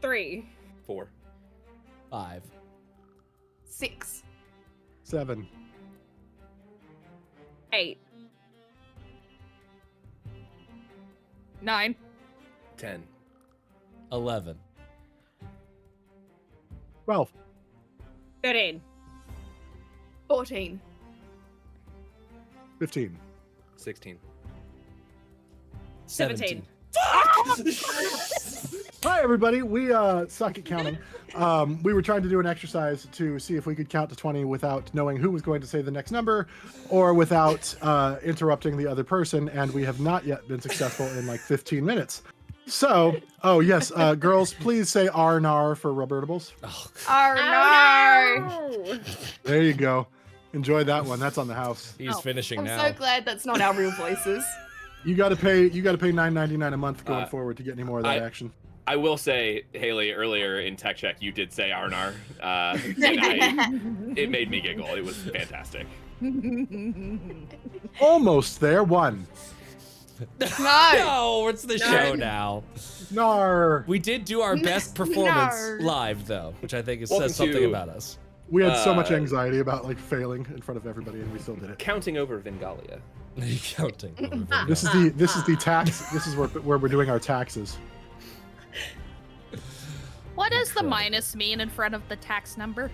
3. 4. 5. 6. 7. 8. 9. 10. 11. 12. 13. 14. 15. 16. 17. Hi, everybody. We suck at counting. We were trying to do an exercise to see if we could count to 20 without knowing who was going to say the next number or without interrupting the other person, and we have not yet been successful in like 15 minutes. So, oh yes, girls, please say R&R for rubbertables. Oh, no. There you go. Enjoy that one. That's on the house. He's finishing I'm now. so glad that's not our real voices. You got to pay $9.99 a month going forward to get any more of that I- action. I will say, Haley, earlier in Tech Check, you did say Arnar. It made me giggle. It was fantastic. Almost there. 1. No, it's the show now. Nar. We did do our best performance No. live, though, which I think Welcome says something to- about us. We had so much anxiety about like failing in front of everybody, and we still did it. Counting over Vengalia. Counting. This is the tax. This is where we're doing our taxes. What does the Incredible. minus mean in front of the tax number?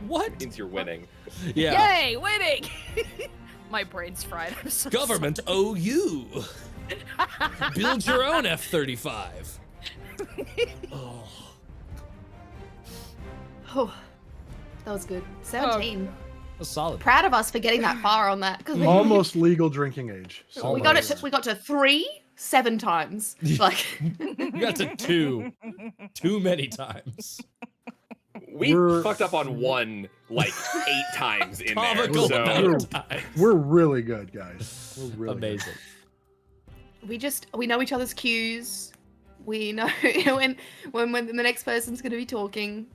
What? Means you're winning. Yeah. Yay, winning! My brain's fried. I'm so Government owe you. Build your own F-35. Oh. Oh, that was good. 17. That's solid. Proud of us for getting that far on that. Because Almost legal drinking age. So we got it. We got to 3, 7 times. Like, We got to 2. Too many times. We fucked up on 1 like 8 times in there. Comical So amount of time. we're really good, guys. We're really good. Amazing. we know each other's cues. We know when the next person's going to be talking.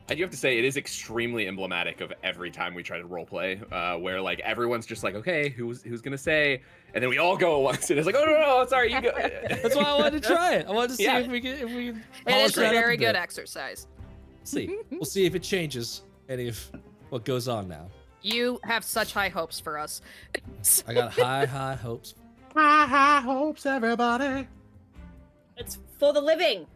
I do have to say, it is extremely emblematic of every time we try to roleplay, where like everyone's just like, okay, who's gonna say, and then we all go at once, and it's like, oh no, sorry, you go. That's why I wanted to try it. I wanted to see Yeah. if we It is polish a that up very bit. good exercise. See, we'll see if it changes any of what goes on now. You have such high hopes for us. I got high hopes. High hopes, everybody. It's for the living.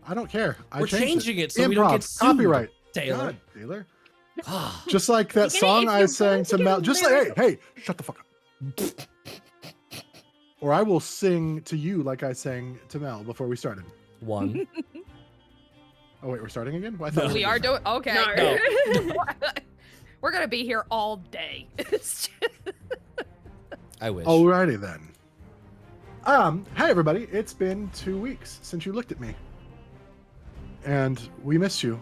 I don't care. We're changing it so we Improv, don't get sued. copyright. Taylor. God, Taylor. Ah, Just like that You're gonna- song if I you're sang going to to Mel. do Just like, lyrics- hey, shut the fuck up. Or I will sing to you like I sang to Mel before we started. 1. Oh wait, we're starting again? Well, I No. thought We are doing okay. No. We're gonna be here all day. I wish. Alrighty then. Hi everybody. It's been 2 weeks since you looked at me, and we missed you.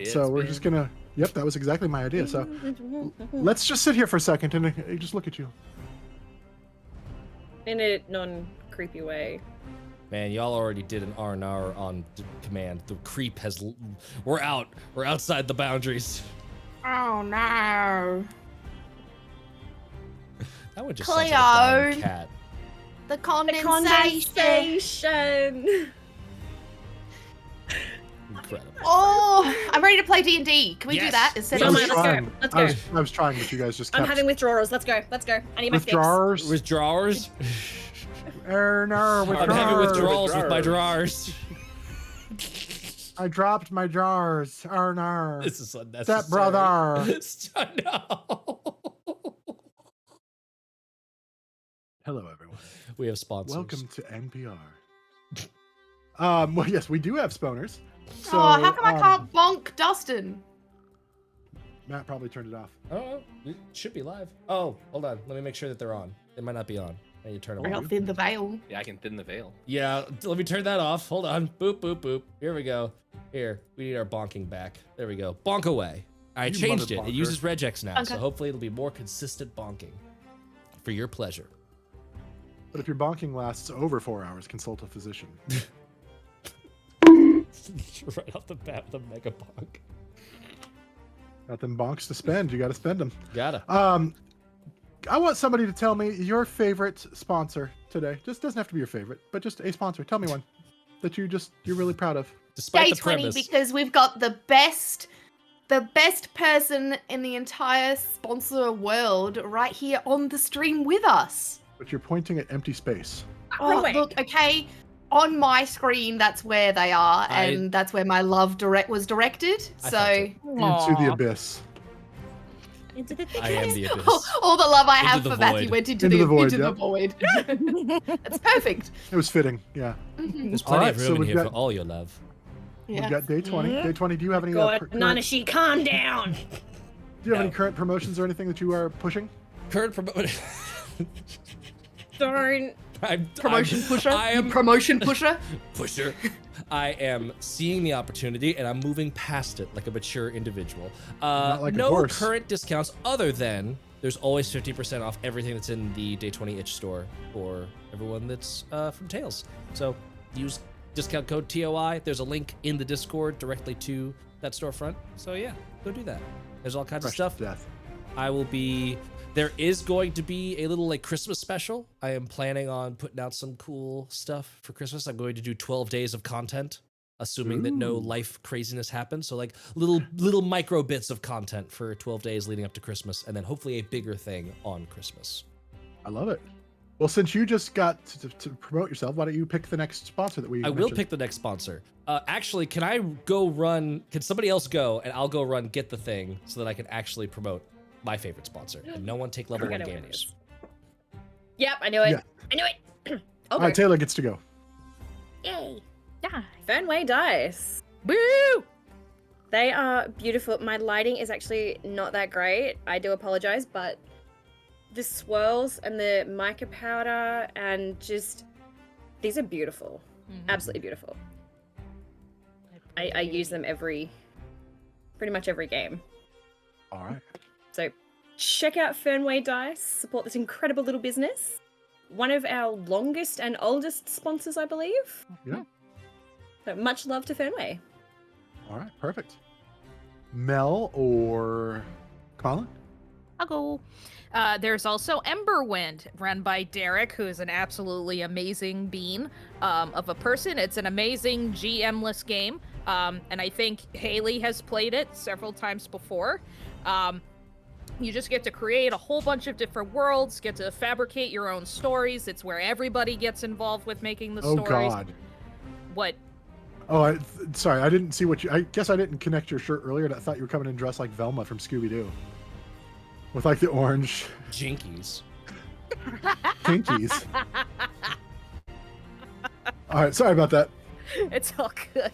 So we're just gonna. Yep, that was exactly my idea. So let's just sit here for a second and just look at you. In a non-creepy way. Man, y'all already did an R&R on command. The creep has... We're out. We're outside the boundaries. Oh no. That one just sounds like a dying Cleo. cat. The The condensation. condensation. Incredible. Oh, I'm ready to play D&D. Can we do Yes. that instead Yeah, of man, let's go. Let's go. I was trying, but you guys just I'm kept having withdrawals. Let's go. Let's go. I need my fix. withdrawers. Withdrawers? No, I'm having withdrawers. withdrawals with my drawers. I dropped my jars. No. This is unnecessary. Step brother. No. Hello, everyone. We have sponsors. Welcome to NPR. Well, yes, we do have sponers. So, oh, how come I can't bonk Dustin? Matt probably turned it off. Oh, it should be live. Oh, hold on. Let me make sure that they're on. They might not be on. I need to turn them We're off. not thin the veil. Yeah, I can thin the veil. Yeah, let me turn that off. Hold on. Boop, boop, boop. Here we go. Here, we need our bonking back. There we go. Bonk away. I You changed mother it. It bonker. uses regex now, so Okay. hopefully it'll be more consistent bonking for your pleasure. But if your bonking lasts over 4 hours, consult a physician. Right off the bat with a mega bonk. Got them bonks to spend. You got to spend them. Gotta. I want somebody to tell me your favorite sponsor today. Just doesn't have to be your favorite, but just a sponsor. Tell me one. that you're really proud of? Despite Day the 20 premise. because we've got the best person in the entire sponsor world right here on the stream with us. But you're pointing at empty space. Oh, Wait. look, okay. On my screen, that's where they are, and that's where my love was directed. I So felt it. Into the abyss. Into the thick I am ass. the abyss. all the love I Into have the for void. Matthew went into Into the the void, void. yep. That's perfect. It was fitting, yeah. There's plenty Alright, of so room in we've here got- for all your love. We've Yeah. got day 20. Day 20, do you have any God, current, Nanashi, calm down. do you have any No. current promotions or anything that you are pushing? Current promotion. Don't. Promotion pusher. I am Promotion pusher. pusher. I am seeing the opportunity and I'm moving past it like a mature individual. Not like a no horse. current discounts other than there's always 50% off everything that's in the Day 20 itch store for everyone that's from Tails. So use discount code TOI. There's a link in the Discord directly to that storefront. So yeah, go do that. There's all kinds of Fresh stuff. Death. There is going to be a little like Christmas special. I am planning on putting out some cool stuff for Christmas. I'm going to do 12 days of content, assuming that no Ooh. life craziness happens. So like little micro bits of content for 12 days leading up to Christmas, and then hopefully a bigger thing on Christmas. I love it. Well, since you just got to promote yourself, why don't you pick the next sponsor that we I will mentioned? pick the next sponsor. Actually, can I go run? Can somebody else go and I'll go run get the thing so that I can actually promote my favorite sponsor and no one take level I 1 know what it gamers. is. Yep, I knew it. Yeah. I knew it. All right, Taylor gets to go. Yay. Yeah. Fernway dice. Woo! They are beautiful. My lighting is actually not that great. I do apologize, but the swirls and the mica powder and just these are beautiful. Absolutely beautiful. I use them pretty much every game. All right. So check out Fernway Dice, support this incredible little business. One of our longest and oldest sponsors, I believe. Yeah. So much love to Fernway. All right. Perfect. Mel or Colin? I'll go. There's also Emberwind, run by Derek, who is an absolutely amazing bean of a person. It's an amazing GM-less game, and I think Haley has played it several times before. You just get to create a whole bunch of different worlds, get to fabricate your own stories. It's where everybody gets involved with making the Oh stories. God. What? Oh, sorry. I didn't see what you. I guess I didn't connect your shirt earlier. And I thought you were coming in dressed like Velma from Scooby Doo, with like the orange Jinkies. pinkies. All right. Sorry about that. It's all good.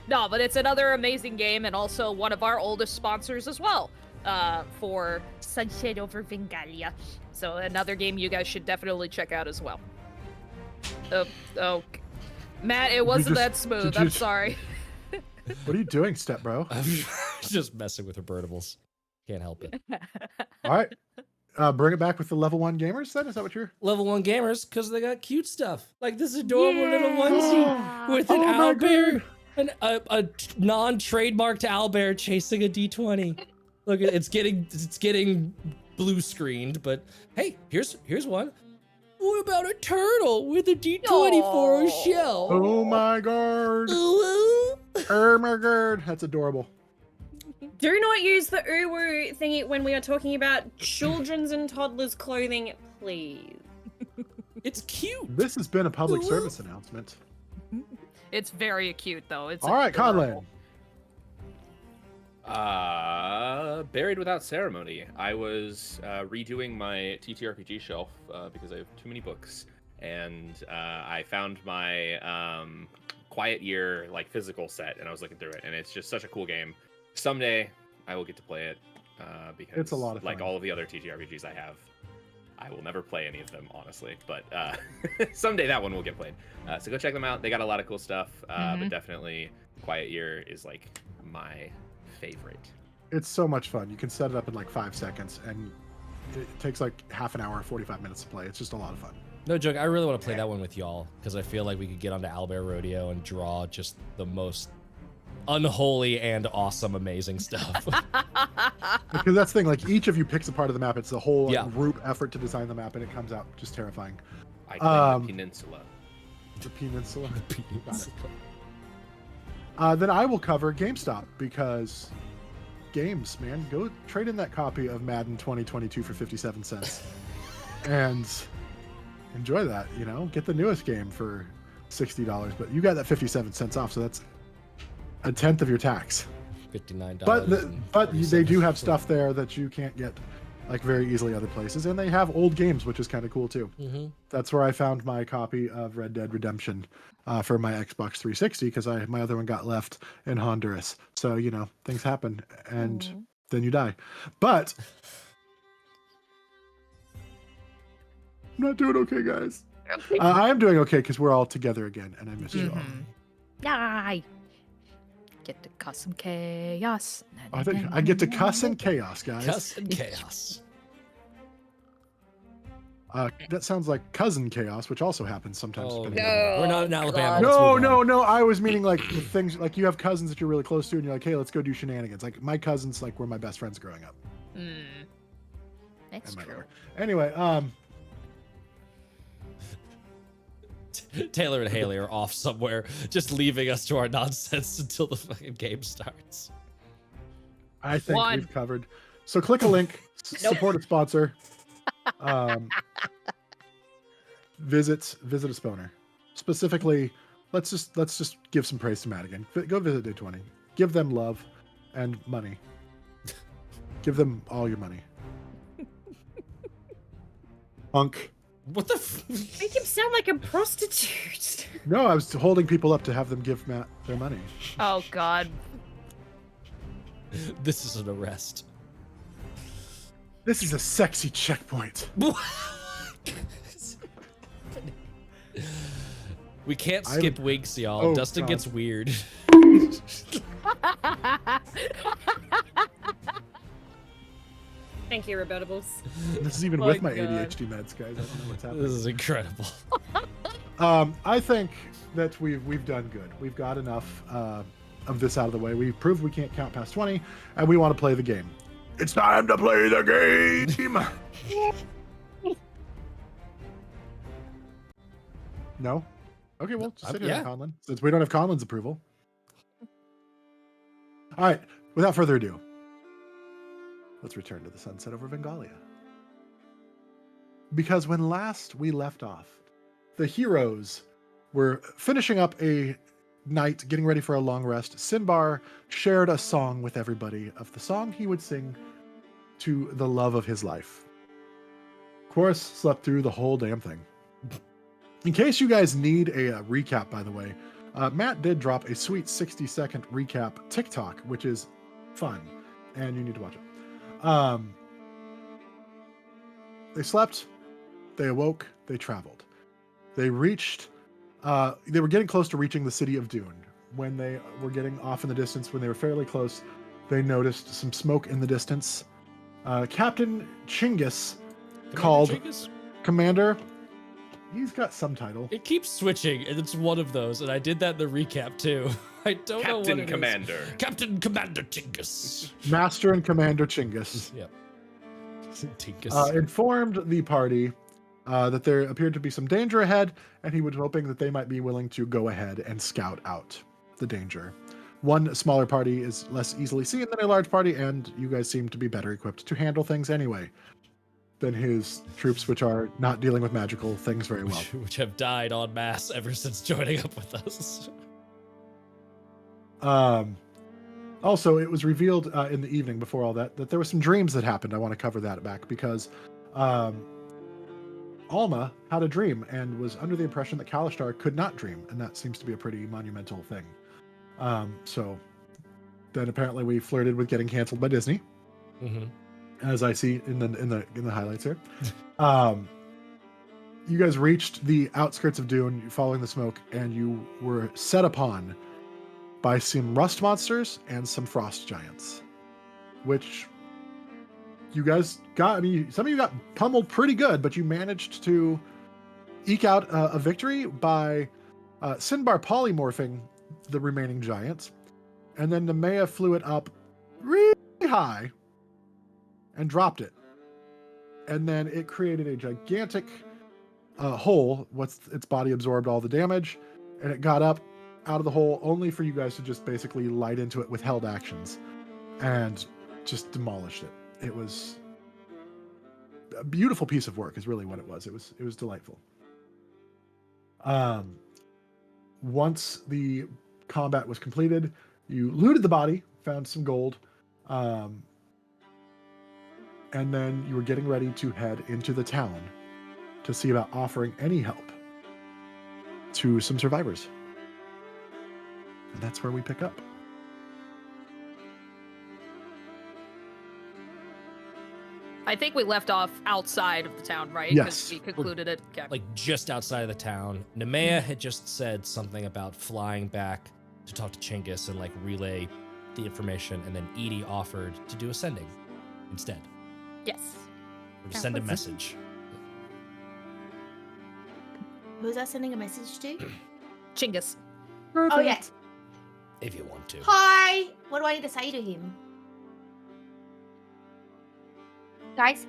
No, but it's another amazing game and also one of our oldest sponsors as well for Sunshine over Vengalia. So another game you guys should definitely check out as well. Oh, Matt, it wasn't that smooth. I'm sorry. What are you doing, step bro? I'm just messing with Robertables. Can't help it. All right. Bring it back with the level 1 gamers then? Is that what you're... Level 1 gamers, because they got cute stuff. Like this adorable little onesie with an owlbear, a non-trademarked owlbear chasing a D20. Look, it's getting blue screened, but hey, here's one. What about a turtle with a D20 for a shell? Oh my god. Ooh. Oh my god. That's adorable. Do not use the uwu thingy when we are talking about children's and toddlers' clothing, please. It's cute. This has been a public Ooh. service announcement. It's very cute though. It's All right, adorable. Conlan. Buried Without Ceremony. I was redoing my TTRPG shelf because I have too many books, and I found my Quiet Year like physical set, and I was looking through it, and it's just such a cool game. Someday I will get to play it because It's a lot of like fun. all of the other TTRPGs I have. I will never play any of them, honestly, but someday that one will get played. So go check them out. They got a lot of cool stuff, but definitely Quiet Year is like my favorite. It's so much fun. You can set it up in like 5 seconds, and it takes like half an hour, 45 minutes to play. It's just a lot of fun. No joke, I really want to play that one with y'all, because I feel like we could get onto Owlbear Rodeo and draw just the most unholy and awesome, amazing stuff. Because that's the thing, like each of you picks a part of the map. It's a whole like, Yeah. group effort to design the map, and it comes out just terrifying. I claim the peninsula. The Peninsula. Penis. Then I will cover GameStop because games, man, go trade in that copy of Madden 2022 for 57 cents and enjoy that. You know, get the newest game for $60, but you got that 57 cents off, so that's a tenth of your tax. $59. But they do have stuff there that you can't get like very easily other places, and they have old games, which is kind of cool too. Mm-hmm. That's where I found my copy of Red Dead Redemption for my Xbox 360 because my other one got left in Honduras. So you know things happen, and then you die. But I'm not doing okay, guys. I am doing okay because we're all together again, and I miss you all. Yay! Get to cause some chaos. I think I get to cuss and chaos, guys. Cuss and chaos. That sounds like cousin chaos, which also happens sometimes. Oh, depending no. on- We're not in Alabama. God. Let's move on. No. I was meaning like the things like you have cousins that you're really close to, and you're like, hey, let's go do shenanigans. Like my cousins, like were my best friends growing up. That's And my true. lover. Anyway, Taylor and Haley are off somewhere, just leaving us to our nonsense until the fucking game starts. I think One. we've covered. So click a link, support a sponsor. Visit a spawner. Specifically, let's just give some praise to Madigan. Go visit Day 20. Give them love and money. Give them all your money. Punk. What the f- Make him sound like a prostitute. No, I was holding people up to have them give Matt their money. Oh God. This is an arrest. This is a sexy checkpoint. We can't skip winks, y'all. Oh, Dustin God. gets weird. Thank you, Rebuttables. This is even My with my God. ADHD meds, guys. I don't know what's This happening. is incredible. I think that we've done good. We've got enough of this out of the way. We've proved we can't count past 20, and we want to play the game. It's time to play the game. No? Okay, well, just sit here, yeah. Conlon, since we don't have Conlon's approval. All right, without further ado, let's return to the sunset over Vengalia. Because when last we left off, the heroes were finishing up a night, getting ready for a long rest. Sinbar shared a song with everybody of the song he would sing to the love of his life. Chorus slept through the whole damn thing. In case you guys need a recap, by the way, Matt did drop a sweet 60-second recap TikTok, which is fun, and you need to watch it. They slept, they awoke, they traveled. They reached, they were getting close to reaching the city of Dune. When they were getting off in the distance, when they were fairly close, they noticed some smoke in the distance. Captain Chinggis called Chinggis? Commander. He's got some title. It keeps switching, and it's one of those, and I did that in the recap too. I don't know what Captain it is. Commander. Captain Commander Chinggis. Master and Commander Chinggis Yep. Tinkus. informed the party that there appeared to be some danger ahead, and he was hoping that they might be willing to go ahead and scout out the danger. One smaller party is less easily seen than a large party, and you guys seem to be better equipped to handle things anyway than his troops, which are not dealing with magical things very well. which have died en masse ever since joining up with us. Also, it was revealed in the evening before all that there were some dreams that happened. I want to cover that back because Alma had a dream and was under the impression that Kalishtar could not dream, and that seems to be a pretty monumental thing. So then apparently we flirted with getting canceled by Disney, as I see in the highlights here. You guys reached the outskirts of Dune, following the smoke, and you were set upon by some rust monsters and some frost giants, which you guys got. I mean, some of you got pummeled pretty good, but you managed to eke out a victory by Sinbar polymorphing the remaining giants, and then Nemea flew it up really high and dropped it, and then it created a gigantic hole, its body absorbed all the damage, and it got up out of the hole only for you guys to just basically light into it with held actions and just demolished it. It was a beautiful piece of work is really what it was. It was delightful. Once the combat was completed, you looted the body, found some gold, and then you were getting ready to head into the town to see about offering any help to some survivors. And that's where we pick up. I think we left off outside of the town, right? Yes. We concluded it. Okay. Like just outside of the town. Nemea had just said something about flying back to talk to Chinggis and like relay the information, and then Edie offered to do ascending instead. Yes. Or to send a message. Who's that sending a message to? Chinggis. Oh, yeah. If you want to. Hi! What do I need to say to him? Guys?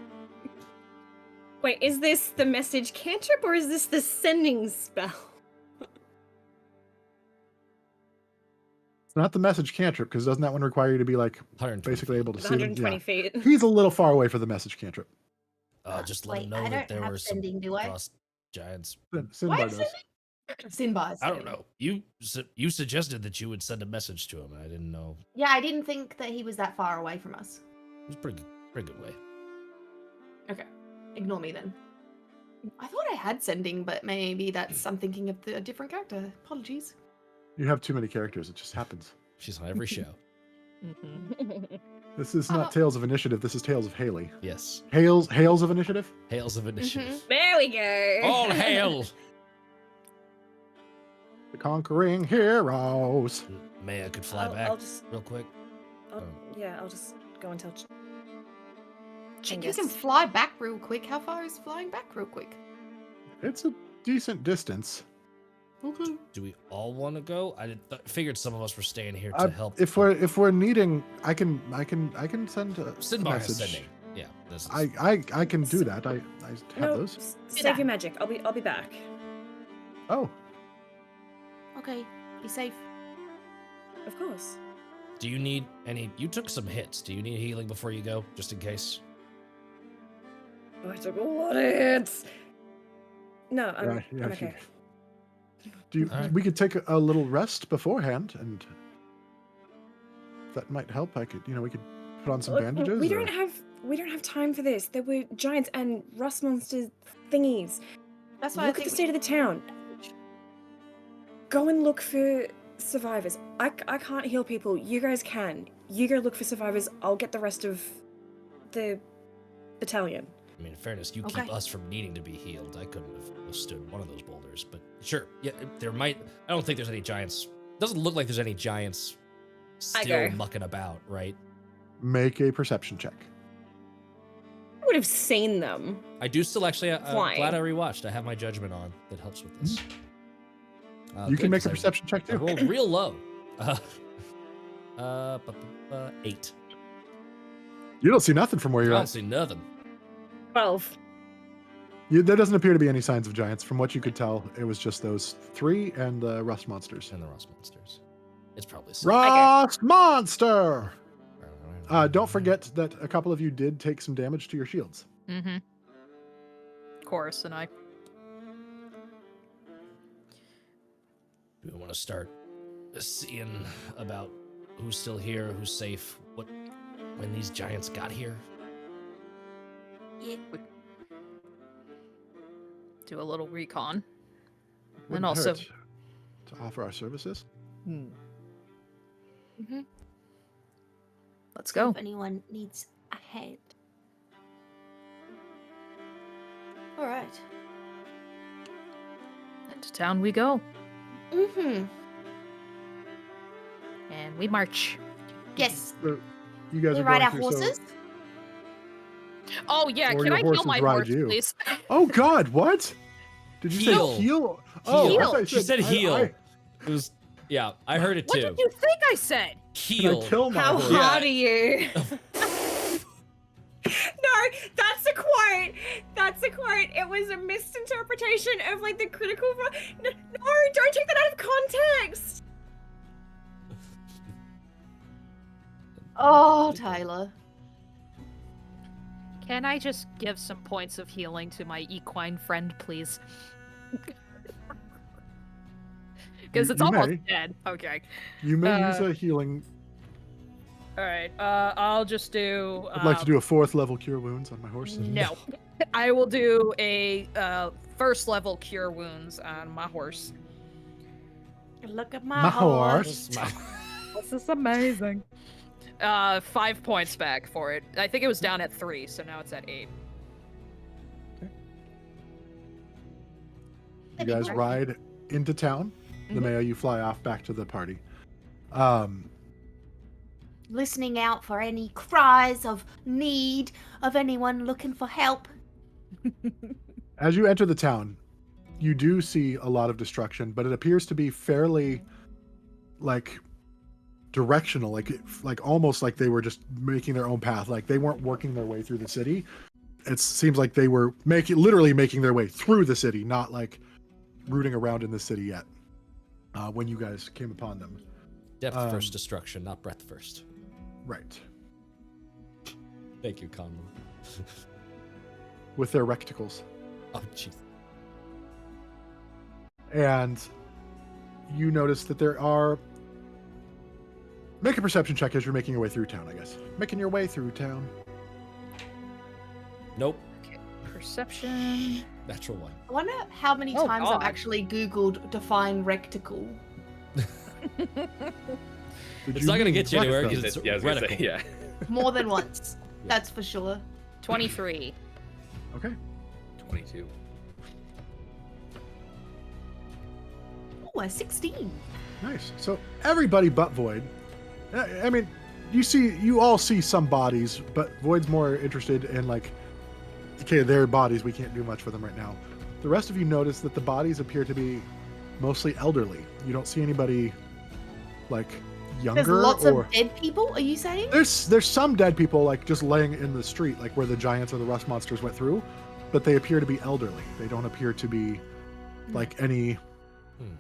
Wait, is this the message cantrip or is this the sending spell? It's not the message cantrip, because doesn't that one require you to be like 120 basically able to see them? 120 Yeah. feet. He's a little far away for the message cantrip. Just let him Wait, know I that don't there have were some sending, do I? frost giants. Sinbar Why does. Sinbar's I don't sending. know. You suggested that you would send a message to him, and I didn't know. Yeah, I didn't think that he was that far away from us. It was pretty good way. Okay. Ignore me then. I thought I had sending, but maybe I'm thinking of a different character. Apologies. You have too many characters. It just happens. She's on every show. This is not Tales of Initiative. This is Tales of Haley. Yes. Hails of Initiative? Hails of initiative. There we go. All hail! The Conquering Heroes. Maya could fly I'll back just- real quick. I'll just go and tell You Chinggis. can fly back real quick. How far is flying back real quick? It's a decent distance. Okay. Do we all want to go? I figured some of us were staying here to help. If we're needing, I can send a Sinbar is message. sending. Yeah. This is, I can do that. I have No, those. save your magic. I'll be back. Oh, Okay. Be safe. Of course. Do you need any? You took some hits. Do you need healing before you go, just in case? I took a lot of hits. No, I'm yeah, okay. Do you, Alright. we could take a little rest beforehand, and if that might help. We could put on some Look, bandages. we or- don't have time for this. There were giants and rust monster thingies. That's why Look I at the think state of the town. Go and look for survivors. I can't heal people. You guys can. You go look for survivors. I'll get the rest of the battalion. I mean, in fairness, you Okay. keep us from needing to be healed. I couldn't have withstood one of those boulders, but sure. Yeah, there might. I don't think there's any giants. Doesn't look like there's any giants I still go. mucking about, right? Make a perception check. I would have seen them. I do still actually. Flying. Glad I rewatched. I have my judgment on that helps with this. You Good, can make 'cause a perception check I too. rolled real low. 8. You don't see nothing from where I you're don't at. see nothing. 12. There doesn't appear to be any signs of giants. From what you could tell, it was just those three and the rust monsters. And the rust monsters. It's probably Rust monster! Don't forget that a couple of you did take some damage to your shields. Mm-hmm. Chorus and I. Do we want to start seeing about who's still here, who's safe, when these giants got here? Yeah. Do a little recon. Wouldn't also- hurt to offer our services. Mm-hmm. Let's go. If anyone needs a hand. All right. Into town we go. Mm-hmm. And we march. Yes. So you guys We are ride going our through, horses. Oh yeah, Or can your I heal horses my ride horse, you. please? Oh God! What? Did you Heal. say heal? Oh, I Heal. thought you She said heal. I- It was, yeah, I heard it What too. did you think I said? Can Heal. I kill my How horse? Yeah. hard are you? No, that's a quiet quote. That's a quote. It was a misinterpretation of like the critical. No, don't take that out of context. Oh, Tyler. Can I just give some points of healing to my equine friend, please? Because it's You almost may. dead. Okay. You may use a healing. All right. I'll just do. I'd like to do a 4th level cure wounds on my horse. No. I will do a 1st level cure wounds on my horse. Look at my, My horse. horse. This is amazing. 5 points back for it. I think it was down at 3, so now it's at 8. You guys ride into town. Mhm. Lemea, you fly off back to the party. Listening out for any cries of need of anyone looking for help. As you enter the town, you do see a lot of destruction, but it appears to be fairly, like, directional, like almost like they were just making their own path. Like they weren't working their way through the city. It seems like they were literally making their way through the city, not like rooting around in the city yet. When you guys came upon them, Depth first destruction, not breadth first. right? Thank you, Conlon. With their rectacles, Oh, jeez. and you notice that there are. Make a perception check as you're making your way through town. I guess making your way through town. Nope. Perception. Natural 1. I wonder how many Oh, times God. I've actually Googled define rectical. Did It's you not gonna mean get you anywhere rectum? because it's Yeah, I was gonna reticle. say, yeah. More than once. That's for sure. 23. Okay. 22. Oh, a 16. Nice. So everybody but Void. I mean, you all see some bodies, but Void's more interested in like, okay, their bodies. We can't do much for them right now. The rest of you notice that the bodies appear to be mostly elderly. You don't see anybody like younger. There's lots or of dead people, are you saying? there's some dead people like just laying in the street, like where the giants or the rust monsters went through, but they appear to be elderly. They don't appear to be like any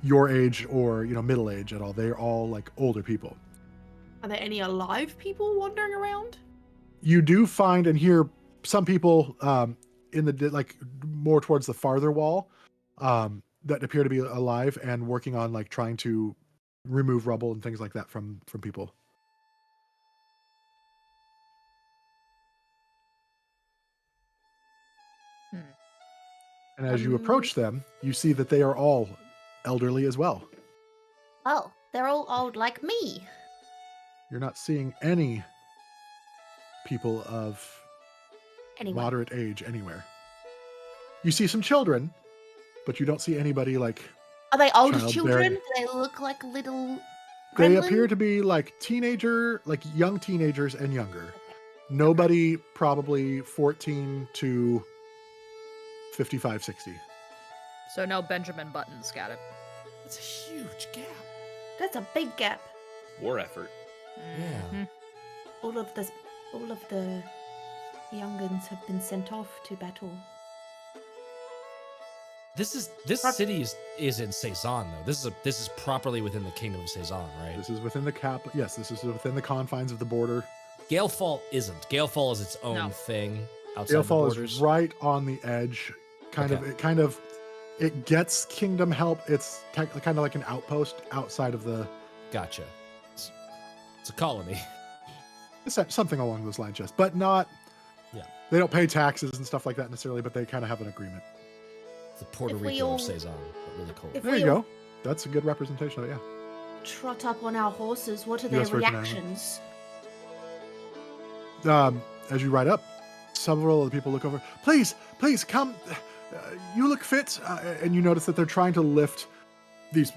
your age or middle age at all. They're all like older people. Are there any alive people wandering around? You do find and hear some people in the like more towards the farther wall that appear to be alive and working on like trying to remove rubble and things like that from people. And as you approach them, you see that they are all elderly as well. Oh, they're all old like me. You're not seeing any people of Anyway, moderate age anywhere. You see some children, but you don't see anybody like. are they older childbearing. children? Do they look like little They gremlins? appear to be like young teenagers and younger. Nobody probably 14 to 55, 60. So no Benjamin Buttons. Got it. That's a huge gap. That's a big gap. War effort. Yeah. Mhm. All of the younguns have been sent off to battle. This city is in Cezanne though. This is properly within the kingdom of Cezanne, right? This is within the yes, this is within the confines of the border. Gaelfall isn't. Gaelfall is its own No. thing outside the Gaelfall borders. is right on the edge. It gets kingdom help. It's kind of like an outpost outside of the. Gotcha. It's a colony. It's something along those lines, yes, but not. Yeah. They don't pay taxes and stuff like that necessarily, but they kind of have an agreement. It's the Puerto If we Rico all- of Cezanne, but really cold. If There we you all go. That's a good representation of it. Yeah. trot up on our horses, what are their US Virgin reactions? As you ride up, several of the people look over. Please come. You look fit, and you notice that they're trying to lift these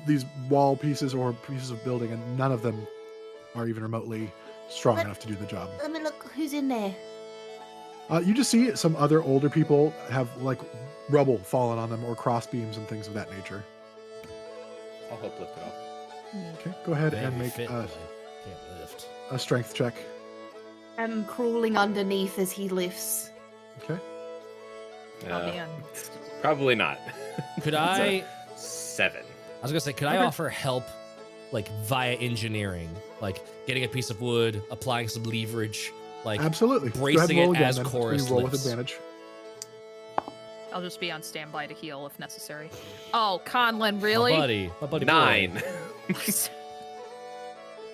wall pieces or pieces of building, and none of them are even remotely strong Let- enough to do the job. Let me look who's in there. You just see some other older people have like rubble fallen on them or cross beams and things of that nature. I'll help lift it off. Okay, go ahead They and may make fit, but I can't lift. a strength check. I'm crawling underneath as he lifts. Okay. Oh man. Probably not. Could It's I? a 7. I was gonna say, could I Okay. offer help, like via engineering, like getting a piece of wood, applying some leverage, like Absolutely. Go ahead bracing and roll it again, as then. chorus You roll with lifts. advantage. I'll just be on standby to heal if necessary. Oh, Conlon, My really? buddy. 9.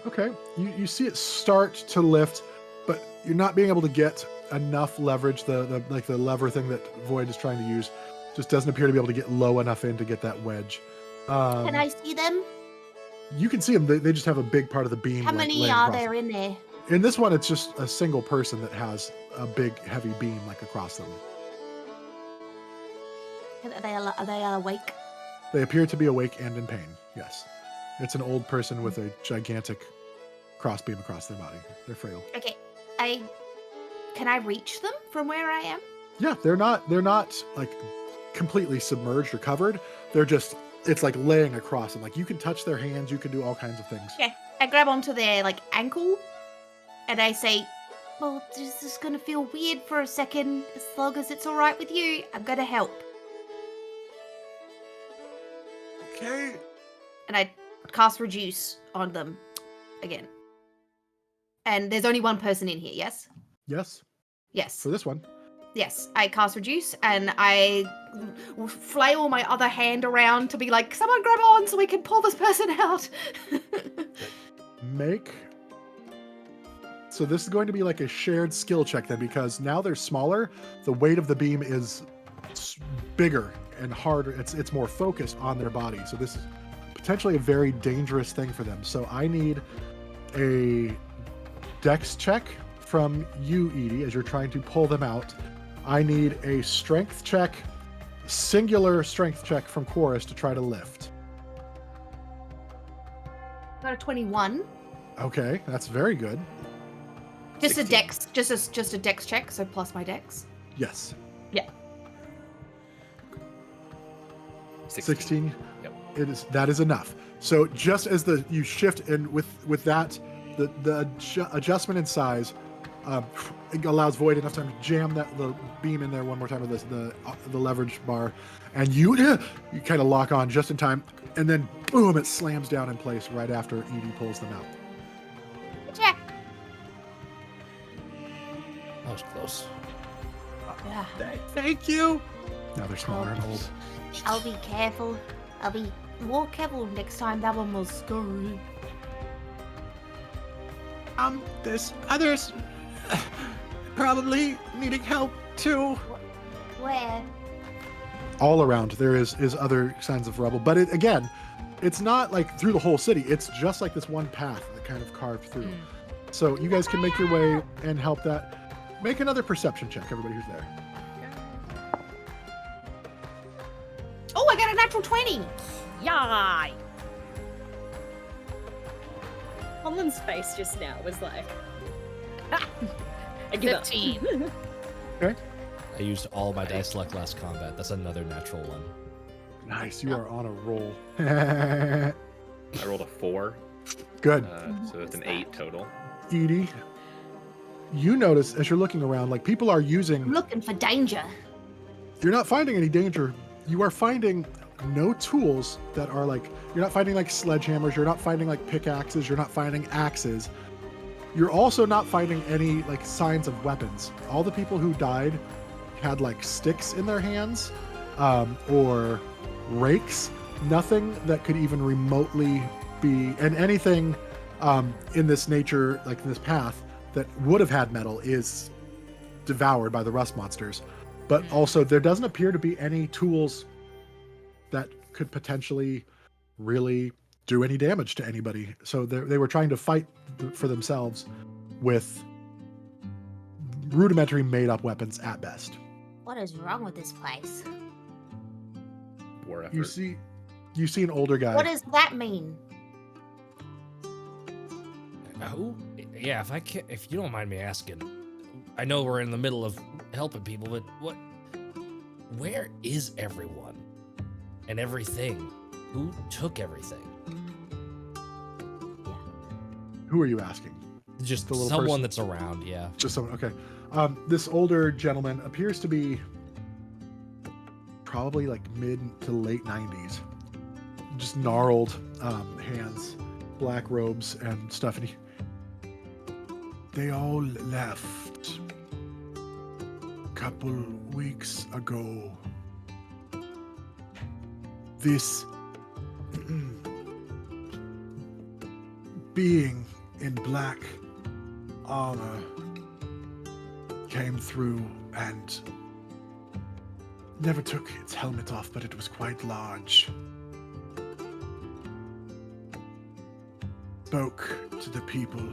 Okay. You see it start to lift, but you're not being able to get enough leverage. The lever thing that Void is trying to use just doesn't appear to be able to get low enough in to get that wedge. Can I see them? You can see them. They just have a big part of the beam. How like, many laying are across there them. in there? In this one, it's just a single person that has a big, heavy beam like across them. Are they awake? They appear to be awake and in pain. Yes, it's an old person with a gigantic crossbeam across their body. They're frail. Okay. Can I reach them from where I am? Yeah, they're not like completely submerged or covered. They're just, it's like laying across them. Like you can touch their hands, you can do all kinds of things. Okay. I grab onto their like ankle and I say, well, this is gonna feel weird for a second. As long as it's alright with you, I'm gonna help. Okay. And I cast reduce on them again. And there's only one person in here, yes? Yes, Yes. for this one. Yes, I cast reduce and I flail my other hand around to be like, someone grab on so we can pull this person out. So this is going to be like a shared skill check then, because now they're smaller. The weight of the beam is bigger and harder. It's more focused on their body. So this is potentially a very dangerous thing for them. So I need a dex check from you, Edie, as you're trying to pull them out. I need a strength check, singular strength check from Chorus to try to lift. Got a 21. Okay, that's very good. Just 16. a dex, just a dex check, so plus my dex. Yes. Yeah. 16. Yep. That is enough. So just as you shift, and with that, the adjustment in size it allows Void enough time to jam the beam in there one more time with the leverage bar, and you kind of lock on just in time, and then boom, it slams down in place right after Edie pulls them out. Check. That was close. Yeah. Thank you. Now they're smaller and old. I'll be careful. I'll be more careful next time. That one was scary. There's others probably needing help too. Where? All around there is other signs of rubble, but it's not like through the whole city. It's just like this one path that kind of carved through. So you guys can make your way and help that. Make another perception check, everybody who's there. Oh, I got a natural 20. Yay! Colin's face just now was like, I give up. 15. I used all my dice luck last combat. That's another natural one. Nice, you are on a roll. I rolled a 4, Good. so it's an 8 total. Edie, you notice as you're looking around, like people are I'm using. looking for danger. You're not finding any danger. You are finding no tools that are like. You're not finding like sledgehammers. You're not finding like pickaxes. You're not finding axes. You're also not finding any like signs of weapons. All the people who died had like sticks in their hands, or rakes. Nothing that could even remotely be, and anything in this nature, like in this path, that would have had metal is devoured by the rust monsters. But also, there doesn't appear to be any tools that could potentially really do any damage to anybody. So they were trying to fight for themselves with rudimentary made-up weapons at best. What is wrong with this place? War effort. You see an older guy. What does that mean? Who? Yeah, if you don't mind me asking, I know we're in the middle of helping people, but where is everyone and everything? Who took everything? Who are you asking? Just The little someone person? that's around, yeah. Just someone. Okay. This older gentleman appears to be probably like mid to late 90s. Just gnarled hands, black robes and stuff. And they all left a couple weeks ago. This being in black armor came through and never took its helmet off, but it was quite large. Spoke to the people.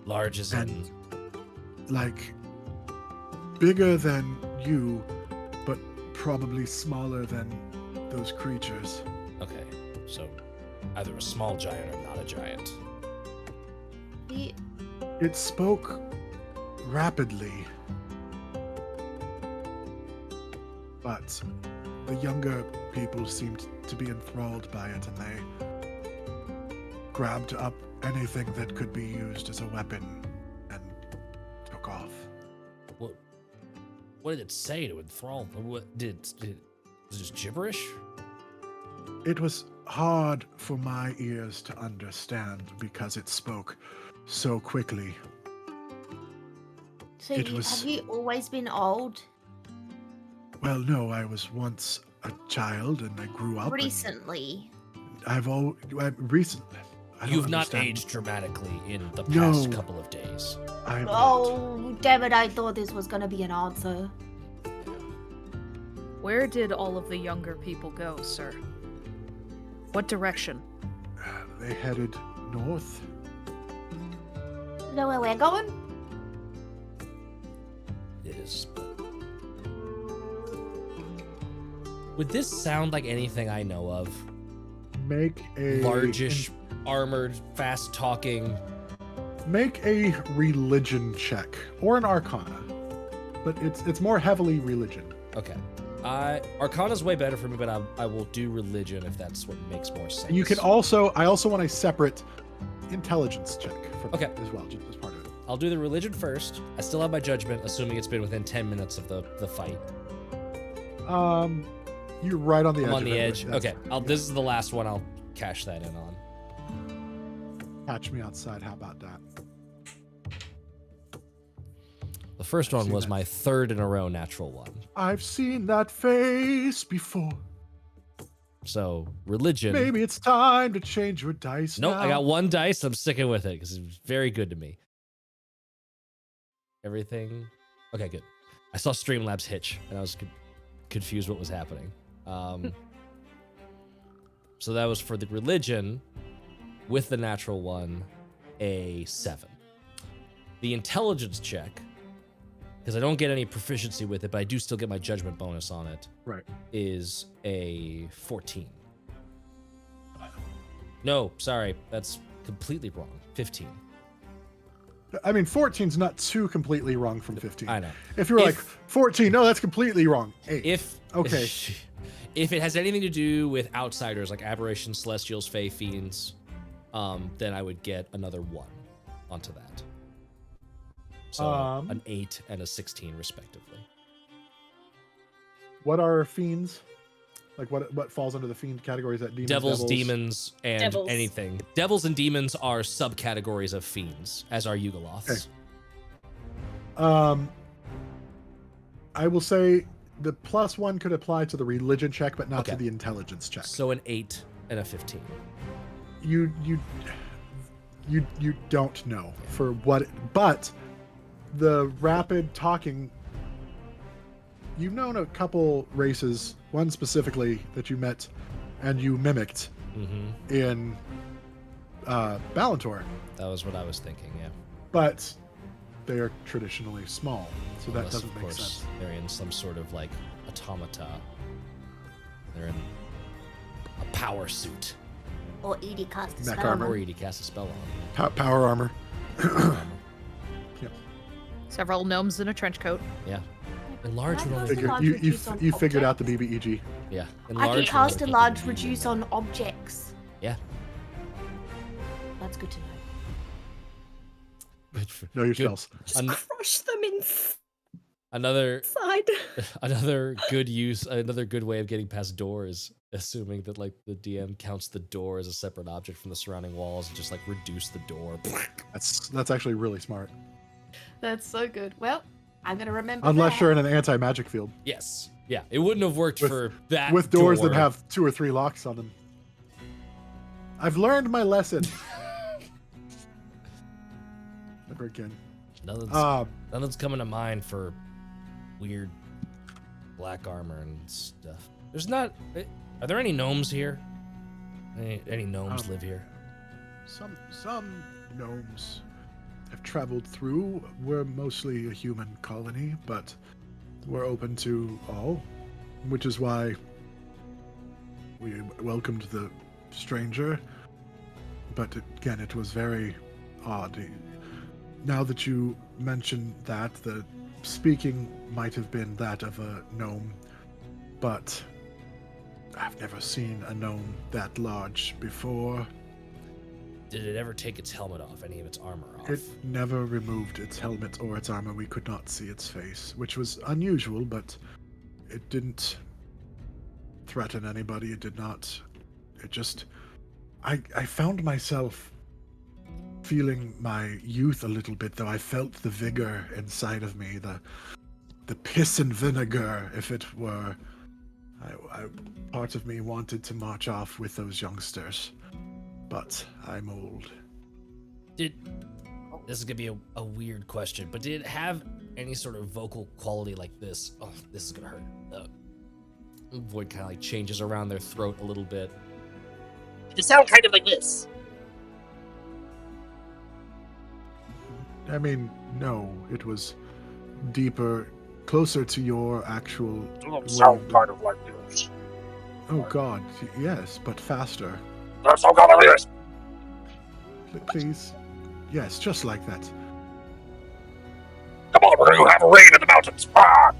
Large as in... And, like, bigger than you, but probably smaller than those creatures. Okay, so either a small giant or not a giant. It spoke rapidly, but the younger people seemed to be enthralled by it, and they grabbed up anything that could be used as a weapon and took off. What did it say to enthrall? Was it just gibberish? It was hard for my ears to understand because it spoke so quickly. So It have was- you always been old? Well, no, I was once a child and I grew up. and Recently. Recently. I don't You've not understand. aged dramatically in the No. past couple of days. I have not. Oh, damn it, I thought this was gonna be an answer. Where did all of the younger people go, sir? What direction? They headed north. Know where we're going? It is. Would this sound like anything I know of? Make a Largish, armored, fast-talking. Make a religion check or an arcana, but it's more heavily religion. Okay. Arcana's way better for me, but I will do religion if that's what makes more sense. You can also. I also want a separate intelligence check for Okay. that as well, just as part of it. I'll do the religion first. I still have my judgment, assuming it's been within 10 minutes of the fight. You're right on the edge. I'm on of the it. edge. That's- Okay. This is the last one. I'll cash that in on. Catch me outside. How about that? The first I've one seen was that. my third in a row natural one. I've seen that face before. So religion. Maybe it's time to change your dice. Nope, now. I got one dice. I'm sticking with it because it was very good to me. Everything. Okay, good. I saw Streamlabs hitch and I was confused what was happening. So that was for the religion with the natural one, a 7. The intelligence check, because I don't get any proficiency with it, but I do still get my judgment bonus on it, Right. is a 14. No, sorry, that's completely wrong. 15. I mean, 14's not too completely wrong from 15. I know. If you were like If- 14, no, that's completely wrong. 8. If Okay. if it has anything to do with outsiders like aberrations, celestials, fae, fiends, then I would get another 1 onto that. So an 8 and a 16 respectively. What are fiends? Like what falls under the fiend categories? That demons, Devils, demons, and Devils. anything. Devils and demons are subcategories of fiends, as are Yugoloths. Okay. I will say the +1 could apply to the religion check, but not to Okay. the intelligence check. So an 8 and a 15. You don't know for what, but the rapid talking. You've known a couple races, one specifically that you met and you mimicked Mm-hmm. in Balantor, That was what I was thinking, yeah. but they are traditionally small, so that Unless, doesn't of make course, sense. they're in some sort of like automata. They're in a power suit. Or Edie cast a Mech spell on armor. Or them. Edie cast a spell on Power armor. them. Several gnomes in a trench coat. Yeah. Enlarge Can would I only cast Figure, a large you reduce on figured out the objects? BBEG. Yeah. I can Enlarge would cast a only large take reduce on objects. Yeah. That's good to know. Good for- Know your good. spells. Just Un- crush them in Another Side. another good use, another good way of getting past doors, assuming that like the DM counts the door as a separate object from the surrounding walls and just like reduce the door. That's actually really smart. That's so good. Well, I'm gonna remember Unless that. you're in an anti-magic field Yes. Yeah, it wouldn't have worked With- for that with doors door. that have 2 or 3 locks on them. I've learned my lesson. Never again. Nothing's coming to mind for weird black armor and stuff. There's not. Are there any gnomes here? Any gnomes live here? Some gnomes have traveled through. We're mostly a human colony, but we're open to all, which is why we welcomed the stranger. But again, it was very odd. Now that you mention that, the speaking might have been that of a gnome, but I've never seen a gnome that large before. Did it ever take its helmet off? Any of its armor off? It never removed its helmet or its armor. We could not see its face, which was unusual, but it didn't threaten anybody. It did not. It just... I found myself feeling my youth a little bit, though. I felt the vigor inside of me, the piss and vinegar, if it were. Part of me wanted to march off with those youngsters, but I'm old. This is gonna be a weird question, but did it have any sort of vocal quality like this? Oh, this is gonna hurt. Void kind of like changes around their throat a little bit. It sound kind of like this. I mean, no, it was deeper, closer to your actual. It sound kind of like this. Oh God, yes, but faster. That sound kind of like this. Please, yes, just like that. Come on, we're gonna have a rain in the mountains. Ah!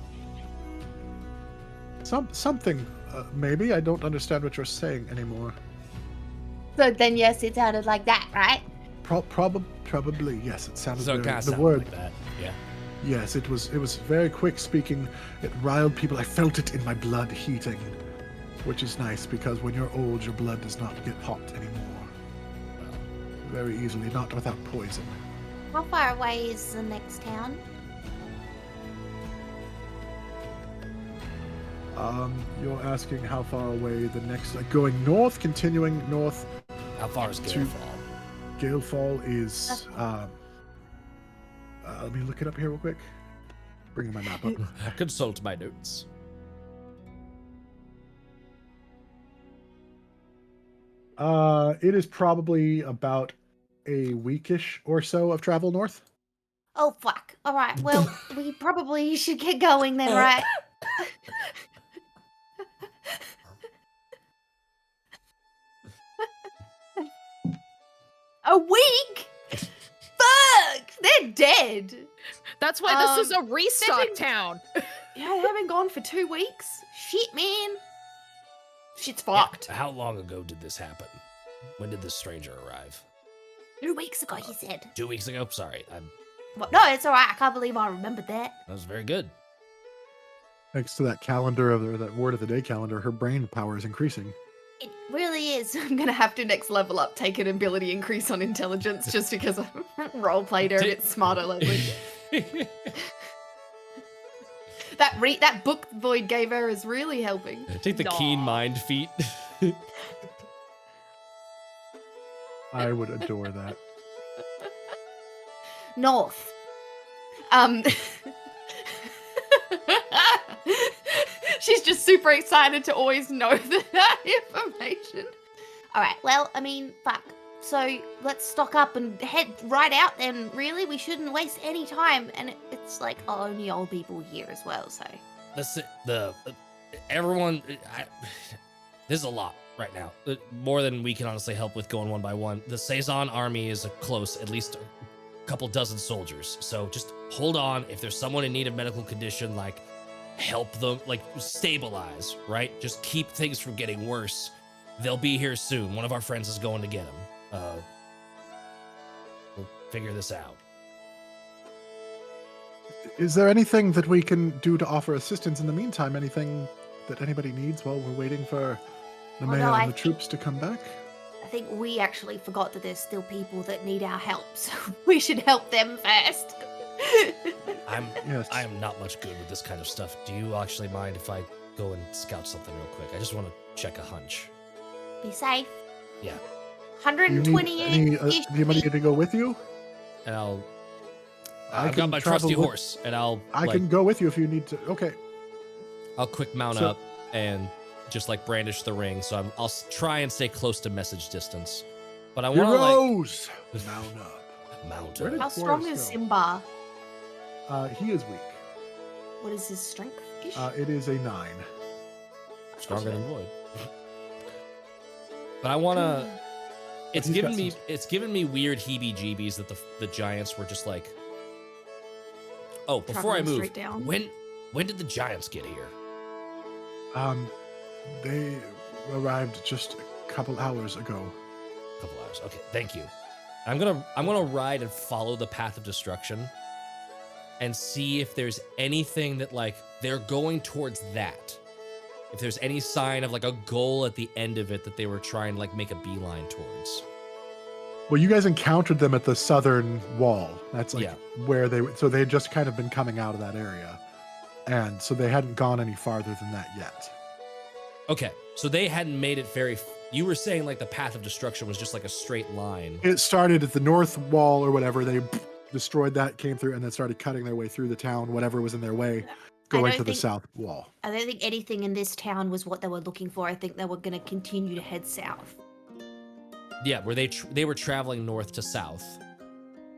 Something, maybe. I don't understand what you're saying anymore. So then, yes, it sounded like that, right? Probably, yes. It sounded So it very, kind of the sounded word. like that. Yeah. Yes, it was very quick speaking. It riled people. I felt it in my blood heating, which is nice because when you're old, your blood does not get hot anymore. Very easily, not without poison. How far away is the next town? You're asking how far away the next, going north, continuing north. How far is To- Gaelfall? Gaelfall is, let me look it up here real quick. Bringing my map up. Consult my notes. It is probably about a weekish or so of travel north. Oh, fuck. All right, well, we probably should get going then, right? A week? Fuck! They're dead. That's why this is a they've restock been- town. Yeah, they haven't gone for 2 weeks. Shit, man. Shit's Yeah, fucked. how long ago did this happen? When did this stranger arrive? 2 weeks ago, he said. 2 weeks ago? Sorry, What? No, it's all right. I can't believe I remembered that. that was very good. Thanks to that calendar or that word of the day calendar, her brain power is increasing. It really is. I'm gonna have to next level up, take an ability increase on intelligence just because I roleplayed her a bit smarter lately. That book Void gave her is really helping. Take the keen Aw. mind feat. I would adore that. North. She's just super excited to always know that information. All right. Well, I mean, fuck. So let's stock up and head right out then. Really, we shouldn't waste any time. And it's like only old people here as well. So Everyone. There's a lot right now. More than we can honestly help with going one by one. The Saison army is close, at least a couple dozen soldiers. So just hold on. If there's someone in need of medical condition, like help them, like stabilize, right? Just keep things from getting worse. They'll be here soon. One of our friends is going to get them. We'll figure this out. Is there anything that we can do to offer assistance in the meantime? Anything that anybody needs while we're waiting for the mayor I and the think- troops to come back? I think we actually forgot that there's still people that need our help, so we should help them first. Yes. I am not much good with this kind of stuff. Do you actually mind if I go and scout something real quick? I just want to check a hunch. Be safe. Yeah. Do you need 120-ish. anybody to go with you? And I've I got can my travel trusty with- horse, and I'll I can go with you if you need to. Okay. I'll quick mount So- up and just like brandish the ring. So I'll try and stay close to message distance. But I want to like Heroes! Mount up. mount Where up. did How strong Forrest is go? Simbar? He is weak. What is his strength? It is a 9. Stronger than Void. But I want to. It's he's got given me weird heebie-jeebies that the giants were just like. Oh, before I Traveling move, straight down. when did the giants get here? They arrived just a couple hours ago. A couple hours. Okay, thank you. I'm gonna ride and follow the path of destruction, and see if there's anything that like they're going towards that. If there's any sign of like a goal at the end of it that they were trying to like make a beeline towards. Well, you guys encountered them at the southern wall. That's like Yeah. where so they had just kind of been coming out of that area. And so they hadn't gone any farther than that yet. Okay, so they hadn't made it very. You were saying like the path of destruction was just like a straight line. It started at the north wall or whatever. They destroyed that, came through, and then started cutting their way through the town, whatever was in their way, going don't to the think- south wall. I don't think anything in this town was what they were looking for. I think they were going to continue to head south. Yeah, where they were traveling north to south,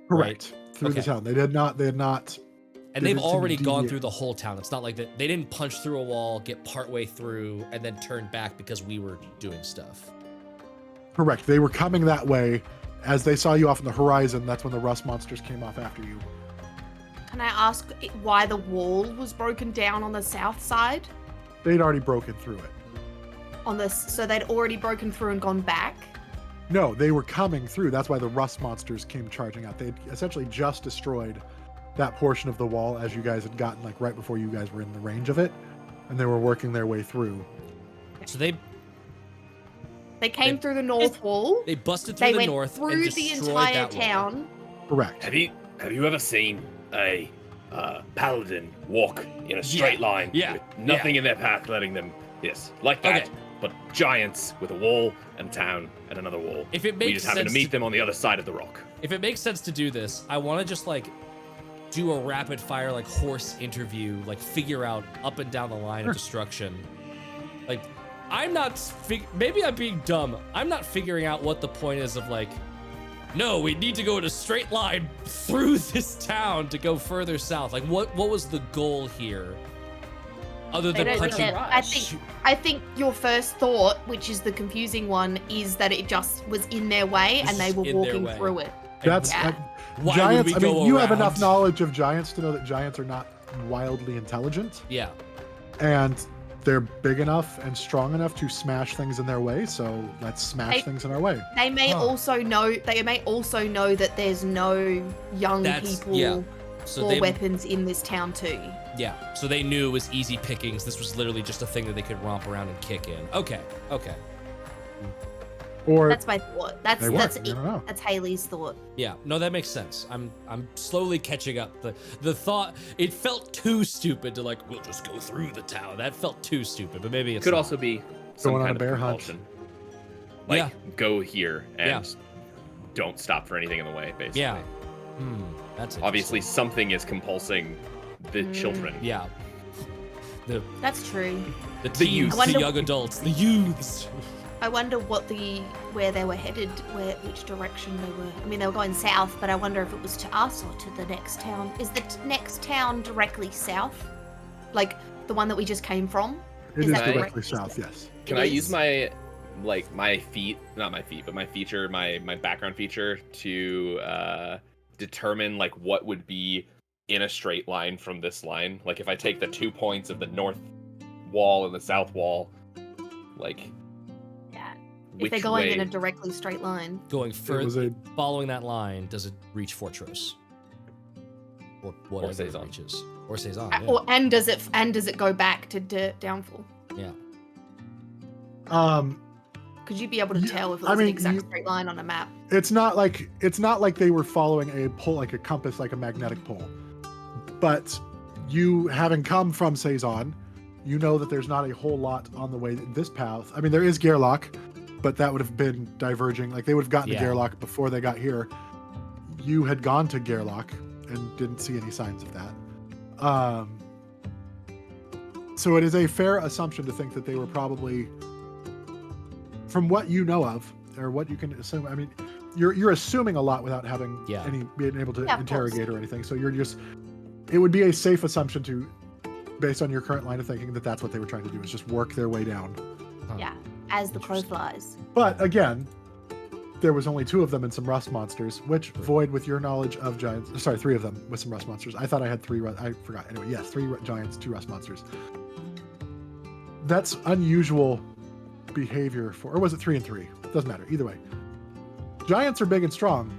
Correct. Through Okay. the town. They had not. and They they've didn't already gone deviate. through the whole town. It's not like that they didn't punch through a wall, get partway through, and then turn back because we were doing stuff. Correct. They were coming that way. As they saw you off on the horizon, that's when the rust monsters came off after you. Can I ask why the wall was broken down on the south side? They'd already broken through it. So they'd already broken through and gone back? No, they were coming through. That's why the rust monsters came charging out. They essentially just destroyed that portion of the wall as you guys had gotten, like right before you guys were in the range of it, and they were working their way through. So they They came through the north wall. they busted through They the went north through and the destroyed entire that wall. town. Correct. Have you ever seen a paladin walk in a straight line yeah, with nothing in their path letting them? Yes, like that. Okay. But giants with a wall and a town and another wall. If it We makes just happen to sense meet them on the other side of the rock. If it makes sense to do this, I want to just like do a rapid fire like horse interview, like figure out up and down the line of destruction. Like I'm not maybe I'm being dumb. I'm not figuring out what the point is of like no, we need to go in a straight line through this town to go further south. Like what was the goal here? Other They than don't punching think I think your first thought, which is the confusing one, is that it just was in their way and they were In their walking way. through it. That's Yeah. Why giants. would we I mean, go you have around? enough knowledge of giants to know that giants are not wildly intelligent, Yeah. and they're big enough and strong enough to smash things in their way. So let's smash They- things in our way. They may also know that there's no young people yeah. So or they weapons in this town too. yeah. So they knew it was easy pickings. This was literally just a thing that they could romp around and kick in. Okay. Or That's my thought. That's they that's weren't. You don't know. that's Haley's thought. Yeah, no, that makes sense. I'm slowly catching up. The thought, it felt too stupid to like, we'll just go through the town. That felt too stupid, but maybe it's Could not. also be some Going on kind a bear of hunt. compulsion. Like, Yeah. go here and Yeah. don't stop for anything in the way, basically. Yeah. That's Obviously, interesting. something is compulsing the children. Yeah. The That's true. teens, youth. the I wonder- young adults, the youths. I wonder where they were headed, which direction they were. I mean, they were going south, but I wonder if it was to us or to the next town. Is the next town directly south? Like the one that we just came from? It Is is that correct? directly south. Yes. Can It I is? use my feet, not my feet, but my feature, my background feature to determine like what would be in a straight line from this line? Like if I take the 2 points of the north wall and the south wall, like Yeah. If which they're going way? in a directly straight line. Going It was further, a following that line, does it reach Fortress? or whatever it Saison. reaches, or Saison. And does it go back to Downfall? Yeah. Could you be able to tell if it I was mean, an exact straight line on a map? It's not like they were following a pole, like a compass, like a magnetic pole. But you, having come from Saison, you know that there's not a whole lot on the way this path. I mean, there is Gaelfall, but that would have been diverging. Like they would have gotten to Gaelfall before they got here. You had gone to Gaelfall and didn't see any signs of that. So it is a fair assumption to think that they were probably, from what you know of, or what you can assume. I mean, you're assuming a lot without having being able to interrogate or anything. So it would be a safe assumption to, based on your current line of thinking, that that's what they were trying to do, is just work their way down. Yeah, as the crow flies. But again, there was only 2 of them and some rust monsters, which, Void, with your knowledge of giants, sorry, 3 of them with some rust monsters. I thought I had 3, I forgot. Anyway, yes, 3 giants, 2 rust monsters. That's unusual behavior for, or was it 3 and 3? Doesn't matter, either way. Giants are big and strong,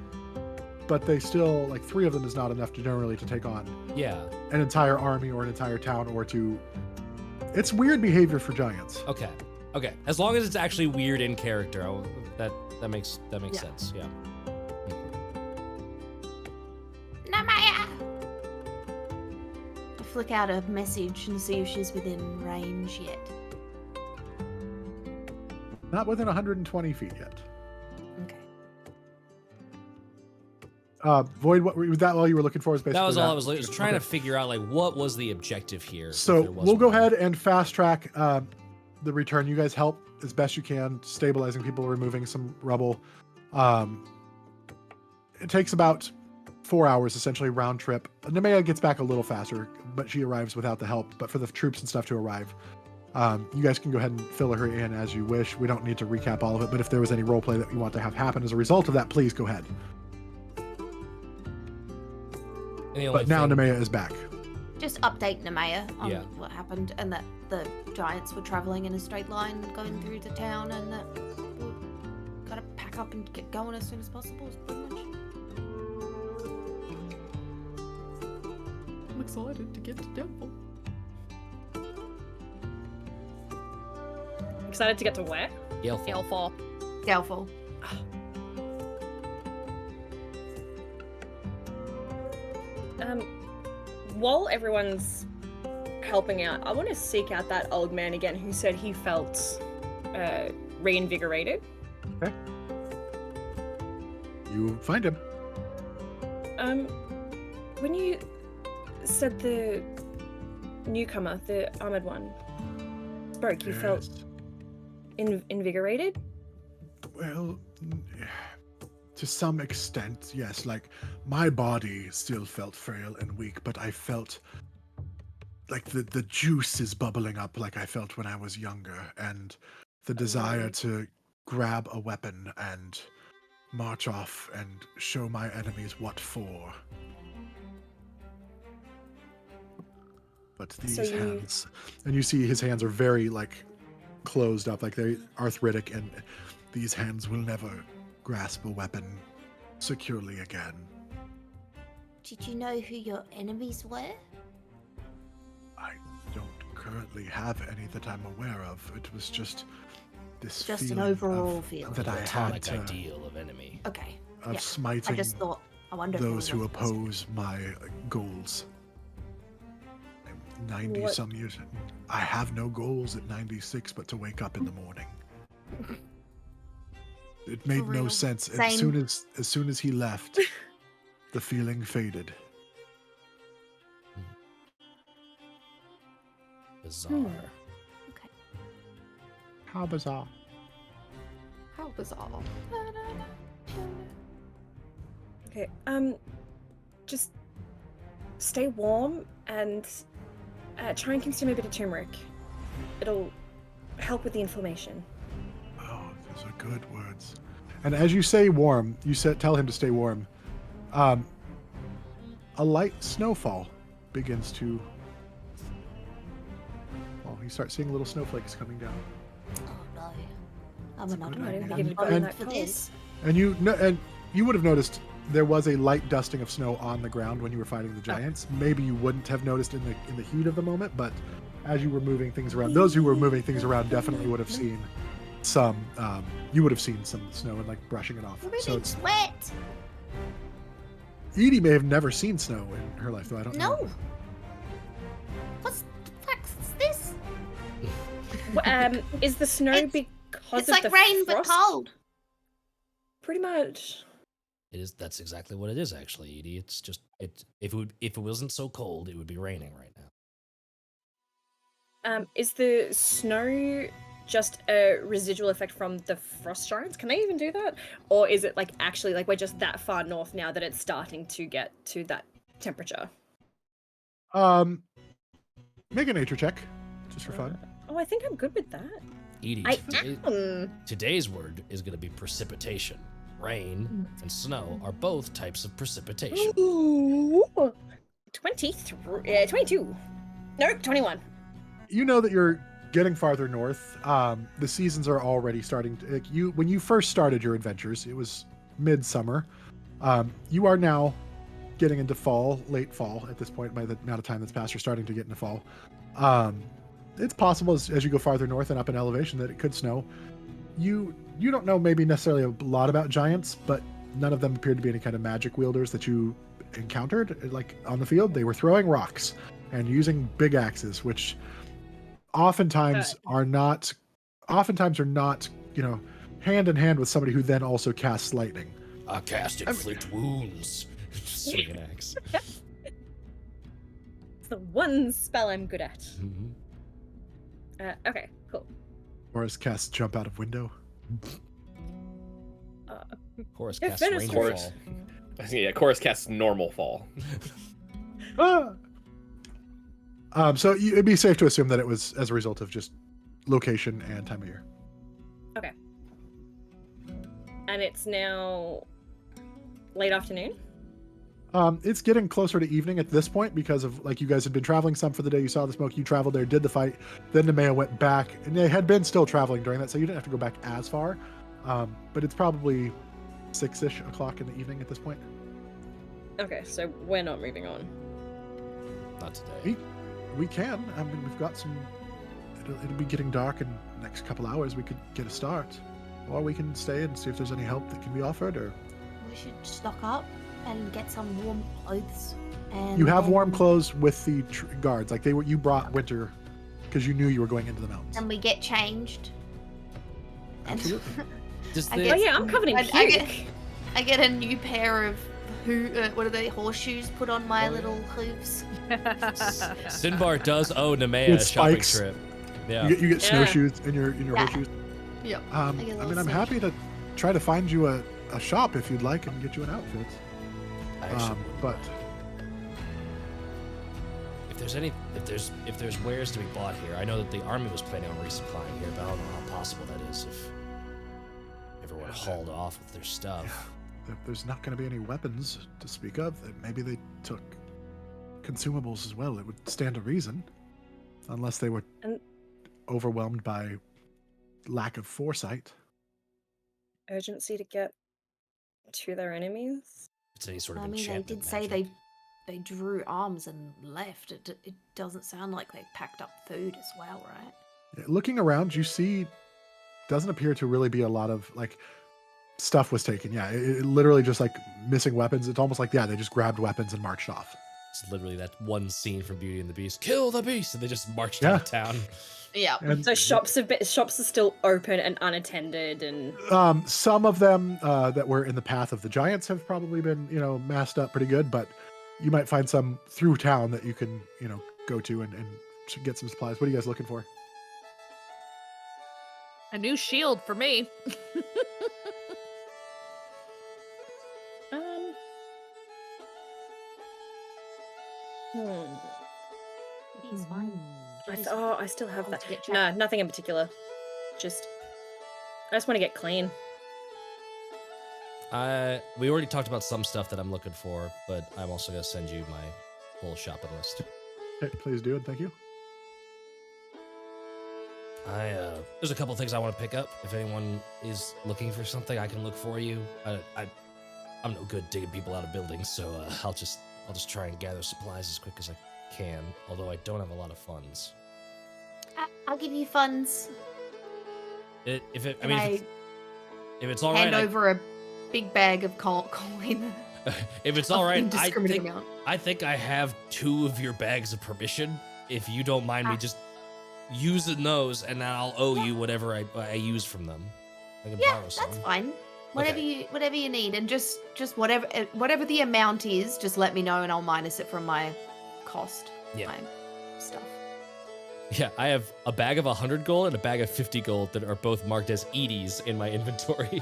but they still, like, 3 of them is not enough generally to take on an entire army or an entire town, or to, it's weird behavior for giants. Okay. As long as it's actually weird in character, that makes sense. Yeah. Namaya! I flick out a message and see if she's within range yet. Not within 120 feet yet. Okay. Void, what was that all you were looking for? That was all I was trying to figure out, like, what was the objective here. So we'll go ahead and fast track the return. You guys help as best you can, stabilizing people, removing some rubble. It takes about 4 hours, essentially, round trip. Nemea gets back a little faster, but she arrives without the help. But for the troops and stuff to arrive, you guys can go ahead and fill her in as you wish. We don't need to recap all of it, but if there was any roleplay that you want to have happen as a result of that, please go ahead. But now Nemea is back. Just update Nemea on what happened, and that the giants were traveling in a straight line going through the town, and that we've got to pack up and get going as soon as possible. Pretty much. I'm excited to get to Downfall. Excited to get to where? Gaelfall. Gaelfall. While everyone's helping out, I want to seek out that old man again who said he felt reinvigorated. Okay. You find him. When you said the newcomer, the armored one, spoke, you felt invigorated? Well, to some extent, yes. Like, my body still felt frail and weak, but I felt like the juice is bubbling up like I felt when I was younger, and the desire to grab a weapon and march off and show my enemies what for. But these hands, and you see his hands are very, like, closed up, like they're arthritic, and these hands will never grasp a weapon securely again. Did you know who your enemies were? I don't currently have any that I'm aware of. It was just this just feeling an overall feeling that I had to, ideal of enemy. Okay. of smiting I just thought, I wonder those if it who was oppose my goals. I'm 90 some years. I have no goals at 96 but to wake up in the morning. It made no sense. As soon as he left, the feeling faded. Bizarre. Okay. How bizarre. How bizarre. Okay, just stay warm and try and consume a bit of turmeric. It'll help with the inflammation. Oh, those are good words. And as you say warm, you tell him to stay warm. A light snowfall begins to. Well, you start seeing little snowflakes coming down. Oh no. I'm not I didn't think I'm it'd be going that for cold. this. And you would have noticed there was a light dusting of snow on the ground when you were fighting the giants. Maybe you wouldn't have noticed in the heat of the moment, but as you were moving things around, those who were moving things around definitely would have seen some. You would have seen some snow and like brushing it off. So it's wet. Edie may have never seen snow in her life, though I don't know. No. What's the fuck is this? Is the snow It's because of like the rain but frost? cold. Pretty much. It is. That's exactly what it is, actually, Edie. It's just if it wasn't so cold, it would be raining right now. Is the snow just a residual effect from the frost giants? Can they even do that? Or is it like actually like we're just that far north now that it's starting to get to that temperature? Make a nature check, just for fun. Oh, I think I'm good with that. Edie, I am. today's word is going to be precipitation. Rain and snow are both types of precipitation. Ooh. 22. No, 21. You know that you're getting farther north. The seasons are already starting to. When you first started your adventures, it was midsummer. You are now getting into fall, late fall at this point. By the amount of time that's passed, you're starting to get into fall. It's possible as you go farther north and up in elevation that it could snow. You don't know maybe necessarily a lot about giants, but none of them appeared to be any kind of magic wielders that you encountered like on the field. They were throwing rocks and using big axes, which oftentimes are not, hand in hand with somebody who then also casts lightning. I cast inflict wounds. Swing an axe. It's the one spell I'm good at. Mm-hmm. Okay, cool. Or casts jump out of window. Chorus Yeah, casts Venice ranger Chorus. fall. Yeah, Chorus casts normal fall. So it'd be safe to assume that it was as a result of just location and time of year. Okay. And it's now late afternoon? It's getting closer to evening at this point because of like you guys had been traveling some for the day. You saw the smoke. You traveled there, did the fight. Then Nemea went back, and they had been still traveling during that, so you didn't have to go back as far. But it's probably 6-ish o'clock in the evening at this point. Okay, so we're not moving on. Not today. We can. I mean, we've got some. It'll be getting dark in the next couple hours. We could get a start, or we can stay and see if there's any help that can be offered. Or We should stock up and get some warm clothes. And you have then- warm clothes with the guards. Like you brought winter because you knew you were going into the mountains. And we get changed. And Absolutely. Does I the- Oh guess- yeah, I'm covered in I puke. I get a new pair of what are they, horseshoes put on my little hooves. Sinbar does owe Nemea With a shopping spikes. trip. Yeah. You get Yeah. snowshoes in your Yeah. horseshoes. Yep. I get a mean, little I'm happy to try to find you a shop if you'd like and get you an outfit. I actually would. But if there's wares to be bought here, I know that the army was planning on resupplying here, but I don't know how possible that is if everyone hauled off with their stuff. there's not going to be any weapons to speak of. Maybe they took consumables as well. It would stand to reason, unless they were And- overwhelmed by lack of foresight. Urgency to get to their enemies? It's any sort of I mean, they enchantment did say magic. they drew arms and left. It doesn't sound like they packed up food as well, right? Yeah, looking around, you see, doesn't appear to really be a lot of like stuff was taken. Yeah, it literally just like missing weapons. It's almost like they just grabbed weapons and marched off. It's literally that one scene from Beauty and the Beast. Kill the beast, and they just marched Yeah. out of town. Yeah. And So shops are still open and unattended, and some of them that were in the path of the giants have probably been, masked up pretty good, but you might find some through town that you can, go to and get some supplies. What are you guys looking for? A new shield for me. He's fine. I still have that. To get No, nothing in particular. I just want to get clean. We already talked about some stuff that I'm looking for, but I'm also gonna send you my full shopping list. Okay, please do, and thank you. There's a couple things I want to pick up. If anyone is looking for something, I can look for you. I'm no good digging people out of buildings, so I'll just try and gather supplies as quick as I can. Although I don't have a lot of funds. I'll give you funds. If it's all right, Hand over a big bag of coin. if it's all right, Indiscriminate amount. I think I have 2 of your bags of permission. If you don't mind me just using those, and then I'll owe you whatever I use from them. I can borrow some. That's fine. Whatever you need, and just whatever the amount is, just let me know, and I'll minus it from my cost. Yeah. My stuff. Yeah, I have a bag of 100 gold and a bag of 50 gold that are both marked as EDs in my inventory.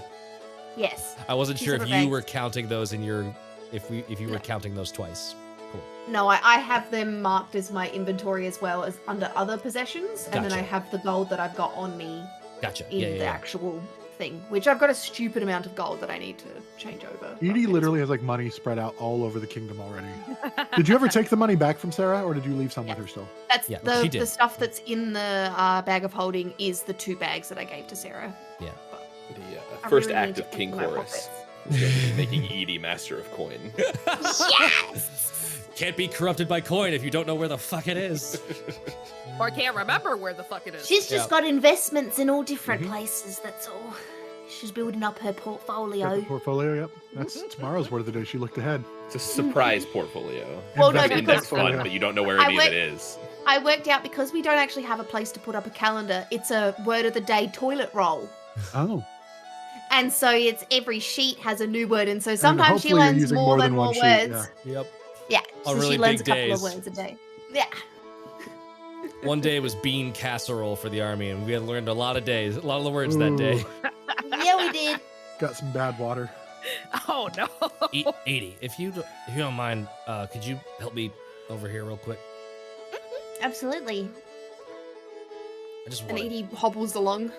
Yes. I wasn't sure if Silver you bags. were counting those in your, if you were counting those twice. Cool. No, I have them marked as my inventory as well as under other possessions, and then I Gotcha. have the gold that I've got on me Gotcha. in the actual thing, which I've got a stupid amount of gold that I need to change over. Edie literally has like money spread out all over the kingdom already. Did you ever take the money back from Sarah, or did you leave some with her still? That's Yeah, she did. the stuff that's in the bag of holding is the 2 bags that I gave to Sarah. The I first really need act to of put King in my Horus pockets. is making Edie master of coin. Yes. Can't be corrupted by coin if you don't know where the fuck it is. Or can't remember where the fuck it is. She's just got investments in all different Mhm. places. That's all. She's building up her Got the portfolio. portfolio, yep. That's tomorrow's word of the day. She looked ahead. It's a surprise portfolio. Well, no, Investment Index because fund, but you don't know where I any of went- it is. I worked out because we don't actually have a place to put up a calendar. It's a word of the day toilet roll. Oh. And so it's every sheet has a new word, and so sometimes she hopefully you're learns using more more than than more one sheet, words. Yep. Yeah, On so really she learns a big couple of days. words a day. Yeah. One day was bean casserole for the army, and we had learned a lot of words that day. Yeah, we did. Got some bad water. Oh no. 80. If you don't mind, could you help me over here real quick? Absolutely. I just And want. Edie hobbles along.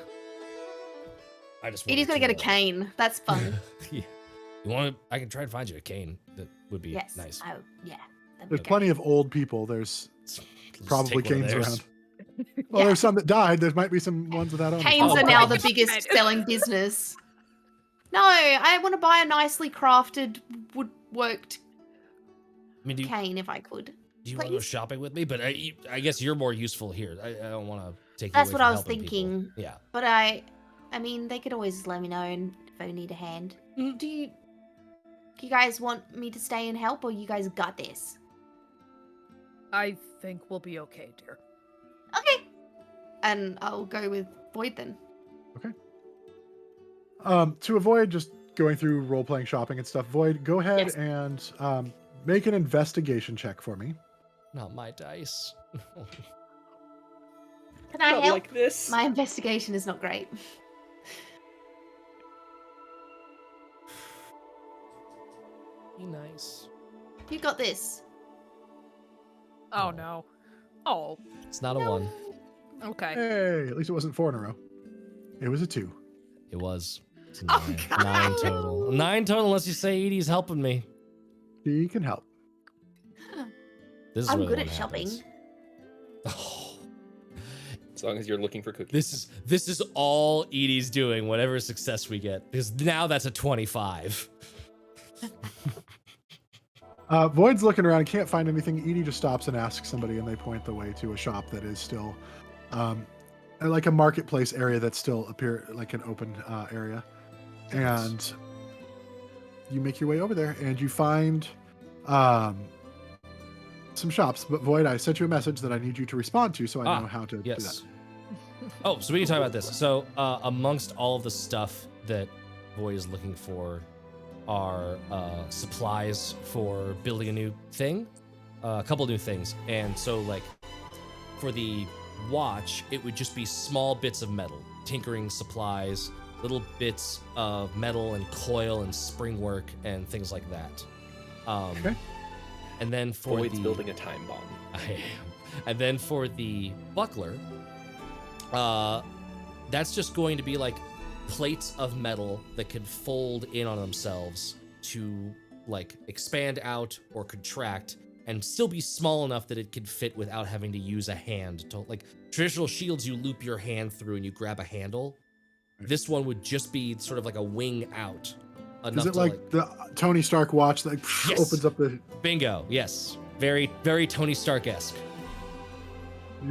Edie's gonna get a cane. That's fun. Yeah. You want to? I can try and find you a cane. That would be Yes. nice. Oh, yeah. that'd be There's great. plenty of old people. There's Just probably take one of canes theirs. around. Well, there's some that died. There might be some ones without owners. Canes Oh, are now God. the biggest selling business. No, I want to buy a nicely crafted, woodworked I mean, do cane if I could. you want to go please? shopping with me? But I guess you're more useful here. I don't want to take. That's you what away I from was helping people. thinking. Yeah. But I mean, they could always let me know if I need a hand. Mm. Do you guys want me to stay and help, or you guys got this? I think we'll be okay, dear. Okay. And I'll go with Void then. To avoid just going through role-playing shopping and stuff, Void, go ahead Yes. and make an investigation check for me. Not my dice. Can I Not help? like this. My investigation is not great. Be nice. You got this. Oh no. Oh, It's not a one. okay. Hey, at least it wasn't 4 in a row. It was a 2. It was. It's Oh, 9. God. 9 total. 9 total, unless you say Edie's helping me. She can help. This is I'm where the good one at shopping. happens. Oh, As long as you're looking for cookies. this is all Edie's doing, whatever success we get. Because now that's a 25. Void's looking around and can't find anything. Edie just stops and asks somebody, and they point the way to a shop that is still like a marketplace area that's still appear like an open area. And you make your way over there, and you find some shops. But Void, I sent you a message that I need you to respond to, so I know how to do that. Yes. Oh, so we can talk about this. So, amongst all of the stuff that Void is looking for are supplies for building a new thing, a couple new things. And so, like, for the watch, it would just be small bits of metal, tinkering supplies, little bits of metal and coil and spring work and things like that. Okay. And then for Void's the building a time bomb. I am. And then for the buckler, that's just going to be like plates of metal that can fold in on themselves to like expand out or contract and still be small enough that it can fit without having to use a hand to like traditional shields. You loop your hand through and you grab a handle. This one would just be sort of like a wing out enough Is it to like the Tony Stark watch that Yes. opens up the? bingo? Yes, very very Tony Stark-esque.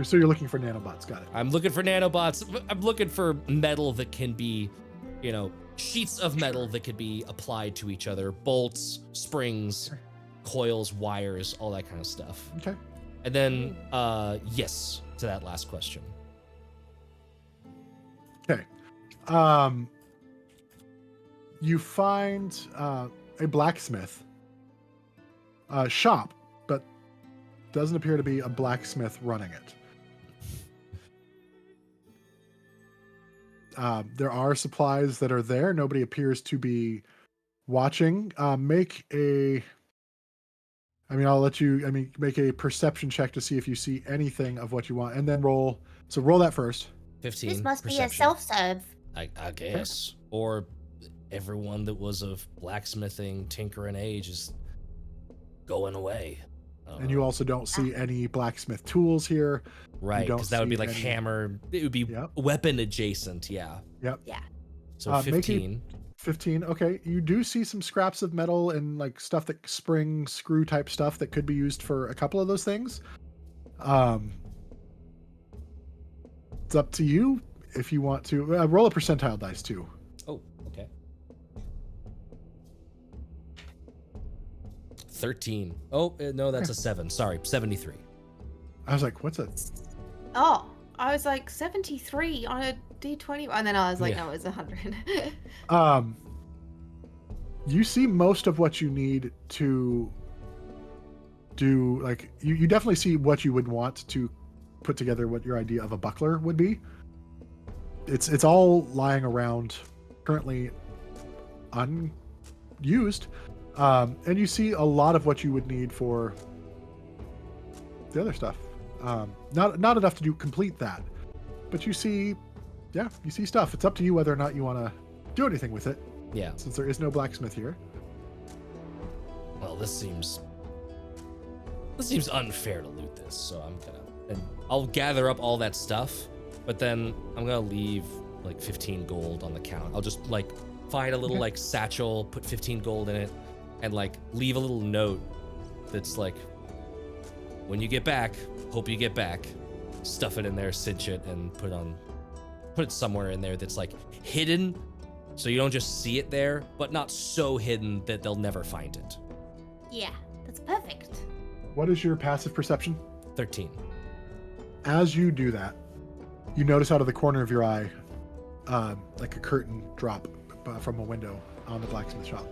So you're looking for nanobots. Got it. I'm looking for nanobots. I'm looking for metal that can be, sheets of metal that could be applied to each other, bolts, springs, coils, wires, all that kind of stuff. Okay. And then, yes to that last question. Okay. You find a blacksmith shop, but doesn't appear to be a blacksmith running it. There are supplies that are there. Nobody appears to be watching. Make a perception check to see if you see anything of what you want, and then roll. So roll that first. 15. This must be a perception. self-serve. I guess. Or everyone that was of blacksmithing, tinkering age is going away. And you also don't see any blacksmith tools here. Right, don't because that would be see like any- hammer. It would be weapon adjacent, yeah. Yep. Yeah. So Make it 15. 15. Okay. You do see some scraps of metal and like stuff that spring screw type stuff that could be used for a couple of those things. It's up to you if you want to roll a percentile dice too. Oh, okay. 13. Oh, no, that's a 7. Sorry, 73. I was like, what's a? Oh, I was like 73 on a D20, and then I was like, Yeah. no, it's 100. You see most of what you need to do. Like you definitely see what you would want to put together what your idea of a buckler would be. It's all lying around, currently unused, and you see a lot of what you would need for the other stuff. Not enough to complete that, but you see stuff. It's up to you whether or not you want to do anything with it. Yeah. Since there is no blacksmith here. Well, this seems unfair to loot this, so I'll gather up all that stuff, but then I'm gonna leave like 15 gold on the count. I'll just like find a little like satchel, put 15 gold in it, and like leave a little note that's like, when you get back, hope you get back. Stuff it in there, cinch it, and put it somewhere in there that's like hidden, so you don't just see it there, but not so hidden that they'll never find it. Yeah, that's perfect. What is your passive perception? 13. As you do that, you notice out of the corner of your eye, like a curtain drop from a window on the blacksmith shop.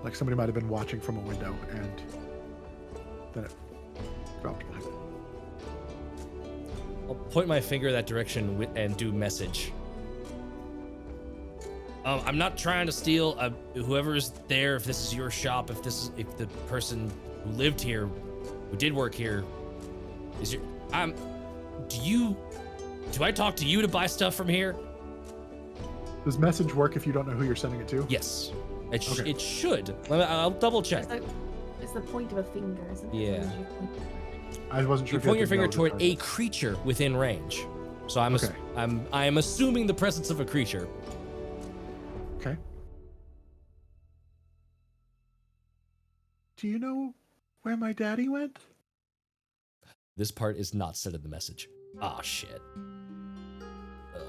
Like somebody might have been watching from a window, and then it dropped behind it. I'll point my finger that direction and do message. I'm not trying to steal. Whoever's there, if this is your shop, if the person who lived here, who did work here, is your. Do I talk to you to buy stuff from here? Does message work if you don't know who you're sending it to? Yes. It Okay. should. I'll double check. It's the point of a finger, isn't it? Yeah. As you point it. I wasn't sure. You if point had your to finger know the toward target. a creature within range. So I'm Okay. I'm assuming the presence of a creature. Okay. Do you know where my daddy went? This part is not said in the message. Ah, shit. Oh,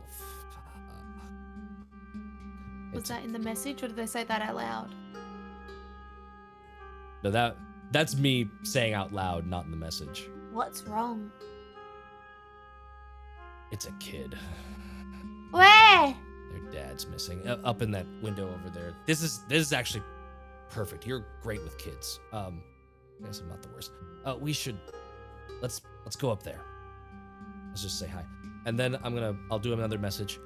fuck. Was that in the message, or did they say that out loud? No, that's me saying out loud, not in the message. What's wrong? It's a kid. Where? Their dad's missing. Up in that window over there. This is actually perfect. You're great with kids. I guess I'm not the worst. We should let's go up there. Let's just say hi. And then I'll do another message.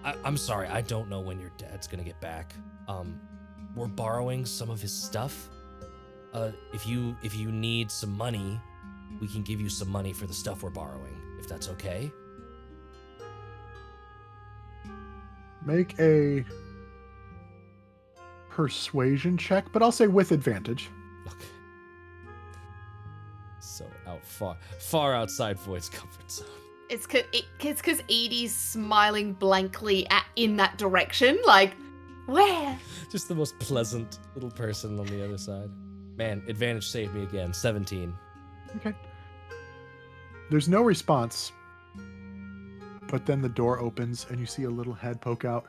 I'm sorry, I don't know when your dad's gonna get back. We're borrowing some of his stuff. If you need some money, we can give you some money for the stuff we're borrowing, if that's okay. Make a persuasion check, but I'll say with advantage. Okay. So far outside Void's comfort zone. It's because Edie's smiling blankly in that direction, like, Where? Just the most pleasant little person on the other side. Man, advantage saved me again. 17. Okay. There's no response, but then the door opens and you see a little head poke out.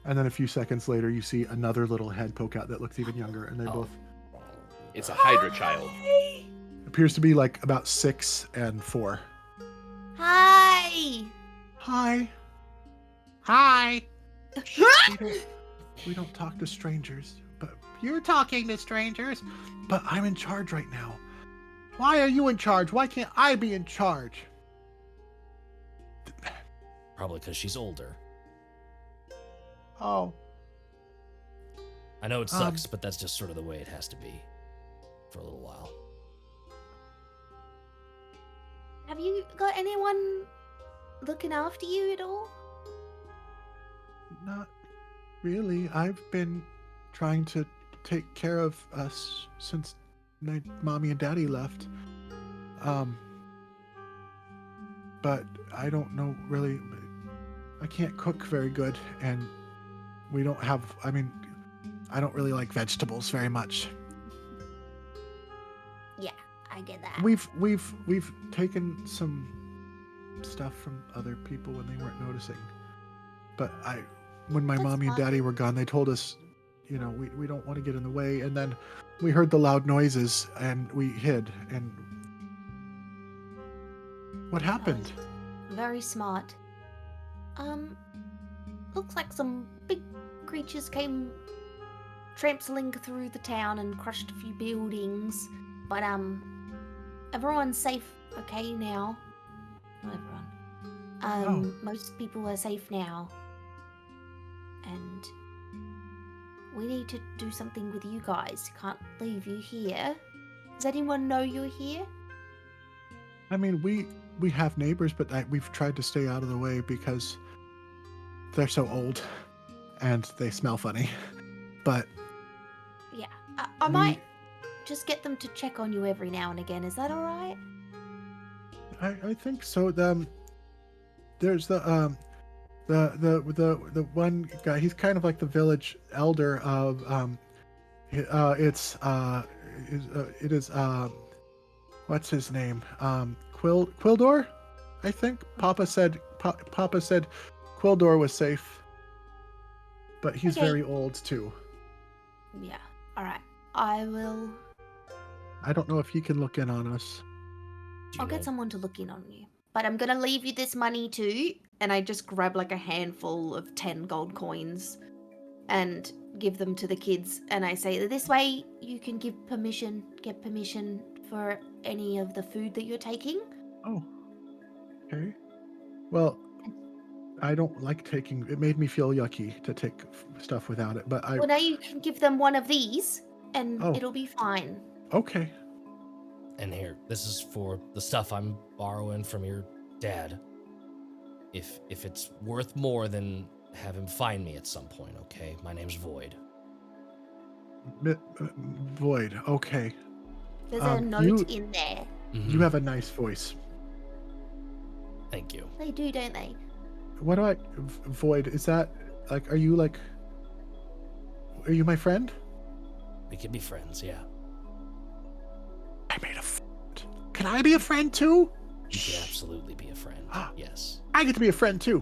And then a few seconds later, you see another little head poke out that looks even younger. And they both It's a Hydra child. appears to be like about 6 and 4. Hi. Hi. Hi. We don't talk to strangers, but You're talking to strangers. I'm in charge right now. Why are you in charge? Why can't I be in charge? Probably because she's older. Oh. I know it sucks, but that's just sort of the way it has to be for a little while. Have you got anyone looking after you at all? Not really. I've been trying to take care of us since my mommy and daddy left. But I don't know really. I can't cook very good, and we don't have. I mean, I don't really like vegetables very much. Yeah, I get that. We've taken some stuff from other people when they weren't noticing. But when my That's mommy and fine. daddy were gone, they told us, we don't want to get in the way. And then we heard the loud noises and we hid. And what happened? Very smart. Looks like some big creatures came trampling through the town and crushed a few buildings. But everyone's safe, okay, now. Not everyone. Most people are safe now. And we need to do something with you guys. Can't leave you here. Does anyone know you're here? I mean, we have neighbors, but we've tried to stay out of the way because they're so old and they smell funny. But Yeah. I might just get them to check on you every now and again. Is that alright? I think so. There's the one guy. He's kind of like the village elder of it is what's his name? Quildor, I think. Papa said Quildor was safe, but he's Okay. very old too. Yeah. Alright. I will. I don't know if he can look in on us. Do you I'll get know- someone to look in on you. But I'm gonna leave you this money too. And I just grab like a handful of 10 gold coins and give them to the kids. And I say, this way you can get permission for any of the food that you're taking. Oh, okay. Well, I don't like taking. It made me feel yucky to take stuff without it. But Well, now you can give them one of these and Oh. it'll be fine. Okay. And here, this is for the stuff I'm borrowing from your dad. If it's worth more, then have him find me at some point, okay? My name's Void. Void. Okay. There's a note in there. Mhm. You have a nice voice. Thank you. They do, don't they? What do I Void? Is that like? Are you my friend? We could be friends, yeah. I made a friend. Can I be a friend too? You could absolutely be a friend. Yes. I get to be a friend too.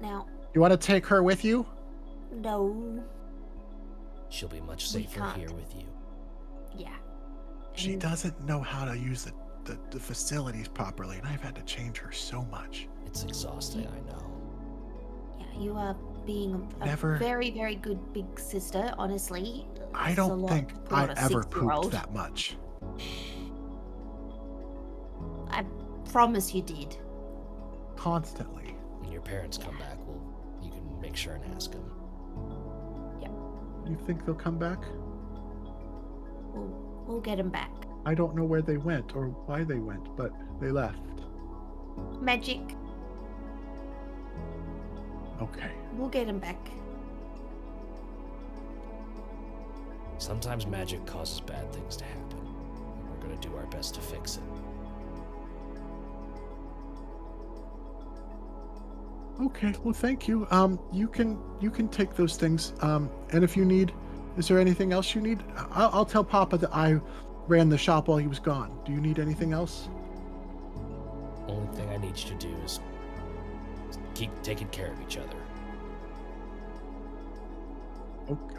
Now, You want to take her with you? no. She'll be much We safer can't. here with you. Yeah. She And doesn't know how to use the facilities properly, and I've had to change her so much. It's exhausting, I know. Yeah, you are being a Never- very, very good big sister, honestly. I It's a don't lot think to put I on a ever 6-year-old. pooped that much. I promise you did. Constantly. When your parents come back, you can make sure and ask them. You think they'll come back? We'll get him back. I don't know where they went or why they went, but they left. Magic. Okay. We'll get him back. Sometimes magic causes bad things to happen. And we're gonna do our best to fix it. Okay, well, thank you. You can take those things. And if you need, is there anything else you need? I'll tell Papa that I ran the shop while he was gone. Do you need anything else? Only thing I need you to do is keep taking care of each other.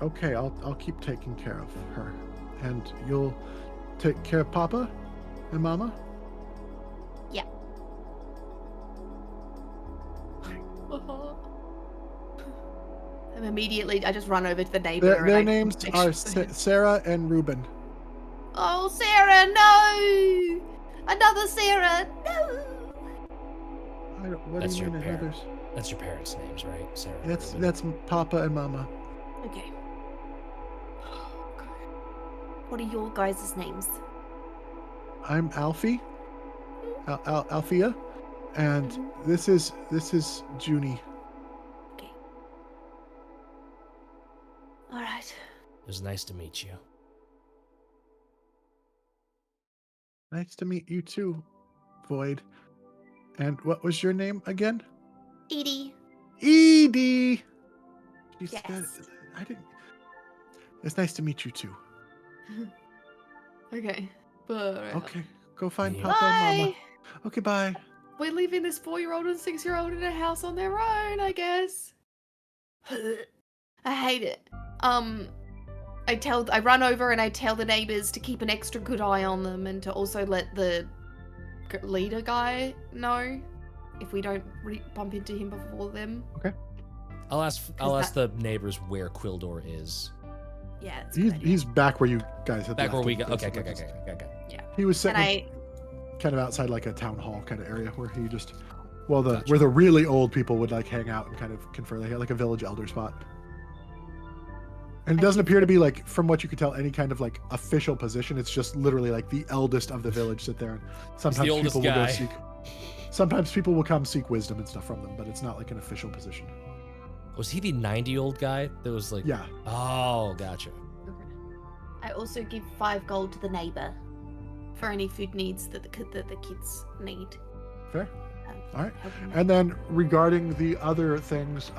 Okay, I'll keep taking care of her, and you'll take care of Papa and Mama. Yeah. And immediately, I just run over to the neighbor. Their and I names make are sure- Sarah and Reuben. Oh, Sarah, no! Another Sarah, no! What That's do you your mean parent. others? That's your parents' names, right, Sarah? and Reuben? That's Papa and Mama. Okay. What are your guys' names? I'm Alfie, Althea, and this is Junie. Okay. All right. It was nice to meet you. Nice to meet you too, Void. And what was your name again? Edie. Edie. She said, Yes. I didn't. It's nice to meet you too. Okay. But Okay, go find Yeah. Papa and Mama. Bye. Okay, bye. we're leaving this 4-year-old and 6-year-old in a house on their own, I guess. I hate it. I run over and I tell the neighbors to keep an extra good eye on them and to also let the leader guy know if we don't bump into him before them. I'll ask the neighbors where Quildor is. Yeah, that's a good idea. He's back where you guys had Back left where we him, go. Okay. basically. Yeah. He was And sitting I kind of outside like a town hall kind of area where he just, well, Gotcha. where the really old people would like hang out and kind of confer. They had like a village elder spot. And it doesn't appear to be like, from what you could tell, any kind of like official position. It's just literally like the eldest of the village sit there. And sometimes oldest people will guy. go seek. Sometimes people will come seek wisdom and stuff from them, but it's not like an official position. Was he the 90-year-old guy that was like? Yeah. Oh, gotcha. I also give 5 gold to the neighbor for any food needs that the kids need. Fair. All right. Help them out. And then regarding the other things,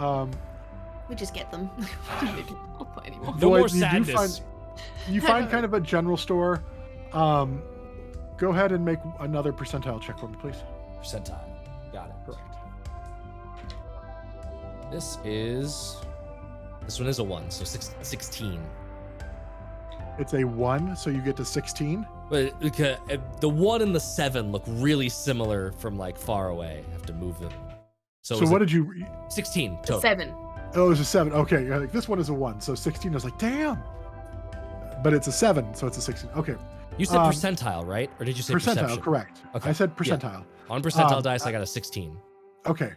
We just get them. I'll play anymore. No Void, more you do sadness. you find kind of a general store. Go ahead and make another percentile check for me, please. Percentile. Got it. Correct. This one is a 1, so 16. It's a 1, so you get to 16. But okay, the 1 and the 7 look really similar from like far away. I have to move them. So, So what did you? 16 total. 7. Oh, it was a 7. Okay, like, this one is a 1, so 16. I was like, damn. But it's a 7, so it's a 16. Okay, You said percentile, right? Or did you say percentile, perception? correct. Okay, I said yeah. percentile. On percentile dice, I got a 16. Okay,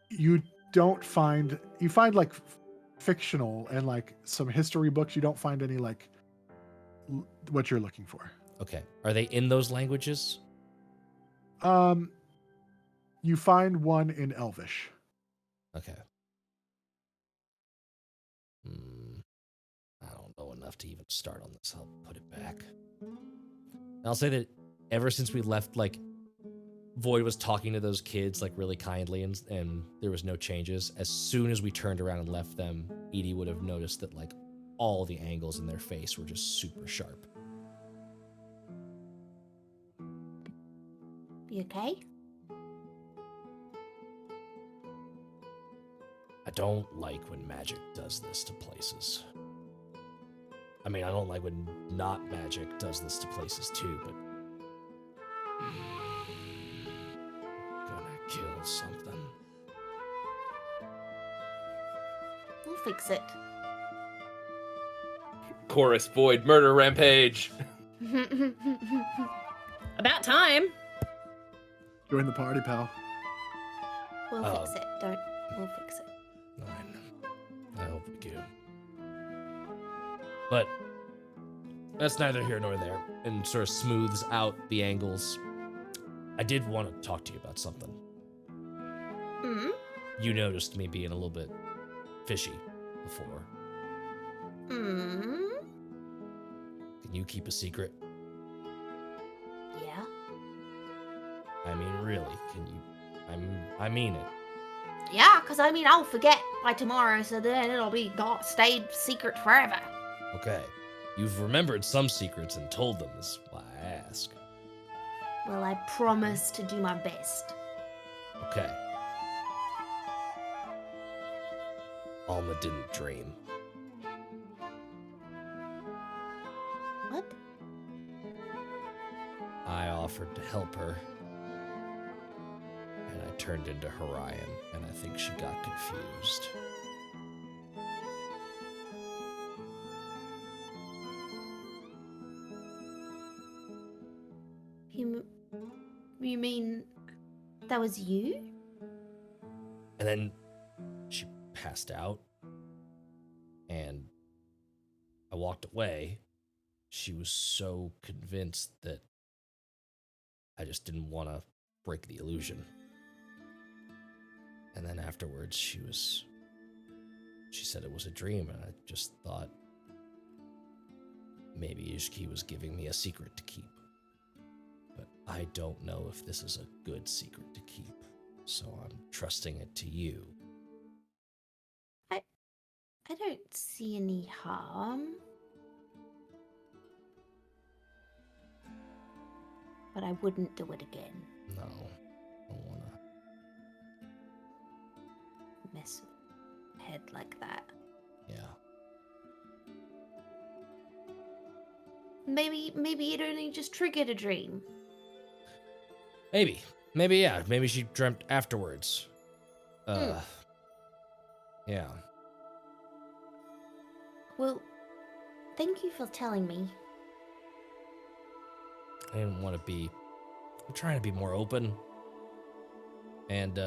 you don't find. You find like fictional and like some history books. You don't find any like what you're looking for. Okay. Are they in those languages? You find one in Elvish. Okay. I don't know enough to even start on this. I'll put it back. And I'll say that ever since we left, like, Void was talking to those kids, like, really kindly, and there was no changes. As soon as we turned around and left them, Edie would have noticed that, like, all the angles in their face were just super sharp. You okay? I don't like when magic does this to places. I mean, I don't like when not magic does this to places too, but... Gonna kill something. We'll fix it. Chorus Void murder rampage. About time. Join the party, pal. We'll fix it. We'll fix it. I hope we do. But that's neither here nor there, and sort of smooths out the angles. I did want to talk to you about something. Hmm? You noticed me being a little bit fishy before. Hmm? Can you keep a secret? Yeah. I mean, really, can you? I mean it. Yeah, because I mean, I'll forget by tomorrow, so then it'll be stayed secret forever. Okay. You've remembered some secrets and told them, is why I ask. Well, I promise to do my best. Okay. Alma didn't dream. What? I offered to help her. And I turned into Orion, and I think she got confused. You mean that was you? And then she passed out, and I walked away. She was so convinced that I just didn't want to break the illusion. And then afterwards, she said it was a dream, and I just thought maybe he was giving me a secret to keep. But I don't know if this is a good secret to keep, so I'm trusting it to you. I don't see any harm. But I wouldn't do it again. No, I don't want to. Mess with head like that. Yeah. Maybe it only just triggered a dream. Maybe, yeah. Maybe she dreamt afterwards. Yeah. Well, thank you for telling me. I didn't want to be... I'm trying to be more open. And,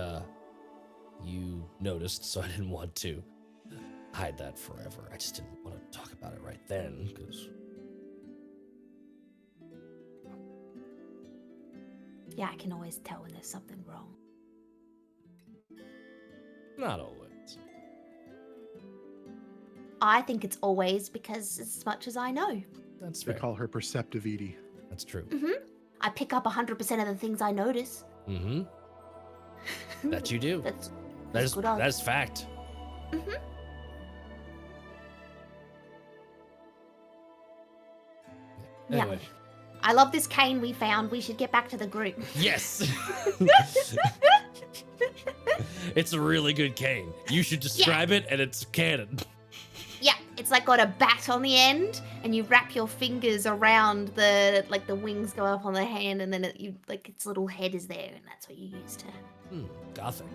you noticed, so I didn't want to hide that forever. I just didn't want to talk about it right then, because... Yeah, I can always tell when there's something wrong. Not always. I think it's always because as much as I know. That's They fair. call her perceptive Edie. That's true. I pick up 100% of the things I notice. That you do. That's good odds. That's fact. Anyway. Yeah. I love this cane we found. We should get back to the group. Yes. It's a really good cane. You should describe it, and it's canon. Yeah, it's like got a bat on the end, and you wrap your fingers around the wings go up on the hand, and then its little head is there, and that's what you use to. Gothic.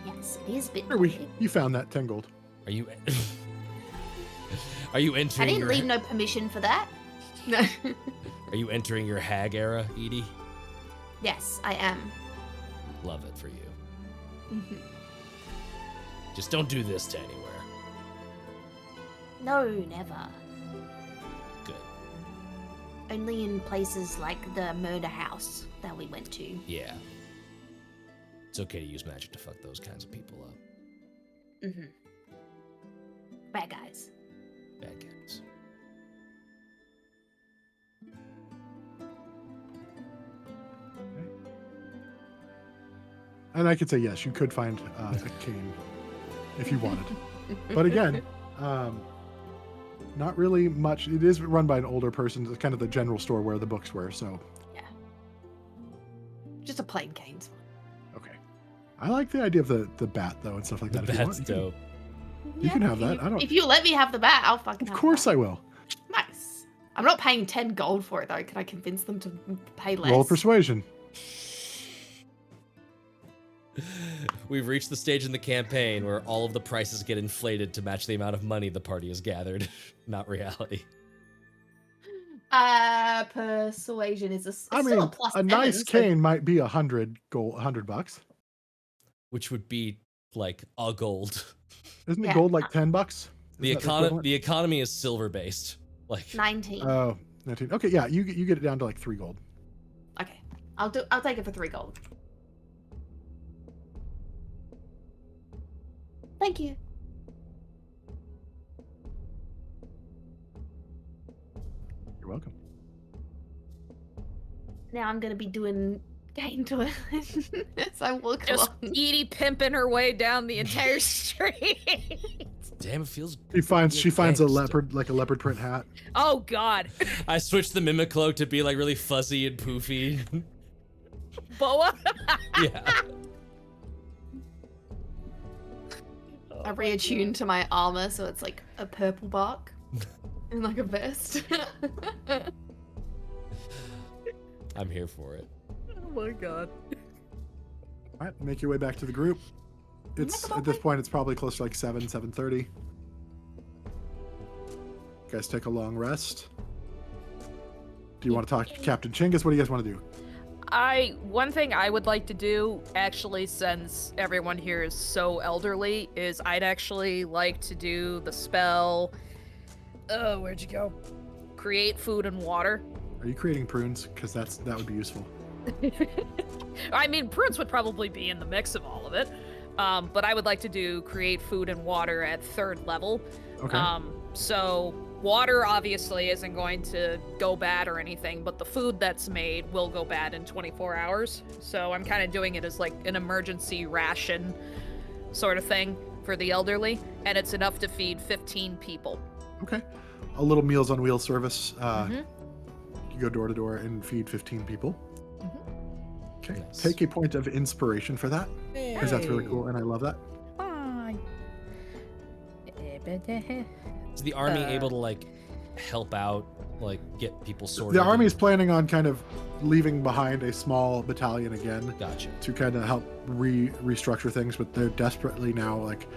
Yes, it is a bit. Here you found that 10 gold. Are you? Are you entering? I didn't leave no permission for that. No. Are you entering your hag era, Edie? Yes, I am. Love it for you. Just don't do this to anywhere. No, never. Good. Only in places like the murder house that we went to. Yeah. It's okay to use magic to fuck those kinds of people up. Bad guys. Bad guys. And I could say, yes, you could find a cane if you wanted. But again, not really much. It is run by an older person. It's kind of the general store where the books were, so. Yeah. Just a plain cane's fine. Okay. I like the idea of the bat, though, and stuff like that. The bat's dope. You can have that. If you let me have the bat, I'll fucking have Of course I will. Nice. I'm not paying 10 gold for it, though. Can I convince them to pay less? Roll persuasion. We've reached the stage in the campaign where all of the prices get inflated to match the amount of money the party has gathered. Not reality. Persuasion is still a plus nice 7, cane might be $100. Which would be like a gold. Isn't it gold like $10? The equivalent? the economy is silver based. Like 19. Oh, 19. Okay, yeah, you get it down to like 3 gold. Okay. I'll take it for 3 gold. Thank you. You're welcome. Now I'm gonna be doing get into it as I walk Just along. Edie pimping her way down the entire street. Damn, it feels. She finds a gangster. leopard print hat. Oh God, I switched the mimic cloak to be like really fuzzy and poofy. Boa. Yeah. I reattuned to my armor, so it's like a purple bark and like a vest. I'm here for it. Oh my God. All right, make your way back to the group. It's at this point, it's probably close to like 7:30. You guys take a long rest. Do you want to talk to Captain Chinggis? What do you guys want to do? One thing I would like to do, actually, since everyone here is so elderly, is I'd actually like to do the spell. Oh, where'd you go? Create food and water. Are you creating prunes? Because that would be useful. I mean, prunes would probably be in the mix of all of it. But I would like to do create food and water at 3rd level. Okay. So water obviously isn't going to go bad or anything, but the food that's made will go bad in 24 hours. So I'm kind of doing it as like an emergency ration sort of thing for the elderly, and it's enough to feed 15 people. Okay. A little Meals on Wheels service. Mhm. You go door to door and feed 15 people. Okay. Nice. Take a point of inspiration for that, because that's really cool, and I love that. Is the army able to like help out, like get people sorted? The army is planning on kind of leaving behind a small battalion again. Gotcha. To kind of help restructure things, but they're desperately now like,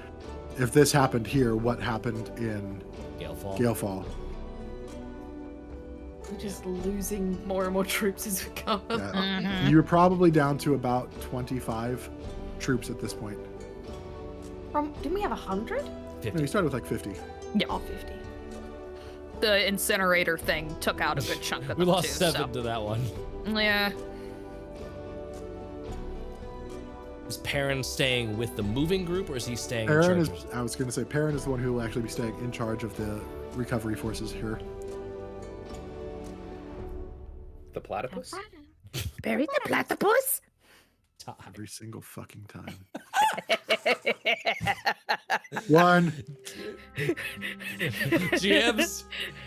if this happened here, what happened in Gaelfall? We're just losing more and more troops as we go. Yeah. You're probably down to about 25 troops at this point. Didn't we have 100? 50. No, you started with like 50. Yeah. Oh, 50. The incinerator thing took out a good chunk of We them lost too, 7 to that one. Yeah. Is Perrin staying with the moving group, or is he staying in Perrin charge? I was going to say, Perrin is the one who will actually be staying in charge of the recovery forces here. The platypus? Bury the platypus? Every single fucking time. One. GMs,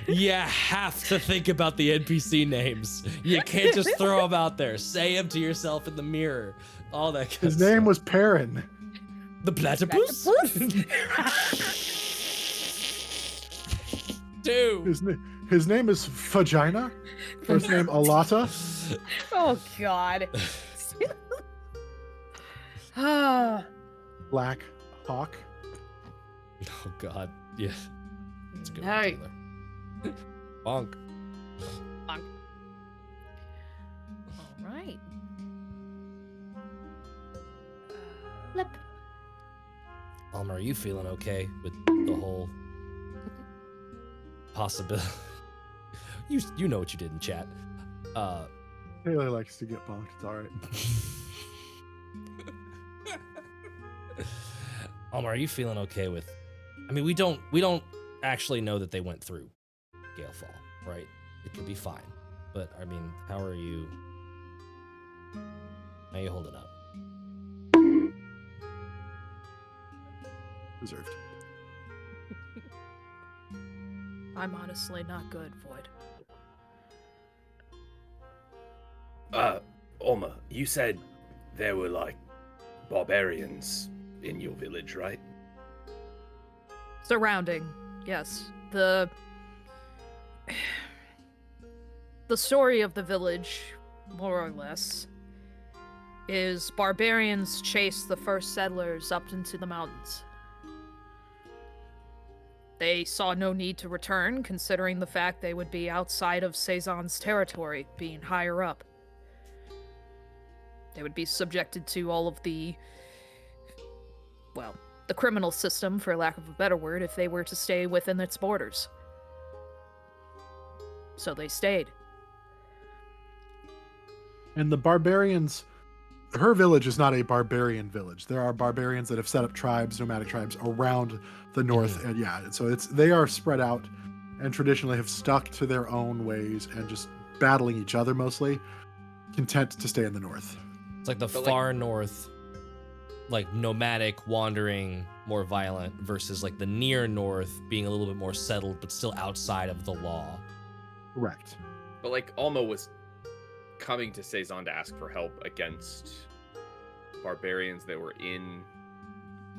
you have to think about the NPC names. You can't just throw them out there. Say them to yourself in the mirror. All that kind His of name stuff. was Perrin. The platypus? Dude. His name is Vagina. First name Alata. Oh God. Black Hawk. Oh God. Yeah. That's a good No. one, Taylor. Bonk. All right. Flip. Alma, are you feeling okay with the whole possibility? You know what you did in chat. Taylor likes to get bonked. It's all right. Alma, are you feeling okay with? I mean, we don't actually know that they went through Gaelfall, right? It could be fine, but I mean, how are you? How you holding up? Deserved. I'm honestly not good, Void. Alma, you said there were like barbarians in your village, right? Surrounding, yes. The story of the village, more or less, is barbarians chased the first settlers up into the mountains. They saw no need to return, considering the fact they would be outside of Cezanne's territory, being higher up. They would be subjected to all of the criminal system, for lack of a better word, if they were to stay within its borders. So they stayed. And the barbarians, her village is not a barbarian village. There are barbarians that have set up tribes, nomadic tribes around the north, and so they are spread out and traditionally have stuck to their own ways and just battling each other mostly. content to stay in the north. It's like the But, far north, like nomadic, wandering, more violent, versus like the near north being a little bit more settled, but still outside of the law. Correct. But like Alma was coming to Saison to ask for help against barbarians that were in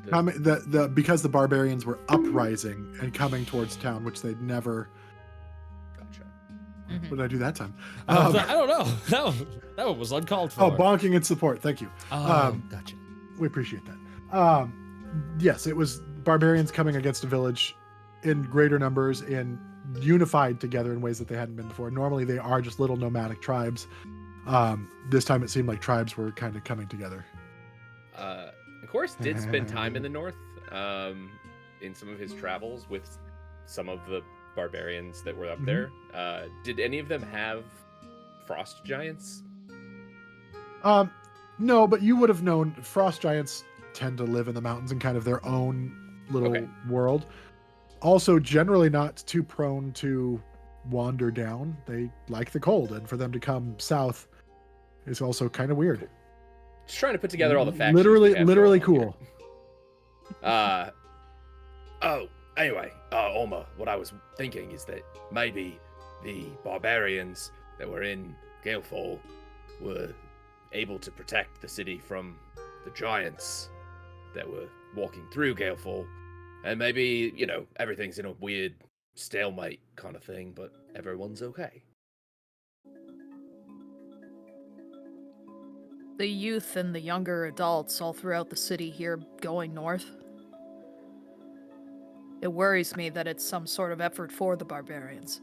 Because the barbarians were uprising and coming towards town, which they'd never. Gotcha. Mhm. What did I do that time? I don't know. That one was uncalled for. Oh, bonking and support. Thank you. Gotcha. We appreciate that. Yes, it was barbarians coming against a village in greater numbers and unified together in ways that they hadn't been before. Normally, they are just little nomadic tribes. This time, it seemed like tribes were kind of coming together. Of course, did spend time in the north in some of his travels with some of the barbarians that were up there. Did any of them have frost giants? No, but you would have known frost giants tend to live in the mountains in kind of their own little world. Also, generally not too prone to wander down. They like the cold, and for them to come south is also kind of weird. Just trying to put together all the facts. Literally cool. Anyway, Alma, what I was thinking is that maybe the barbarians that were in Gaelfall were able to protect the city from the giants that were walking through Gaelfall. And maybe, everything's in a weird stalemate kind of thing, but everyone's okay. The youth and the younger adults all throughout the city here going north. It worries me that it's some sort of effort for the barbarians.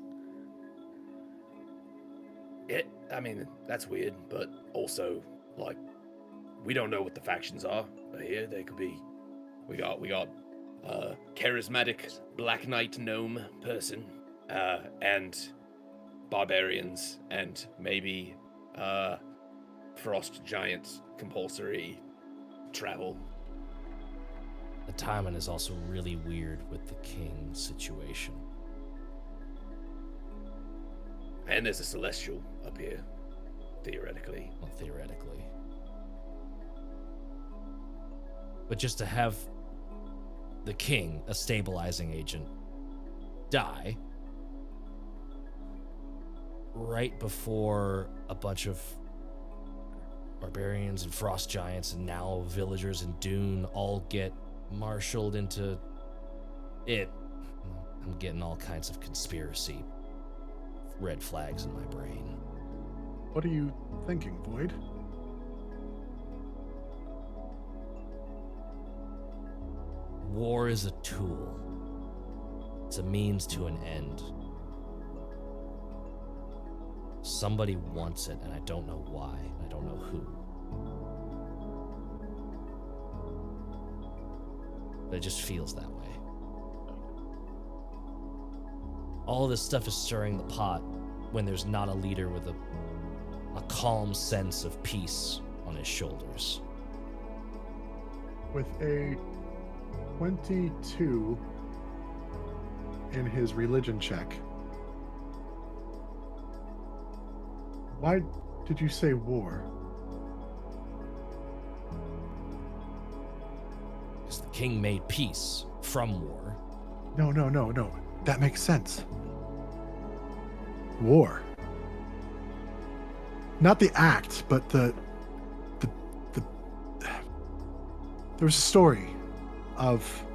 That's weird, but also, we don't know what the factions are here. They could be... We got charismatic Black Knight gnome person, and barbarians, and maybe, frost giant compulsory travel. The timing is also really weird with the king situation. And there's a celestial up here, theoretically. Well, theoretically. But just to have the king, a stabilizing agent, die right before a bunch of barbarians and frost giants and now villagers in Dune all get marshaled into it. I'm getting all kinds of conspiracy red flags in my brain. What are you thinking, Void? War is a tool. It's a means to an end. Somebody wants it, and I don't know why. I don't know who. But it just feels that way. All this stuff is stirring the pot when there's not a leader with a calm sense of peace on his shoulders. With a 22 in his religion check. Why did you say war? Because the king made peace from war. No. That makes sense. War. Not the act, but the there was a story of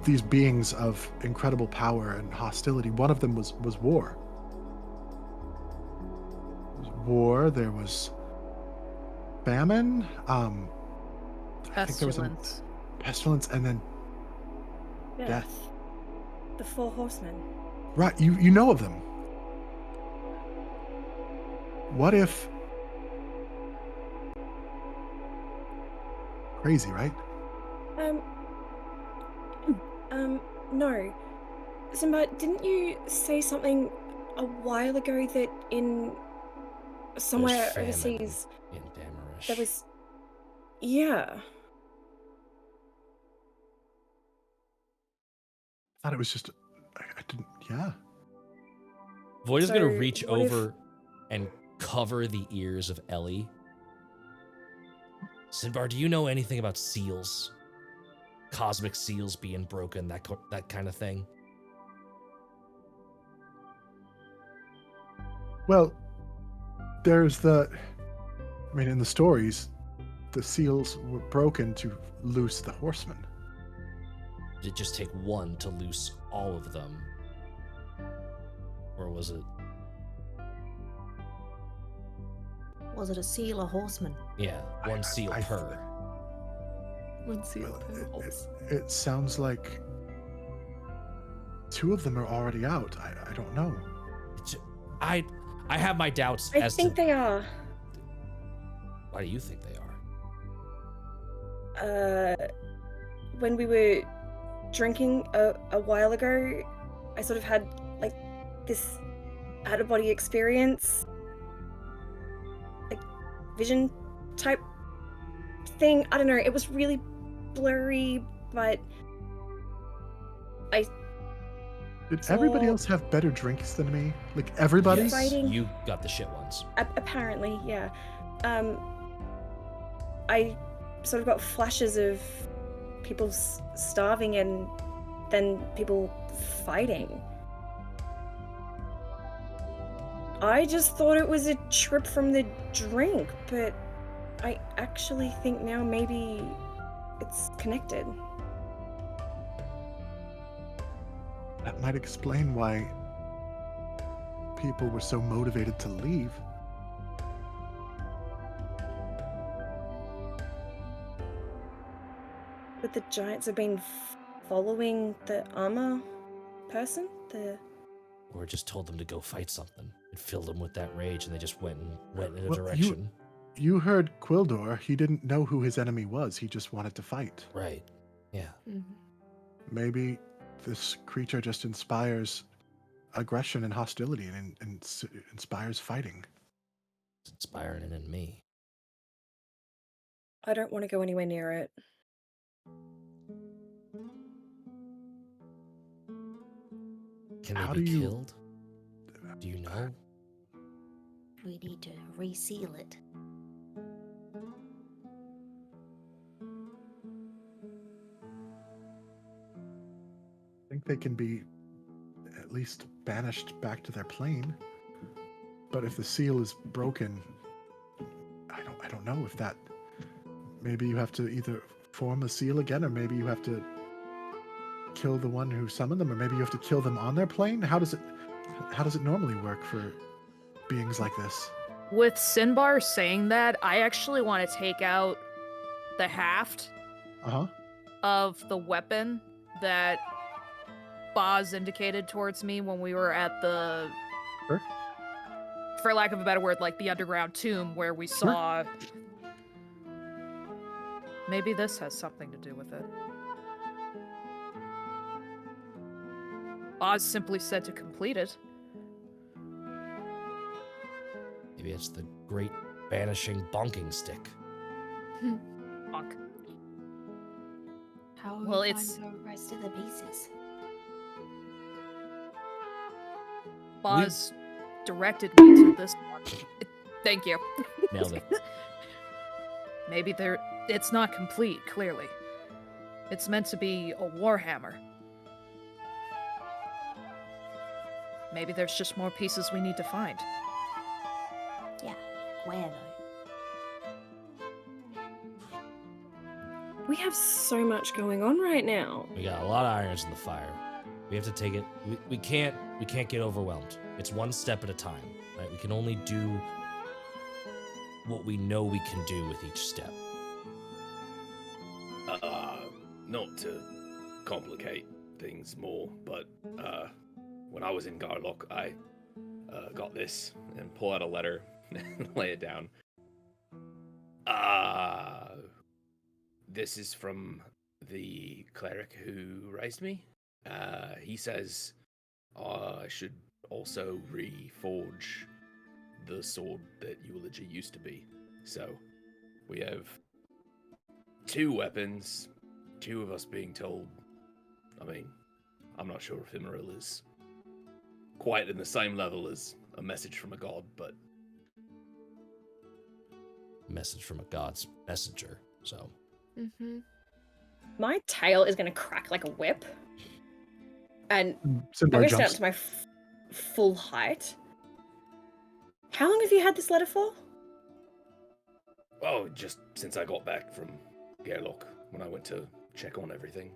these beings of incredible power and hostility. One of them was war. There was war. There was famine. I think there was a pestilence, and then death. The Four Horsemen. Right, you know of them. What if... Crazy, right? No. Sinbar, didn't you say something a while ago that in somewhere There's famine overseas in Damarish. there was... Yeah. I thought it was just... I didn't... Yeah. Void is So, gonna reach what if- over and cover the ears of Ellie. Sinbar, do you know anything about seals? Cosmic seals being broken, that kind of thing? Well, there's in the stories, the seals were broken to loose the horsemen. Did it just take one to loose all of them? Or was it? Was it a seal or horseman? Yeah, one seal per. One seal Well, per horse. It sounds like 2 of them are already out. I don't know. I have my doubts I as think to. they are. Why do you think they Uh, when we were drinking a while ago, I sort of had like this out of body experience, like vision type thing. I don't know. It was really blurry, but Did everybody So- else have better drinks than me? Like everybody? Yes, Fighting. you got the shit ones. apparently, yeah. I sort of got flashes of people starving and then people fighting. I just thought it was a trip from the drink, but I actually think now maybe it's connected. That might explain why people were so motivated to leave. But the giants have been following the armor person? Or just told them to go fight something. It filled them with that rage, and they just went in a Well, direction. You heard Quildor. He didn't know who his enemy was. He just wanted to fight. Right. Yeah. Maybe this creature just inspires aggression and hostility and inspires fighting. It's inspiring it in me. I don't want to go anywhere near it. Can How they be do you- killed? Do you know? We need to reseal it. I think they can be at least banished back to their plane. But if the seal is broken, I don't know if that. Maybe you have to either form a seal again, or maybe you have to kill the one who summoned them, or maybe you have to kill them on their plane. How does it normally work for beings like this? With Sinbar saying that, I actually want to take out the haft Uh-huh. of the weapon that Boz indicated towards me when we were at the, Sure. for lack of a better word, like the underground tomb where we saw. Maybe this has something to do with it. Boz simply said to complete it. Maybe it's the great banishing bonking stick. Bonk. How are Well, we it's- find the rest of the pieces? Boz directed me to this one. Thank you. Nailed it. Maybe it's not complete, clearly. It's meant to be a warhammer. Maybe there's just more pieces we need to find. Yeah, where though? We have so much going on right now. We got a lot of irons in the fire. We have to take it. We can't get overwhelmed. It's one step at a time, right? We can only do what we know we can do with each step. Not to complicate things more, but when I was in Garlock, I got this and pull out a letter and lay it down. This is from the cleric who raised me. He says I should also reforge the sword that Eulogy used to be. So we have 2 weapons, 2 of us being told. I mean, I'm not sure if Immeril is quite in the same level as a message from a god, but message from a god's messenger. So Mm-hmm. My tail is gonna crack like a whip, and I'm Sinbar gonna stand up jumps. to my full height. How long have you had this letter for? Oh, just since I got back from Gaelfall, when I went to check on everything.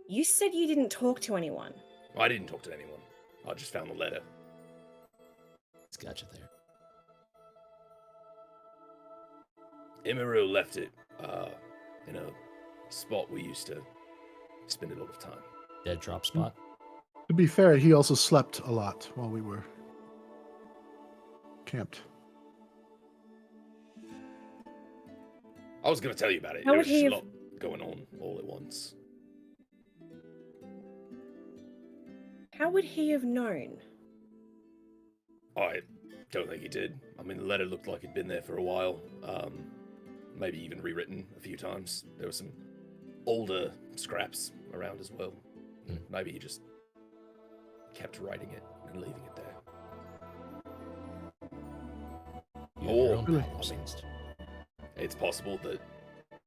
You said you didn't talk to anyone. I didn't talk to anyone. I just found the letter. it's got you there. H.E.R.O.E left it in a spot we used to spend a lot of time. Dead drop spot. To be fair, he also slept a lot while we were camped. I was going to tell you about it. How There would was just he a have- lot going on all at once. How would he have known? I don't think he did. I mean, the letter looked like it'd been there for a while. Maybe even rewritten a few times. There were some older scraps around as well. Hmm. Maybe he just kept writing it and leaving it there. You have your Oh, own really? power sensed. It's possible that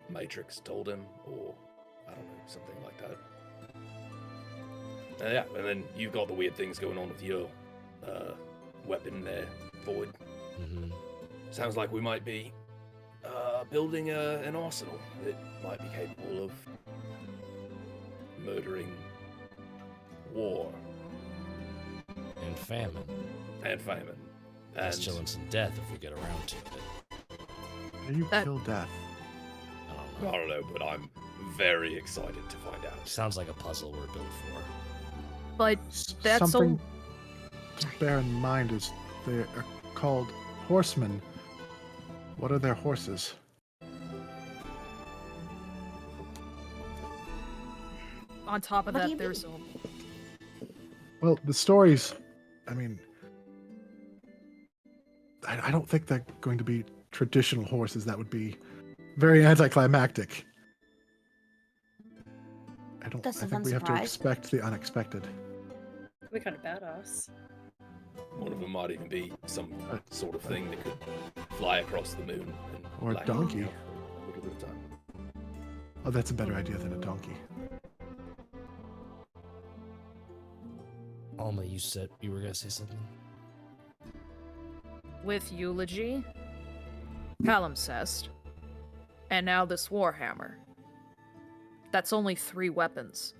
Matrix told him, or I don't know, something like that. Yeah, and then you've got the weird things going on with your weapon there, Void. Mm-hmm. Sounds like we might be building an arsenal that might be capable of murdering war And famine. and famine. Pestilence and death if we get around to it. How do you That- kill death? I don't I know. don't know, but I'm very excited to find out. Sounds like a puzzle we're built for. But that's Something to bear in mind is they are called horsemen. What are their horses? on top of What do that, you there's Well, the stories, I mean, I don't think they're going to be traditional horses. That would be very anticlimactic. I Doesn't think we have to surprise. expect the unexpected. We're kind of badass. One of them might even be some sort of thing that could fly across the moon and Or a land donkey. for a little bit of time. Oh, that's a better idea than a donkey. Alma, you said you were gonna say something? with Eulogy, Palimpsest, and now this Warhammer. That's only 3 weapons.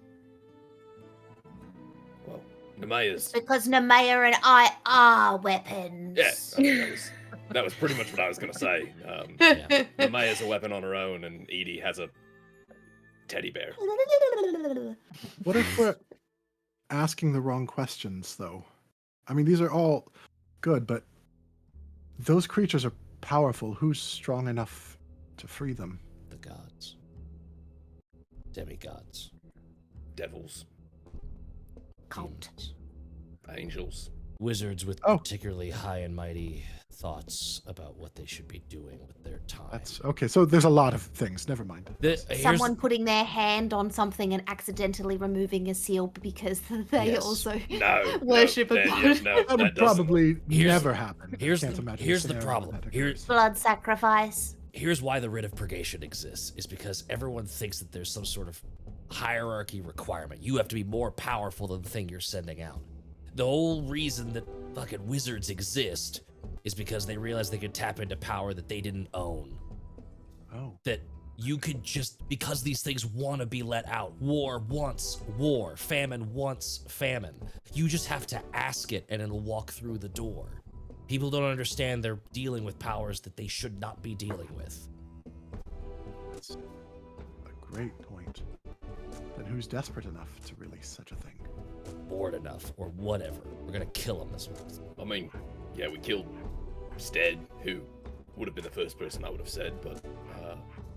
Well, Nemaya's. It's because Nemea and I are weapons. Yeah, I mean, that was pretty much what I was going to say. Yeah. Nemaya's a weapon on her own, and Edie has a teddy bear. What if we're asking the wrong questions, though? I mean, these are all good, but those creatures are powerful. Who's strong enough to free them? The gods. Demigods. Devils, Cult. Demons. angels. Wizards with Oh. particularly high and mighty thoughts about what they should be doing with their time. That's okay. So there's a lot of things. Never mind. Here's- Someone putting their hand on something and accidentally removing a seal because they Yes. also No, worship no, a that- god. no, That that would doesn't. probably Here's- never happen. here's Can't the- imagine a here's the scenario problem. where that Here- occurs. Blood sacrifice. Here's why the writ of purgation exists, is because everyone thinks that there's some sort of hierarchy requirement. You have to be more powerful than the thing you're sending out. The whole reason that fucking wizards exist is because they realized they could tap into power that they didn't own. Oh, That you could just, because these things want to be let out. War wants war. Famine wants famine. You just have to ask it and it'll walk through the door. People don't understand they're dealing with powers that they should not be dealing with. that's a great point. Then who's desperate enough to release such a thing? Bored enough or whatever. We're gonna kill them this month. I mean, yeah, we killed Stead, who would have been the first person I would have said, but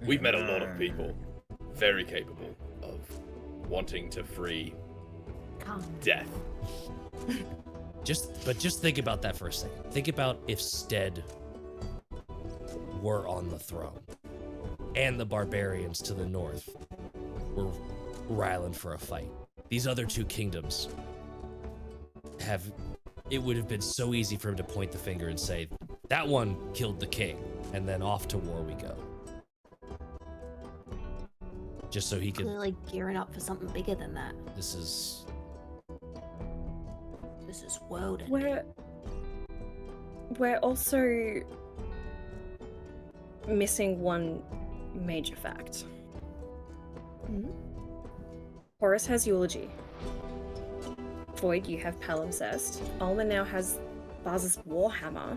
we've met a lot of people very capable of wanting to free Come. death. Just think about that for a second. Think about if Stead were on the throne and the barbarians to the north were riling for a fight. These other 2 kingdoms it would have been so easy for him to point the finger and say, that one killed the king. and then off to war we go. Just so he could. Clearly gearing up for something bigger than that. This is world ending. We're also missing one major fact. Horus has eulogy. Void, you have palimpsest. Alma now has Baz's warhammer.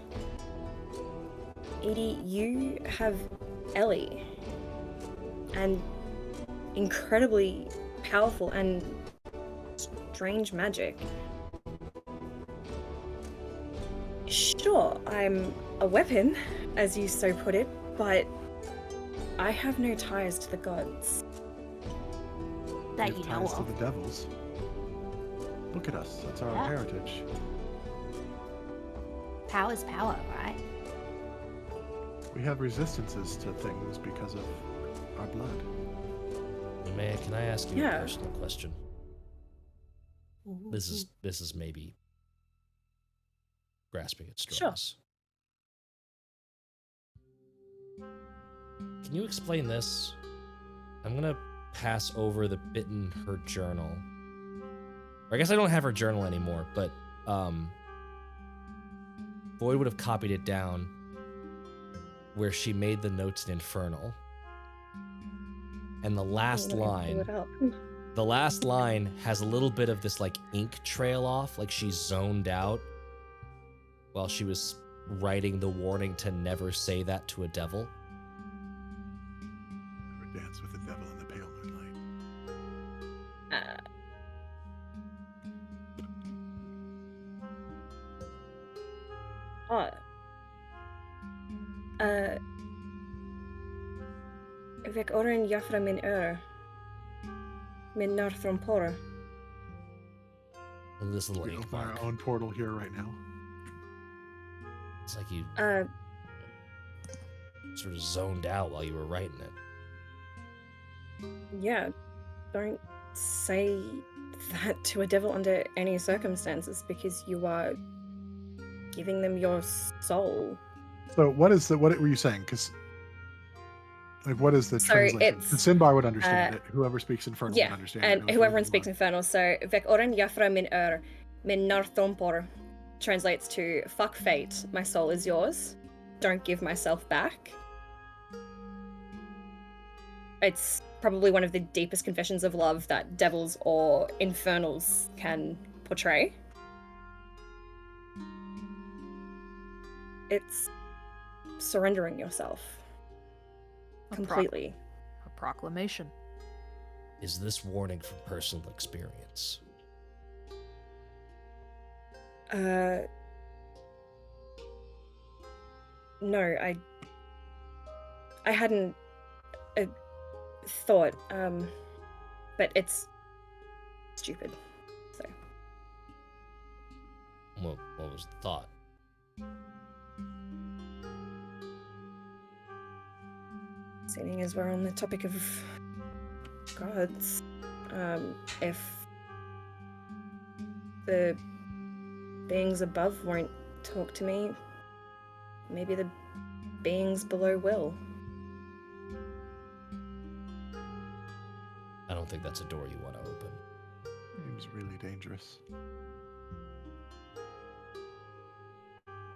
Edie, you have Ellie. And incredibly powerful and strange magic. Sure, I'm a weapon, as you so put it, but I have no ties to the gods. That We you have know ties of. to the devils. Look at us. That's our Yeah. heritage. Power's power, right? We have resistances to things because of our blood. Can I ask you Yeah. a personal question? This is maybe grasping at straws. Can you explain this? I'm gonna pass over the bit in her journal. Or I guess I don't have her journal anymore, but Boyd would have copied it down where she made the notes in Infernal. And the last line, has a little bit of this like ink trail off, like she zoned out while she was writing the warning to never say that to a devil. Never dance with the devil in the pale moonlight. Vek Orion Jafra min min Narthrompora. And this little We ink open our mark. own portal here right now. It's like you sort of zoned out while you were writing it. Yeah, don't say that to a devil under any circumstances because you are giving them your soul. So what were you saying? Because like what is the So translation? it's, The Sinbar would understand it. Whoever speaks Infernal would understand it. and whoever speaks Infernal. So Vek Oren Jafra min Narthompor translates to fuck fate, my soul is yours. Don't give myself back. It's probably one of the deepest confessions of love that devils or infernals can portray. It's surrendering yourself completely. A proclamation. Is this warning from personal experience? No, I hadn't thought, but it's stupid, so. What was the thought? Seeing as we're on the topic of gods, if the beings above won't talk to me, maybe the beings below will. I don't think that's a door you want to open. Seems really dangerous.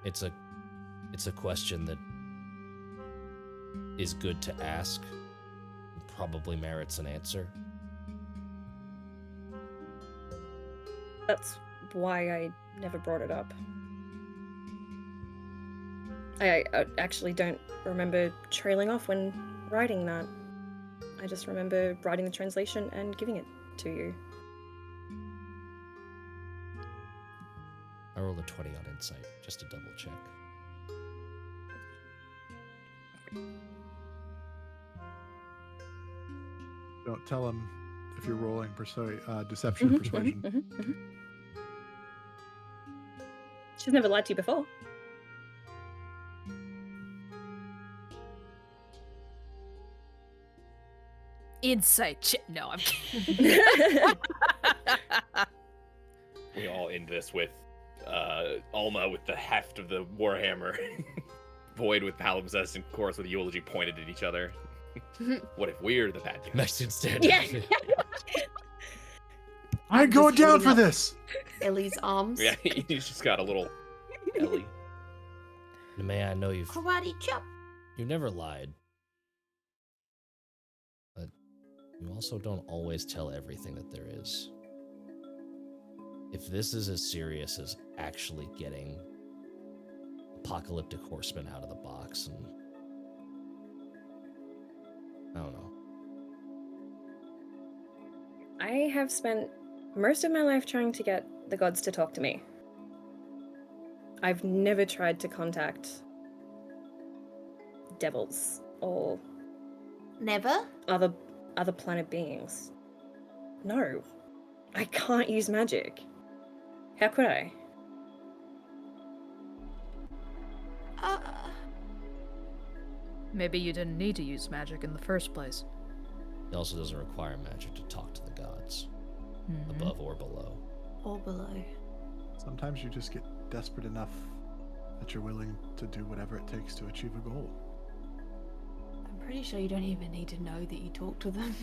It's a question that is good to ask. Probably merits an answer. That's why I never brought it up. I actually don't remember trailing off when writing that. I just remember writing the translation and giving it to you. I rolled a 20 on insight, just to double check. Don't tell him if you're rolling deception or persuasion. She's never lied to you before. Insight check. No, I'm kidding. We all end this with Alma with the heft of the warhammer. void with palimpsest and chorus with eulogy pointed at each other. What if we're the bad guys? Mexican standard. Yeah. I'm going just down holding for up- this. Ellie's arms. Yeah, he's just got a little Ellie. May I know Karate chop. you've never lied. But you also don't always tell everything that there is. If this is as serious as actually getting apocalyptic horsemen out of the box, and I don't know. I have spent most of my life trying to get the gods to talk to me. I've never tried to contact devils or Never? other planet beings. No. I can't use magic. How could I? Maybe you didn't need to use magic in the first place. It also doesn't require magic to talk to the gods, Mhm. above or below. Or below. Sometimes you just get desperate enough that you're willing to do whatever it takes to achieve a goal. I'm pretty sure you don't even need to know that you talk to them.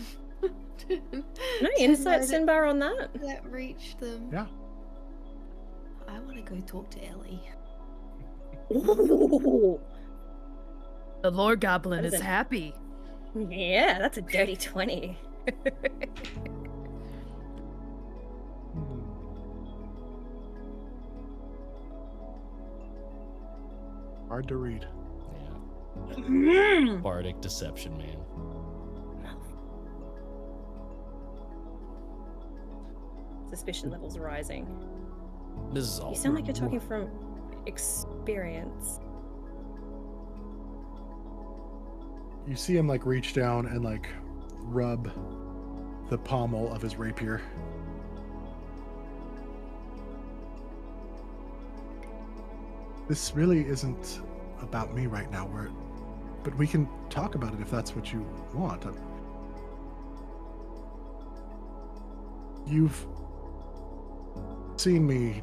No insight, Sinbar, on that? That reach them. Yeah. I want to go talk to Ellie. Ooh. The Lord Goblin That is is a- happy. Yeah, that's a dirty 20. Hard to read. Yeah. Bardic deception, man. Suspicion levels rising. This is all. You sound like you're talking from experience. You see him like reach down and like rub the pommel of his rapier. This really isn't about me right now, but we can talk about it if that's what you want. You've seen me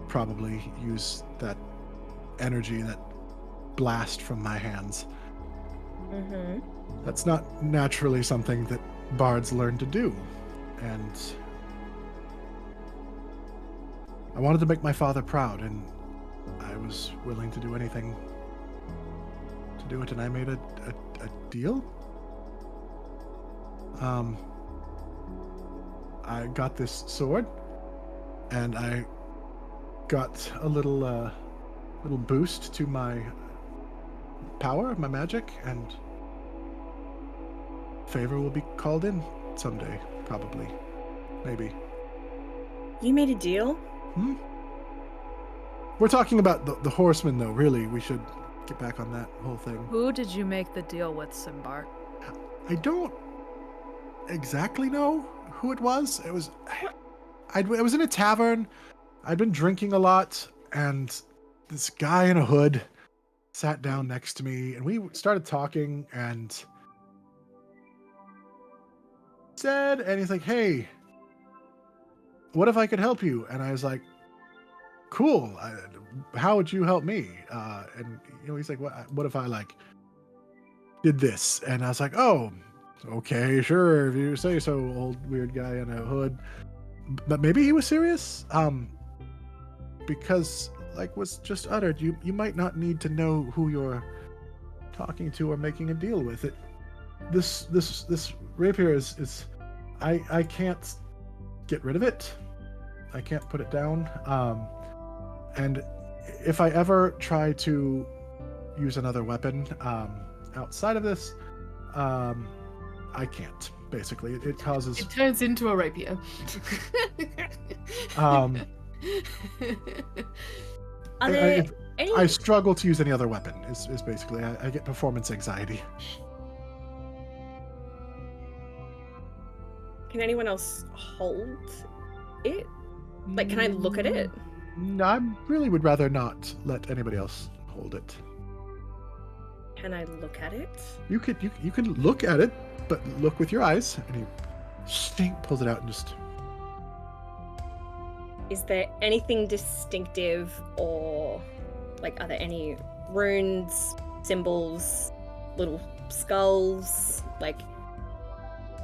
probably use that energy, that blast from my hands. Mm-hmm. That's not naturally something that bards learn to do. And I wanted to make my father proud, and I was willing to do anything to do it, and I made a deal. I got this sword, and I got a little boost to my power, my magic, and favor will be called in someday, probably, maybe. You made a deal? Hmm? We're talking about the horsemen, though. Really, we should get back on that whole thing. Who did you make the deal with, Sinbar? I don't exactly know who it was. I was in a tavern. I'd been drinking a lot, and this guy in a hood sat down next to me, and we started talking, and he's like, "Hey, what if I could help you?" And I was like, "Cool. How would you help me?" And he's like, "What if I like did this?" And I was like, "Oh, okay, sure, if you say so, old weird guy in a hood." But maybe he was serious, because like was just uttered, you might not need to know who you're talking to or making a deal with. It this rapier is I can't get rid of it. I can't put it down. And if I ever try to use another weapon outside of this, I can't. Basically, it causes. It turns into a rapier. Are there any... I struggle to use any other weapon. Is basically I get performance anxiety. Can anyone else hold it? Like, can I look at it? No, I really would rather not let anybody else hold it. Can I look at it? You can look at it, but look with your eyes. And he pulls it out and just. Is there anything distinctive, or like, are there any runes, symbols, little skulls. Like,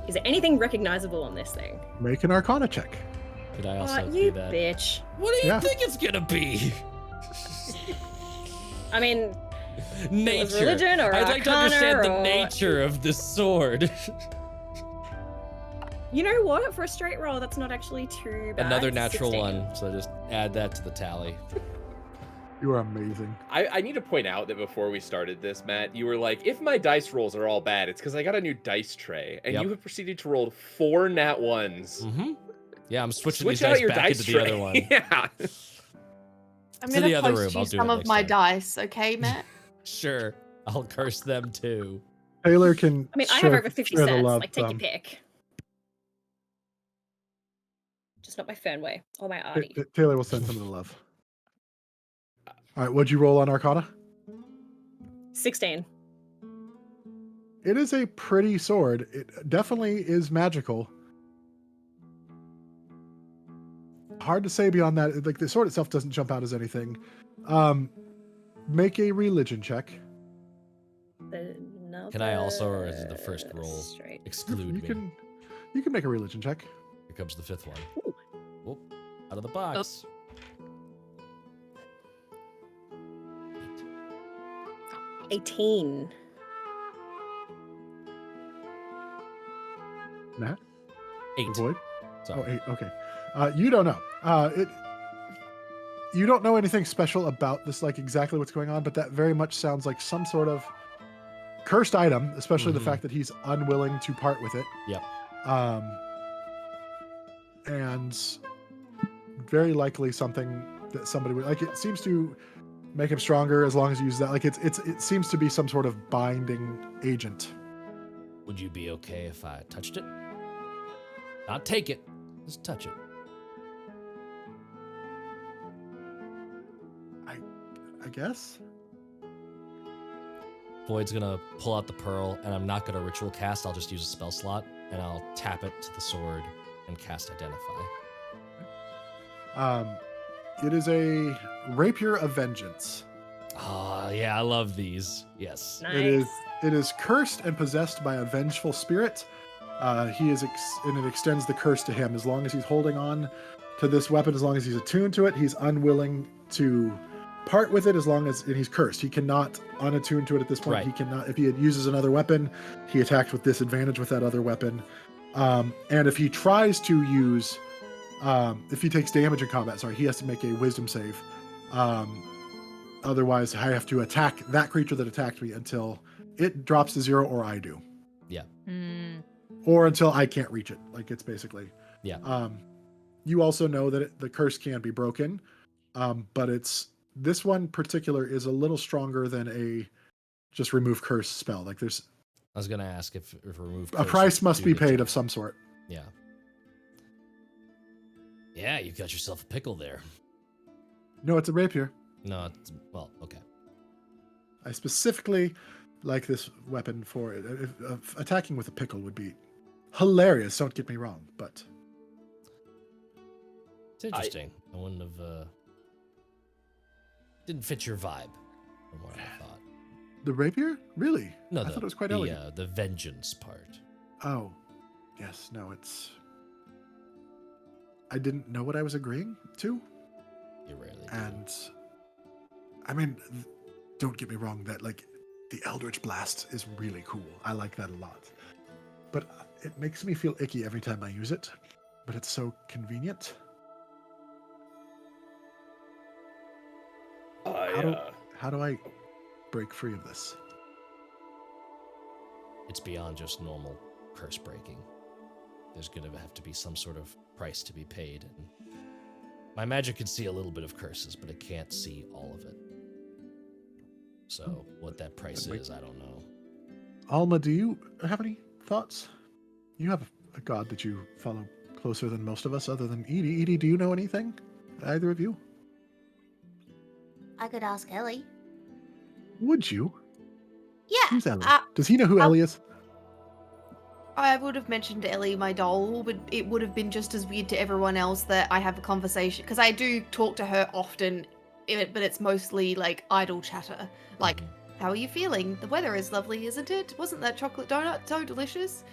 is there anything recognizable on this thing? Make an Arcana check. Could I also You do that? bitch. What do you Yeah. think it's gonna be? I mean, Nature. religion or I'd like to Arcana understand the or- nature of this sword. you know what? For a straight roll, that's not actually too bad. Another natural 16. one, so just add that to the tally. You are amazing. I need to point out that before we started this, Matt, you were like, if my dice rolls are all bad, it's because I got a new dice tray. And Yep. you have proceeded to roll 4 nat ones. Mm-hmm. Yeah, I'm switching Switch these out dice your back dice into tray. the other one. Yeah. I'm To the gonna other post room, you I'll do some it of next my time. dice, okay, Matt? Sure, I'll curse them too. Taylor can. I mean, I share- have over 50 share the stats. love, Like, take your pick. Just not my Fernway or my Artie. Taylor will send some of the love. All right, what'd you roll on Arcana? 16. It is a pretty sword. It definitely is magical. Hard to say beyond that. Like the sword itself doesn't jump out as anything. Make a religion check. Can I also, or is it the first roll? Straight. Exclude me. You can make a religion check. Here comes the 5th one. Whoop, out of the box. 18. Matt? 8. Void? Sorry. Oh, 8. Okay. You don't know. You don't know anything special about this, like exactly what's going on, but that very much sounds like some sort of cursed item, especially the Mhm. fact that he's unwilling to part with it. Yep. And very likely something that somebody would like. It seems to make him stronger as long as you use that. Like it seems to be some sort of binding agent. Would you be okay if I touched it? Not take it, just touch it. I guess. Void's gonna pull out the pearl, and I'm not gonna ritual cast. I'll just use a spell slot, and I'll tap it to the sword and cast Identify. It is a rapier of vengeance. Oh, yeah, I love these. Yes. Nice. It is cursed and possessed by a vengeful spirit. He is and it extends the curse to him as long as he's holding on to this weapon. As long as he's attuned to it, he's unwilling to part with it. And he's cursed. He cannot unattune to it at this point. Right. He cannot. If he uses another weapon, he attacks with disadvantage with that other weapon. And if he tries to use, if he takes damage in combat, he has to make a wisdom save. Otherwise, I have to attack that creature that attacked me until it drops to 0 or I do. Yeah. Or until I can't reach it. Like it's basically. Yeah. You also know that the curse can be broken, but this one particular is a little stronger than a just remove curse spell. Like there's I was gonna ask if remove a curse price would must do be the paid job. of some sort. Yeah. Yeah, you got yourself a pickle there. No, it's a rapier. No, it's, well, okay. I specifically like this weapon for it. Attacking with a pickle would be hilarious. Don't get me wrong, but It's interesting. I wouldn't have. Didn't fit your vibe, from what I thought. the rapier, really? No, I thought it was quite elegant. The vengeance part. Oh, yes. No, it's. I didn't know what I was agreeing to, You rarely do. and I mean, don't get me wrong. That like the Eldritch Blast is really cool. I like that a lot, but it makes me feel icky every time I use it. But it's so convenient. How do I break free of this? It's beyond just normal curse breaking. There's gonna have to be some sort of price to be paid. And my magic can see a little bit of curses, but it can't see all of it. So what that price is, I don't know. Alma, do you have any thoughts? You have a god that you follow closer than most of us, other than Edie. Edie, do you know anything? Either of you? I could ask Ellie. Would you? Yeah. Who's Ellie? Does he know who Ellie is? I would have mentioned Ellie, my doll, but it would have been just as weird to everyone else that I have a conversation, because I do talk to her often but it's mostly like idle chatter. Like, how are you feeling? The weather is lovely, isn't it? Wasn't that chocolate donut so delicious?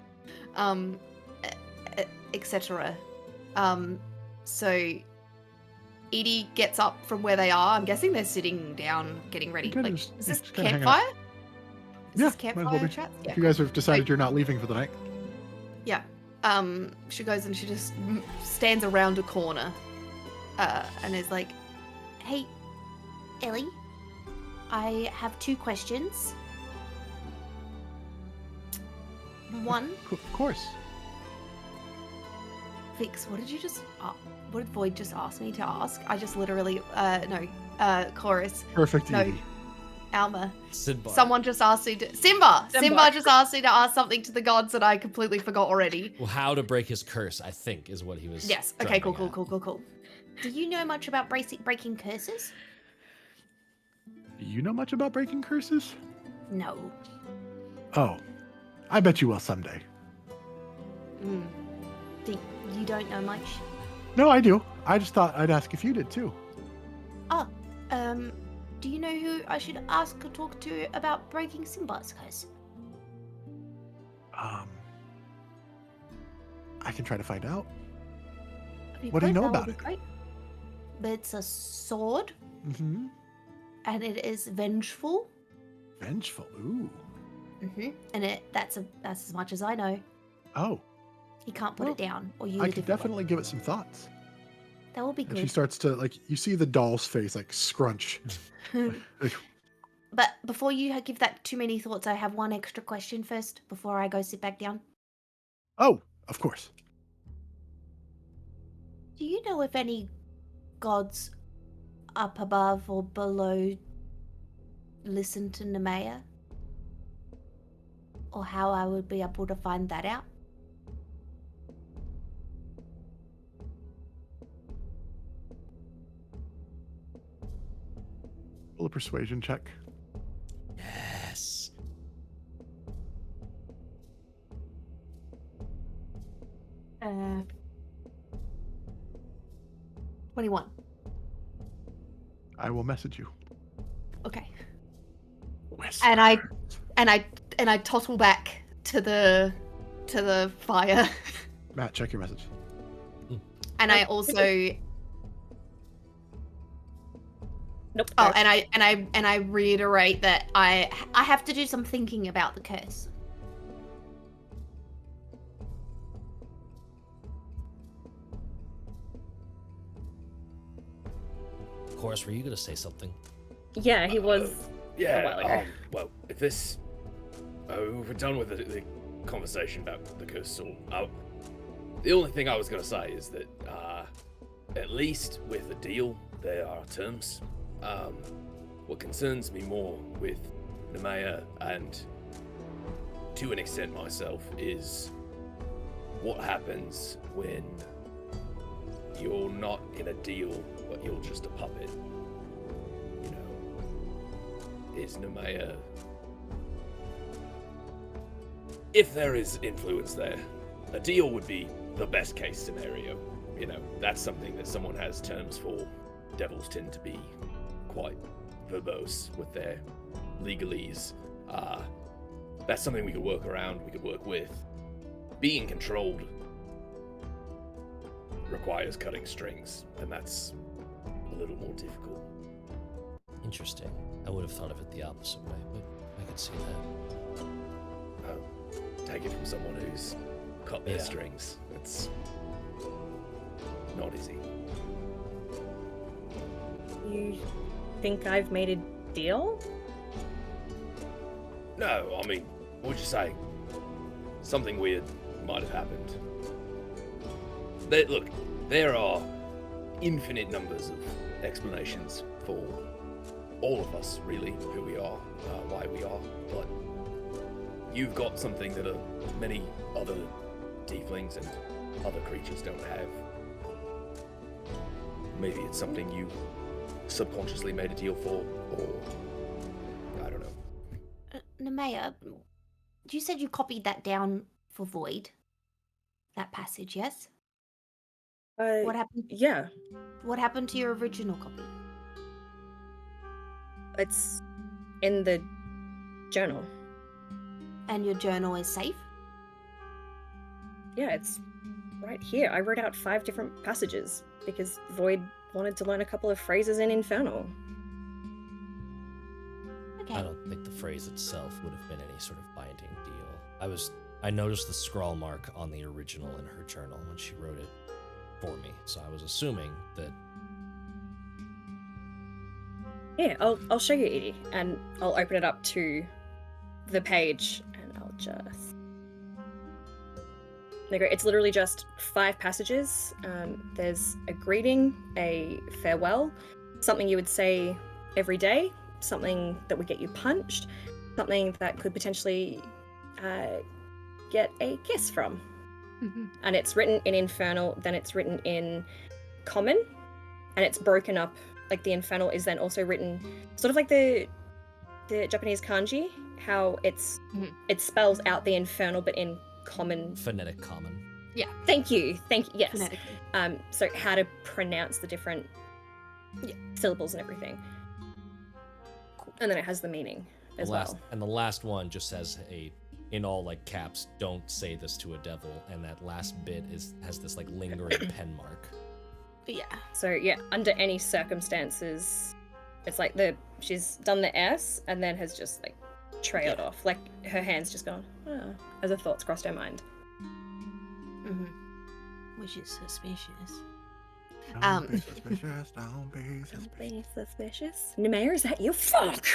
Etc. So Edie gets up from where they are. I'm guessing they're sitting down, getting ready. kinda Like, just- is yeah, this just kinda hanging out. campfire? Is Yeah, this might as well campfire be. chat? If you guys have decided you're not leaving for the night. Yeah. She goes and she just stands around a corner, and is like, Hey, Ellie, I have 2 questions. One, Of course. Vix, what did you just? What did Void just ask me to ask? I just literally, Chorus, Perfect. No. Evie. Alma. Sinbar. Someone just asked me to. Simba just asked me to ask something to the gods that I completely forgot already. Well, how to break his curse, I think, is what he was. Yes. Okay. driving Cool. at. do you know much about breaking curses? Do you know much about breaking curses? No. Oh, I bet you will someday. You don't know much? No, I do. I just thought I'd ask if you did too. Oh, do you know who I should ask or talk to about breaking Sinbar's curse? I can try to find out. That'd be What do you great, know that would about be it? Great. It's a sword, Mm-hmm. and it is vengeful. Vengeful. Ooh. And that's as much as I know. Oh, You can't put Well, it down, or use I a could different one. definitely give it some thoughts. That will be And she good. starts to you see the doll's face scrunch. Like, But before you give that too many thoughts, I have one extra question first before I go sit back down. oh, of course. Do you know if any gods up above or below listen to Nemea? Or how I would be able to find that out? Roll a persuasion check. Yes. Uh, 21. I will message you. Okay. Whisper. And I tottle back to the fire. Matt, check your message. And I also Nope. Oh, and I reiterate that I have to do some thinking about the curse. Of course, were you going to say something? Yeah, he was. Yeah. a while ago. Well, if this, we're done with the conversation about the curse. The only thing I was gonna say is that, at least with the deal, there are terms. What concerns me more with Nemea and, to an extent, myself, is what happens when you're not in a deal, but you're just a puppet. You know, is Nemea... If there is influence there, a deal would be the best case scenario. You know, that's something that someone has terms for. Devils tend to be quite verbose with their legalese. That's something we could work around, we could work with. Being controlled requires cutting strings, and that's a little more difficult. Interesting. I would have thought of it the opposite way, but I could see that. Take it from someone who's cut their Yeah. strings. It's not easy. You think I've made a deal? No, I mean, what would you say? Something weird might have happened. Look, there are infinite numbers of explanations for all of us, really, who we are, why we are, but you've got something that many other tieflings and other creatures don't have. Maybe it's something you subconsciously made a deal for, or I don't know. Nemea, you said you copied that down for Void. That passage, yes? What happened? Yeah. What happened to your original copy? It's in the journal. And your journal is safe? Yeah, it's right here. I wrote out 5 different passages because Void wanted to learn a couple of phrases in Infernal. Okay. I don't think the phrase itself would have been any sort of binding deal. I noticed the scrawl mark on the original in her journal when she wrote it for me, so I was assuming that. Yeah, I'll show you, Edie, and I'll open it up to the page, and I'll just. There you go. It's literally just 5 passages. There's a greeting, a farewell, something you would say every day, something that would get you punched, something that could potentially get a kiss from. Mm-hmm. And it's written in Infernal, then it's written in Common, and it's broken up. Like the Infernal is then also written sort of like the Japanese kanji, how it spells out the Infernal but in Common. Phonetic Common. Yeah. Thank you. Yes. Phonetically. So how to pronounce the different syllables and everything. And then it has the meaning as well. And the last one just says in all like caps, "Don't say this to a devil," and that last bit has this like lingering pen mark. Yeah. So yeah, under any circumstances, it's like she's done the S and then has just like trailed off. Like her hand's just gone, as her thoughts crossed her mind. Mm-hmm. Which is suspicious. Don't be suspicious. Don't be suspicious. Don't be suspicious. Nemea, is that you? Fuck!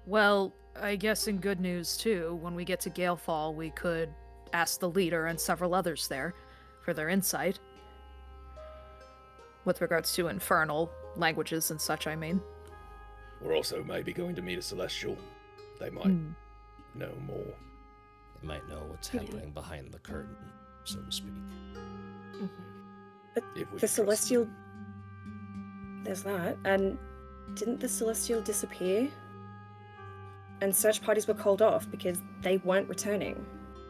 Well, I guess in good news too, when we get to Gaelfall, we could ask the leader and several others there for their insight. With regards to infernal languages and such, I mean. We're also maybe going to meet a Celestial. They might know more. They might know what's happening behind the curtain, so to speak. Mm-hmm. But If we the trust Celestial... them. There's that. And didn't the Celestial disappear? And search parties were called off because they weren't returning.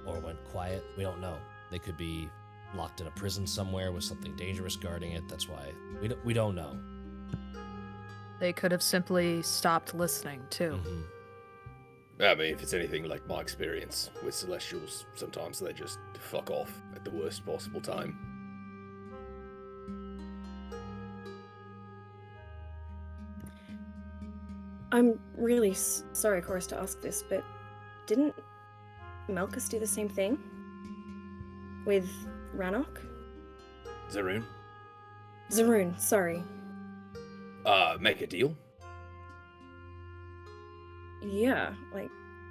Or went quiet. We don't know. They could be locked in a prison somewhere with something dangerous guarding it. That's why we don't know. They could have simply stopped listening too. Mm-hmm. I mean, if it's anything like my experience with Celestials, sometimes they just fuck off at the worst possible time. I'm really sorry, Chorus, to ask this, but didn't Malchus do the same thing? With Ranok? Zaroon, sorry. Make a deal? Yeah, like,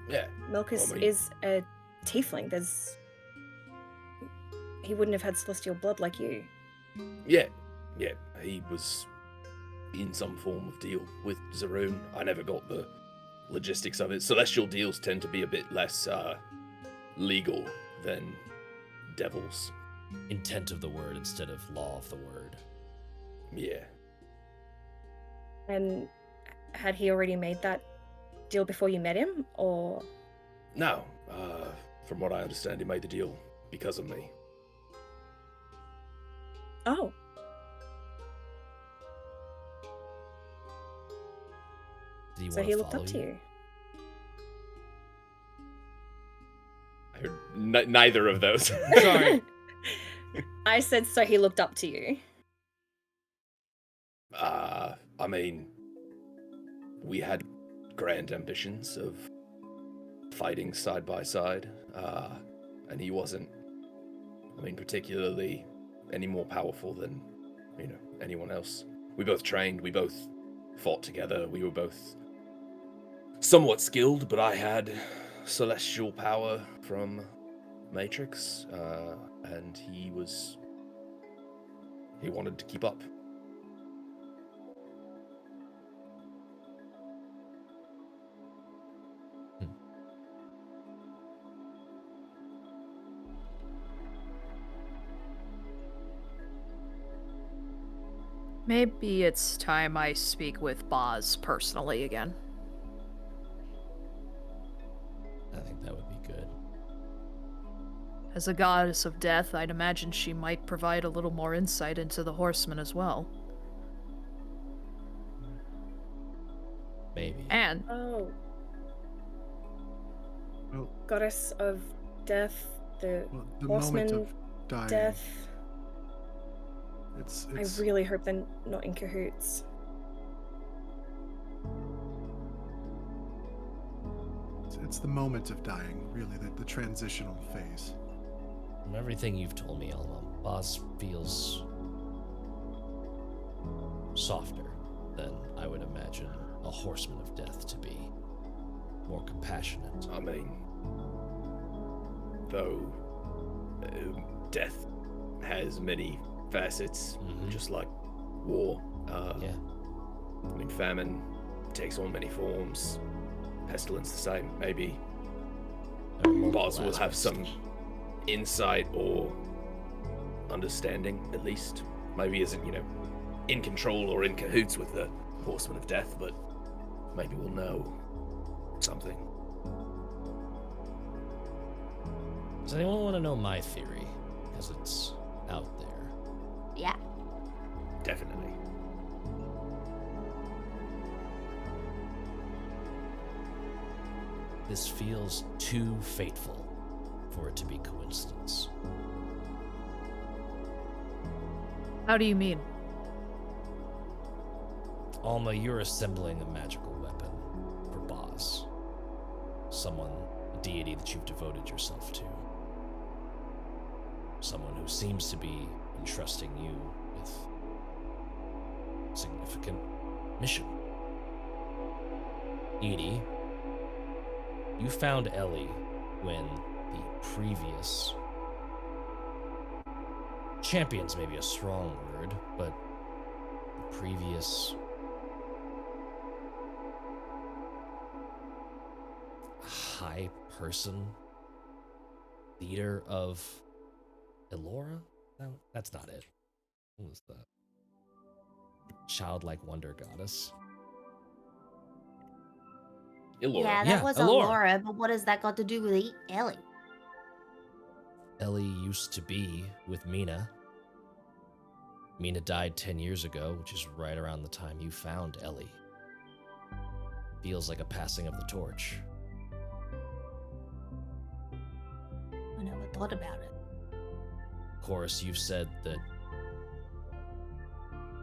Yeah. Malchus Well, I mean- is a tiefling. He wouldn't have had celestial blood like you. Yeah. He was in some form of deal with Zaroon. I never got the logistics of it. Celestial deals tend to be a bit less legal than devils. Intent of the word instead of law of the word. Yeah. And had he already made that deal before you met him, or? No. From what I understand, he made the deal because of me. Oh. Did he So want he to looked follow up to you. I heard neither of those. Sorry. I said so he looked up to you. I mean, we had grand ambitions of fighting side by side, and he wasn't, particularly any more powerful than, anyone else. We both trained, we both fought together, we were both somewhat skilled, but I had celestial power from Matrix, and he wanted to keep up. Maybe it's time I speak with Boz personally again. I think that would be good. As a goddess of death, I'd imagine she might provide a little more insight into the Horsemen as well. And Oh, Well, goddess of death, the well, the horseman moment of dying. death. It's I really hope they're not in cahoots. it's the moment of dying, really, the transitional phase. From everything you've told me, Alma, Boz feels softer than I would imagine a horseman of death to be. More compassionate. I mean, though death has many facets, just like war. Yeah. I mean, famine takes on many forms. Pestilence the same. Maybe There are multiple Boz will have aspects. some insight or understanding, at least. Maybe isn't, in control or in cahoots with the Horseman of Death, but maybe we'll know something. Does anyone want to know my theory? Because it's out there. Yeah. Definitely. This feels too fateful for it to be coincidence. How do you mean? Alma, you're assembling a magical weapon for Boz. Someone, a deity that you've devoted yourself to. Someone who seems to be entrusting you with a significant mission. Edie, you found Ellie when the previous champions, maybe a strong word, but the previous high person, leader of Elora? No, that's not it. What was that? Childlike wonder goddess. Ilora. Yeah, that Yeah, was Allura. Allura, but what has that got to do with Ellie? Ellie used to be with Mina. Mina died 10 years ago, which is right around the time you found Ellie. Feels like a passing of the torch. I never thought about it. Of course, you've said that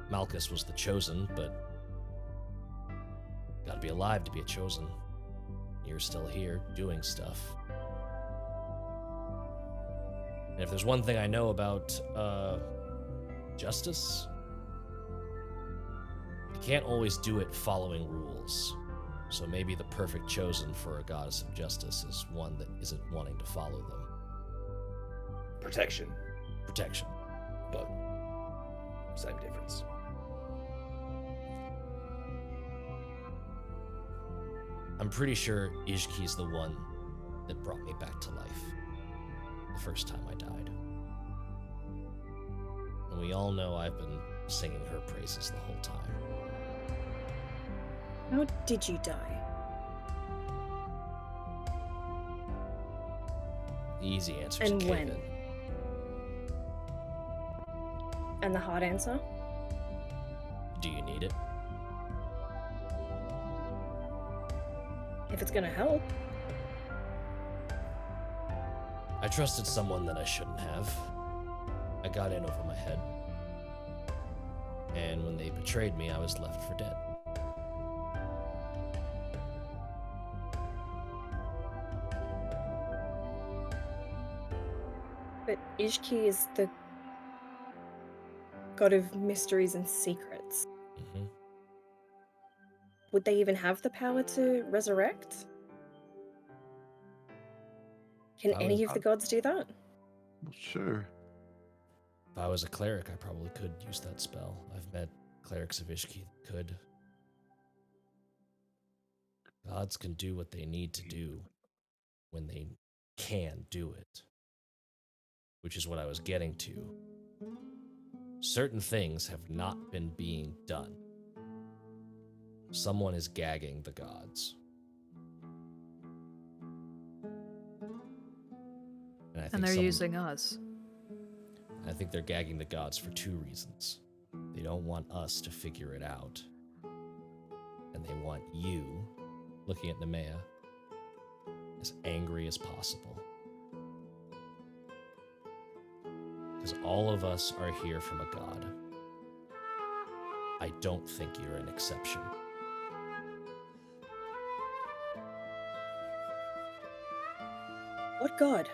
Malchus was the chosen, but gotta be alive to be a chosen. You're still here, doing stuff. And if there's one thing I know about, justice, you can't always do it following rules. So maybe the perfect chosen for a goddess of justice is one that isn't wanting to follow them. Protection, Protection. but same difference. I'm pretty sure Ishki's the one that brought me back to life the first time I died. And we all know I've been singing her praises the whole time. How did you die? The easy answer is And cave when? in. And the hard answer? Do you need it? If it's gonna help. I trusted someone that I shouldn't have. I got in over my head. And when they betrayed me, I was left for dead. But Ishki is the god of mysteries and secrets. Mm-hmm. Would they even have the power to resurrect? Can I any was- of the gods do that? Well, sure. If I was a cleric, I probably could use that spell. I've met clerics of Ishki that could. Gods can do what they need to do when they can do it. Which is what I was getting to. Certain things have not been being done. Someone is gagging the gods. And they're using us. I think they're gagging the gods for two reasons. They don't want us to figure it out. And and they want you, looking at Nemea, as angry as possible. Because all of us are here from a god. I don't think you're an exception. What god?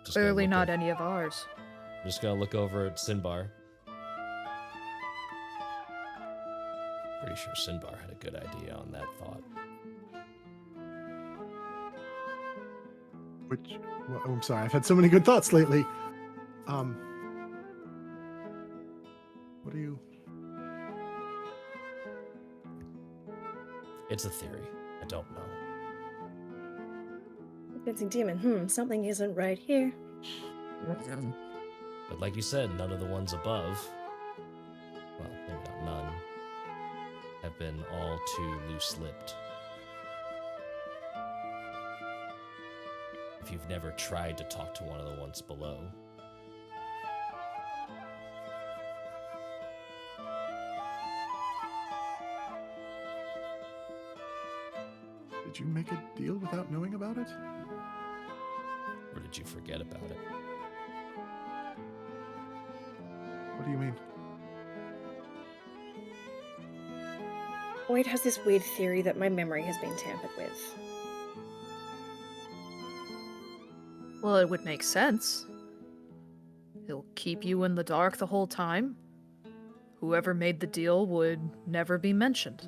Just gonna Clearly look not over- any of ours. I'm just gonna look over at Sinbar. Pretty sure Sinbar had a good idea on that thought. Which, well, I'm sorry, I've had so many good thoughts lately. What do you? It's a theory. I don't know. Fencing demon. Something isn't right here. But like you said, none of the ones above, well, maybe not none, have been all too loose-lipped. If you've never tried to talk to one of the ones below, Did you make a deal without knowing about it? or did you forget about it? What do you mean? Wade has this weird theory that my memory has been tampered with. Well, it would make sense. He'll keep you in the dark the whole time. Whoever made the deal would never be mentioned.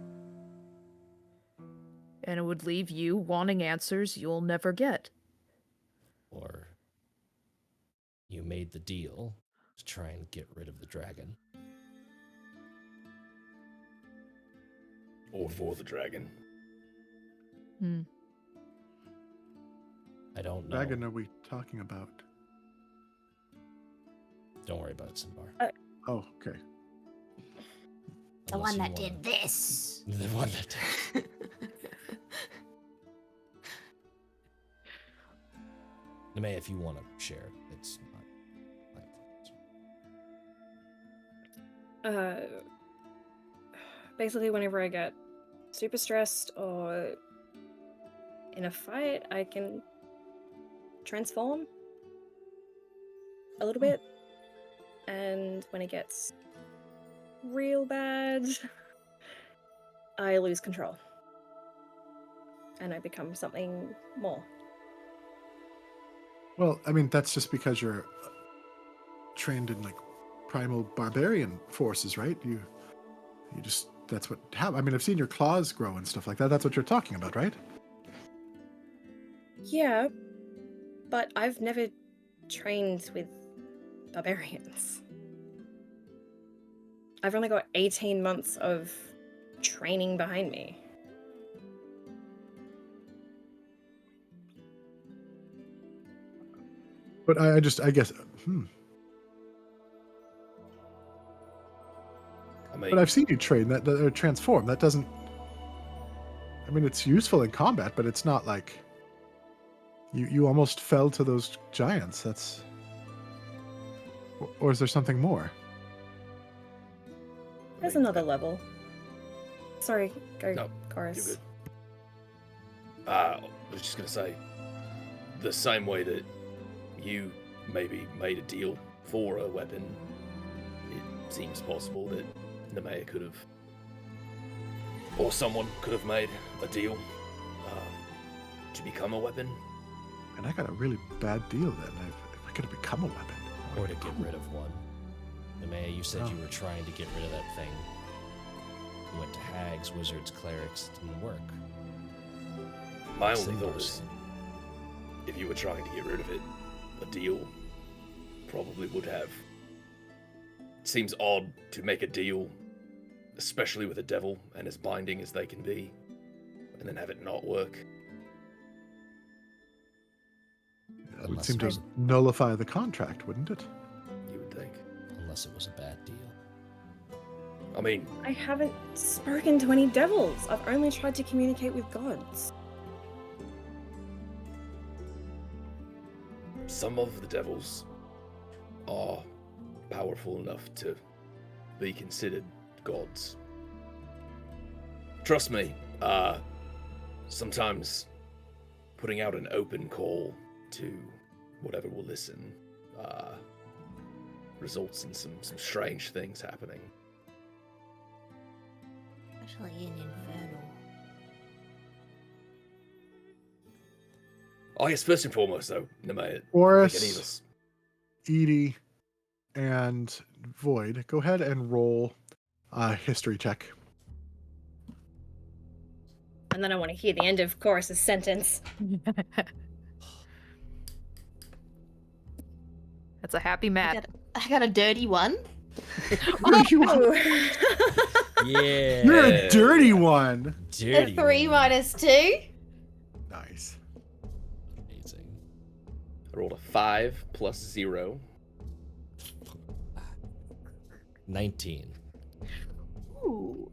And it would leave you wanting answers you'll never get. Or you made the deal to try and get rid of the dragon. Or for the dragon. I don't know. Dragon are we talking about? Don't worry about it, Sinbar. Oh, okay. The Unless one you that wanna- did this. The one that did. Nemea, if you want to share, it's not my fault. Basically, whenever I get super stressed or in a fight, I can transform a little bit. And when it gets real bad, I lose control. And I become something more. Well, I mean, that's just because you're trained in like primal barbarian forces, right? You just, that's what happened. I mean, I've seen your claws grow and stuff like that. That's what you're talking about, right? Yeah, but I've never trained with barbarians. I've only got 18 months of training behind me. But I guess, I mean, but I've seen you train that or transform. That doesn't, I mean, it's useful in combat, but it's not like you almost fell to those giants. That's, or is there something more? There's another level. Sorry, go, No, Chorus. you're good. I was just gonna say, the same way that you maybe made a deal for a weapon, it seems possible that Nemea could have, or someone could have made a deal to become a weapon. And I got a really bad deal then. If I could have become a weapon. Or to get rid of one. Nemea, you said Oh. you were trying to get rid of that thing. You went to hags, wizards, clerics, it didn't work. My only Sinbar thought is, if you were trying to get rid of it, a deal probably would have. It seems odd to make a deal, especially with a devil and as binding as they can be, and then have it not work. That would Unless seem it to was- nullify the contract, wouldn't it? You would think. Unless it was a bad deal. I mean, I haven't spoken to any devils. I've only tried to communicate with gods. some of the devils are powerful enough to be considered gods. Trust me, sometimes putting out an open call to whatever will listen results in some strange things happening. Especially in Infernal. I guess first and foremost, though, Nemea, Oris, Edie, and Void, go ahead and roll a history check. And then I want to hear the end of Chorus's sentence. That's a happy mat. I got a dirty one. Yeah. You're a dirty one. Dirty A 3 one. minus 2. Nice. Amazing. I rolled a 5 plus 0. 19. Ooh.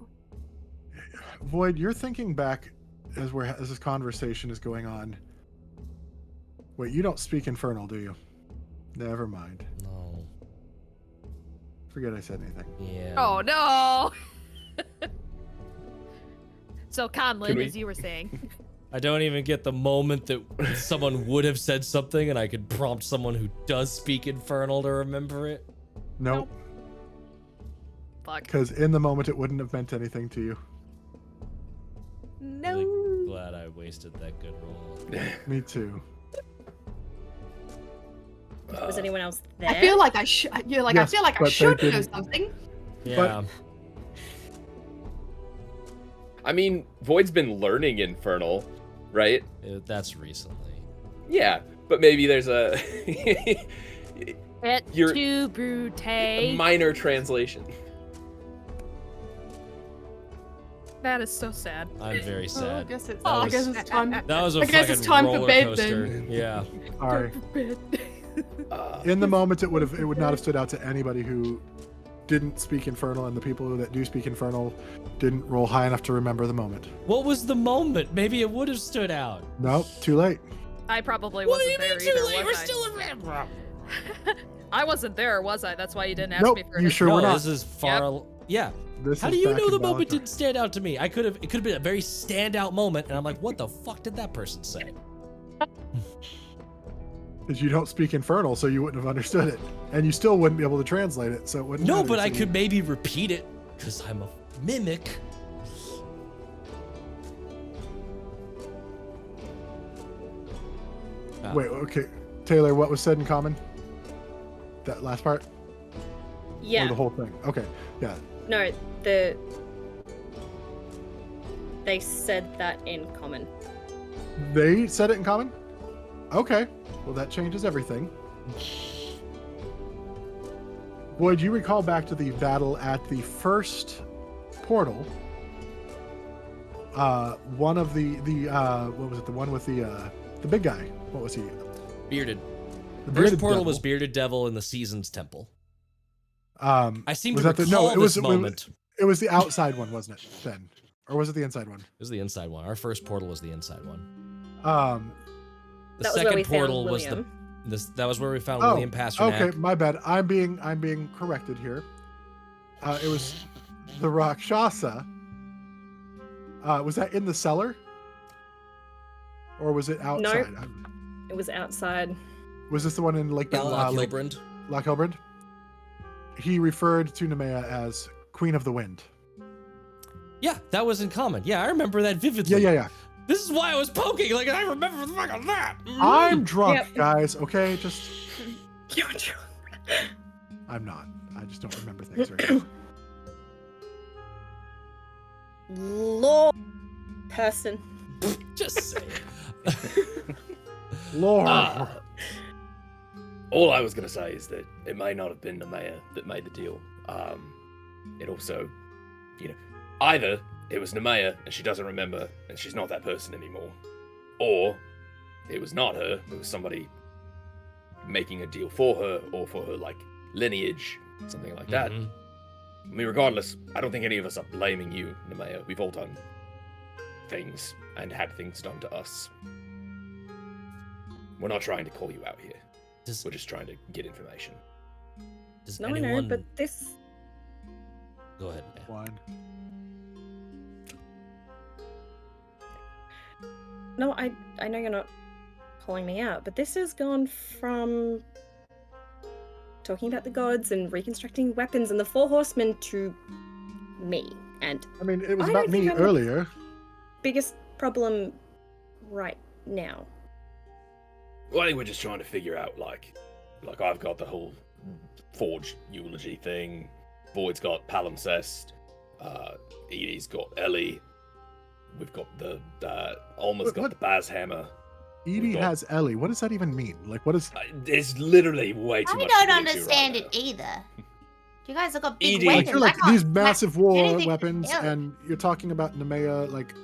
Void, you're thinking back as this conversation is going on. Wait, you don't speak Infernal, do you? Never mind. No. Forget I said anything. Yeah. Oh no! So Conlon, Can we- as you were saying. I don't even get the moment that someone would have said something and I could prompt someone who does speak Infernal to remember it. Nope, Fuck. because in the moment it wouldn't have meant anything to you. No. Really glad I wasted that good roll. Me too. Was anyone else there? I feel like I should. You're like, Yes, I feel like I but they should know didn't. something. Yeah. I mean, Void's been learning Infernal, right? That's recently. Yeah, but maybe there's a Et You're- tu brute. minor translation. That is so sad. I'm very Oh, I sad. guess it's. That I was- guess it's time. That was a I guess it's fucking time for roller bed coaster. then. Yeah. Sorry. Uh, In the moment, it would not have stood out to anybody who didn't speak Infernal, and the people that do speak Infernal didn't roll high enough to remember the moment. What was the moment? Maybe it would have stood out. Nope, too late. I probably What do wasn't you there mean either, too late? We're was I? still in I wasn't there, was I? That's why you didn't ask Nope, me for you his- sure No, we're not. this is far. Yeah. This How is do you back know in the moment Valor. didn't stand out to me? It could have been a very standout moment, and I'm like, what the fuck did that person say? Because you don't speak Infernal, so you wouldn't have understood it, and you still wouldn't be able to translate it. So it wouldn't. No, matter, but so I you- could maybe repeat it because I'm a mimic. Ah. Wait, okay, Taylor, what was said in common? That last part? Or Yeah. the whole thing? Okay, yeah. No, they said that in common. They said it in common? Okay, well that changes everything. Boyd, you recall back to the battle at the first portal. One of the what was it? The one with the big guy. What was he? Bearded. The First bearded portal devil. was Bearded Devil in the Seasons Temple. I I seem was to that the- recall no, it this was- moment. It was the outside one, wasn't it? Then, or was it the inside one? It was the inside one. Our first portal was the inside one. The That was where we second found portal was William. that was where we found Oh, William Pasternak. okay, my bad. I'm being corrected here. It was the Rakshasa. Was that in the cellar? Or was it outside? It was outside. Was this the one in Lake Lake Gilbrand. Hilbrand? He referred to Nemea as Queen of the Wind. Yeah, that was in common. Yeah, I remember that vividly. Yeah. This is why I was poking. Like, I remember the fuck of that. I'm drunk, Yep. guys. Okay, just You're drunk. I'm not. I just don't remember things right now. Law person. Just say. Lord. All I was gonna say is that it may not have been Nemea that made the deal. It also, either it was Nemea and she doesn't remember and she's not that person anymore, or it was not her. It was somebody making a deal for her or for her lineage, something like that. Mhm. I mean, regardless, I don't think any of us are blaming you, Nemea. We've all done things and had things done to us. We're not trying to call you out here. Does, We're just trying to get information. does No, I anyone know, but this. Go ahead, man. 1. No, I know you're not calling me out, but this has gone from talking about the gods and reconstructing weapons and the Four Horsemen to me. And I mean, it was I about don't think me I'm the earlier. biggest problem right now. Well, I think we're just trying to figure out, like I've got the whole Forge eulogy thing. Void's got palimpsest. Edie's got Ellie. We've got the Alma's got What? the Baz hammer. Edie got- has Ellie. What does that even mean? Like, what is? There's literally way too I much. don't to get into understand right it either. You guys have got big Edie. weapons. Like, you're like I these can't massive match war anything weapons, else. and you're talking about Nemea like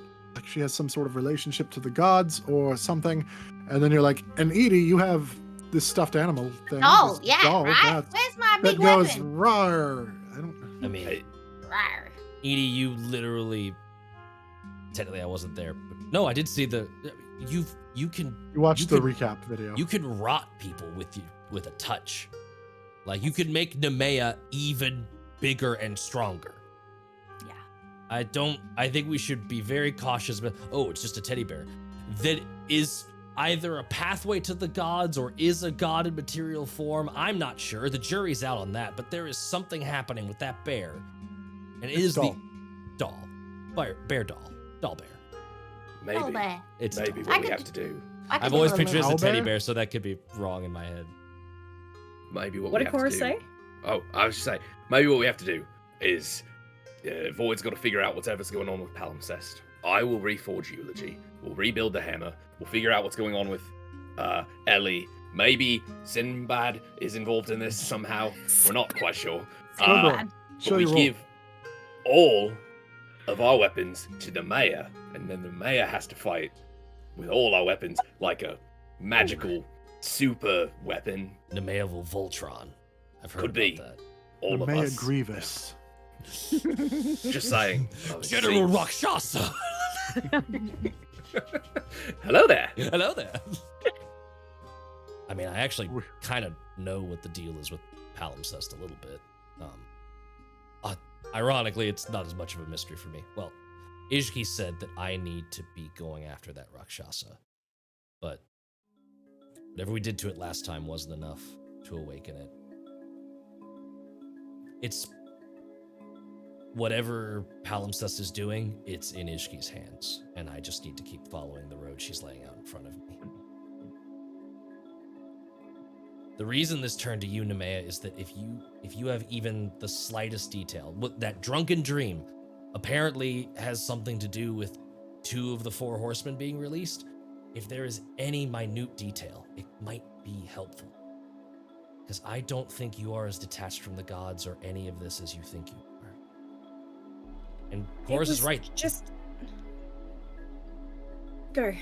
she has some sort of relationship to the gods or something, and then you're like, and Edie, you have this stuffed animal thing. Oh, this yeah, doll, right? Where's my big that goes weapon? rawr. I don't. I mean, Hey, Rawr. Edie, you literally. Technically, I wasn't there, but no, I did see the. You can. You watched you the could- recap video. You can rot people with a touch. Like you could make Nemea even bigger and stronger. Yeah. I think we should be very cautious about, oh, it's just a teddy bear. That is either a pathway to the gods or is a god in material form. I'm not sure. The jury's out on that, but there is something happening with that bear. And it is doll. the doll. Bear doll. Doll bear. maybe, Oh, there. It's a maybe doll. I what we could- have to do. I could I've do always a pictured it as a Owl teddy bear? bear, so that could be wrong in my head. Maybe what What we did have Cora to do. say? Oh, I was just saying, maybe what we have to do is Void's got to figure out whatever's going on with palimpsest. I will reforge eulogy. We'll rebuild the hammer. We'll figure out what's going on with Ellie. Maybe Sinbad is involved in this somehow. We're not quite sure. Sinbad. But Show we your roll. give all of our weapons to the mayor, and then the mayor has to fight with all our weapons like a magical super weapon. Nemea will Voltron. I've heard Could about be. that. All of Nemea us. Grievous. Just saying. Oh, it General seems- Rakshasa. Hello there. Hello there. I mean, I actually kind of know what the deal is with palimpsest a little bit. Ironically, it's not as much of a mystery for me. Well, Ishki said that I need to be going after that Rakshasa, but whatever we did to it last time wasn't enough to awaken it. It's whatever palimpsest is doing, it's in Ishki's hands, and I just need to keep following the road she's laying out in front of me. The reason this turned to you, Nemea, is that if you have even the slightest detail, that drunken dream apparently has something to do with 2 of the Four Horsemen being released. If there is any minute detail, it might be helpful. Because I don't think you are as detached from the gods or any of this as you think you are. And Chorus is right. Just go.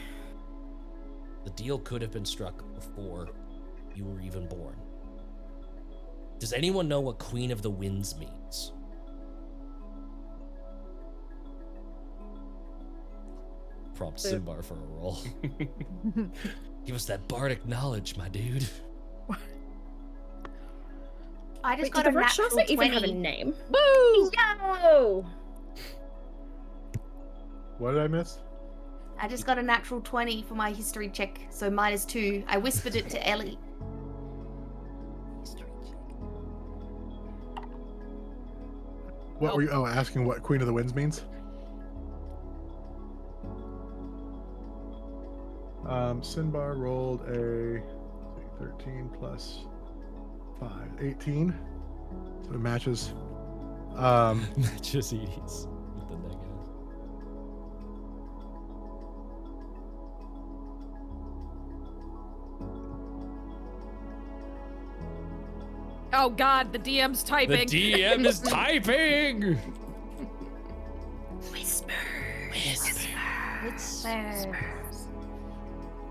The deal could have been struck before you were even born. Does anyone know what Queen of the Winds means? Prompt Sinbar for a roll. Give us that bardic knowledge, my dude. I just Wait, got did a the natural Rakshasa 20. even have a name? Woo! Yo! What did I miss? I just got a natural 20 for my history check, so -2. I whispered it to Ellie. History check. What were you? Oh, asking what Queen of the Winds means. Sinbar rolled a 13 plus 5, 18. So it matches. Just Edie's with the negative. Oh God, the DM's The typing. DM is typing! Whisper.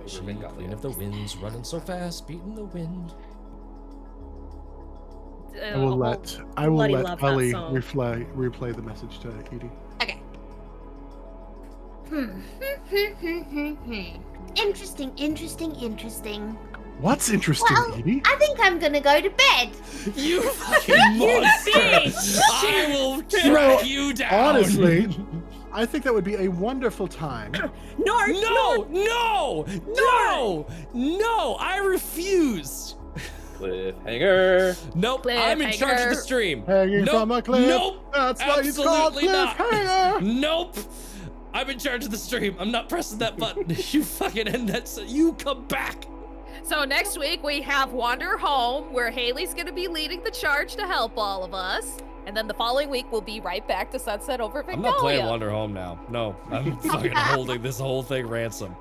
She, Queen of the Winds, running so fast, beating the wind. I will Bloody let love that Ellie song. replay the message to Edie. Okay. Interesting. What's interesting, Well, Edie? I think I'm gonna go to bed. You fucking monster! I will track you down. Honestly, I think that would be a wonderful time. No! No! I refuse. Cliffhanger. Nope, I'm in charge of the stream. Hanging Nope, from a cliff. nope, That's why it's called absolutely not. cliffhanger. Nope. I'm in charge of the stream. I'm not pressing that button. You fucking end that. So you come back. So next week we have Wander Home, where Haley's gonna be leading the charge to help all of us. And then the following week we'll be right back to Sunset over Vengalia. I'm not playing Wander Home now. No, I'm fucking holding this whole thing ransom.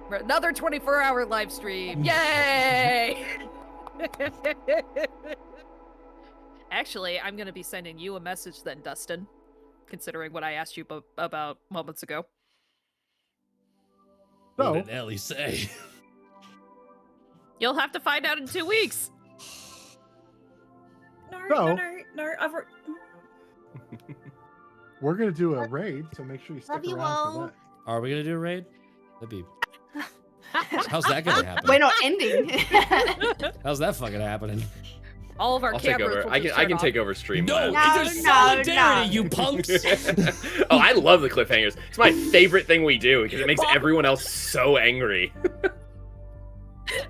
Another 24-hour live stream. Yay! Actually, I'm gonna be sending you a message then, Dustin, considering what I asked you about moments ago. What So, did Ellie say? You'll have to find out in 2 weeks. So- No. I've. we're gonna do a raid, so make sure you stick Love you around all. for that. Are we gonna do a raid? That'd be. How's that gonna happen? We're not ending. How's that fucking happening? All of our I'll take cameras over. will I be can turned take off. over stream. No, No, there's no, solidarity, no. you punks. Oh, I love the cliffhangers. It's my favorite thing we do because it makes everyone else so angry.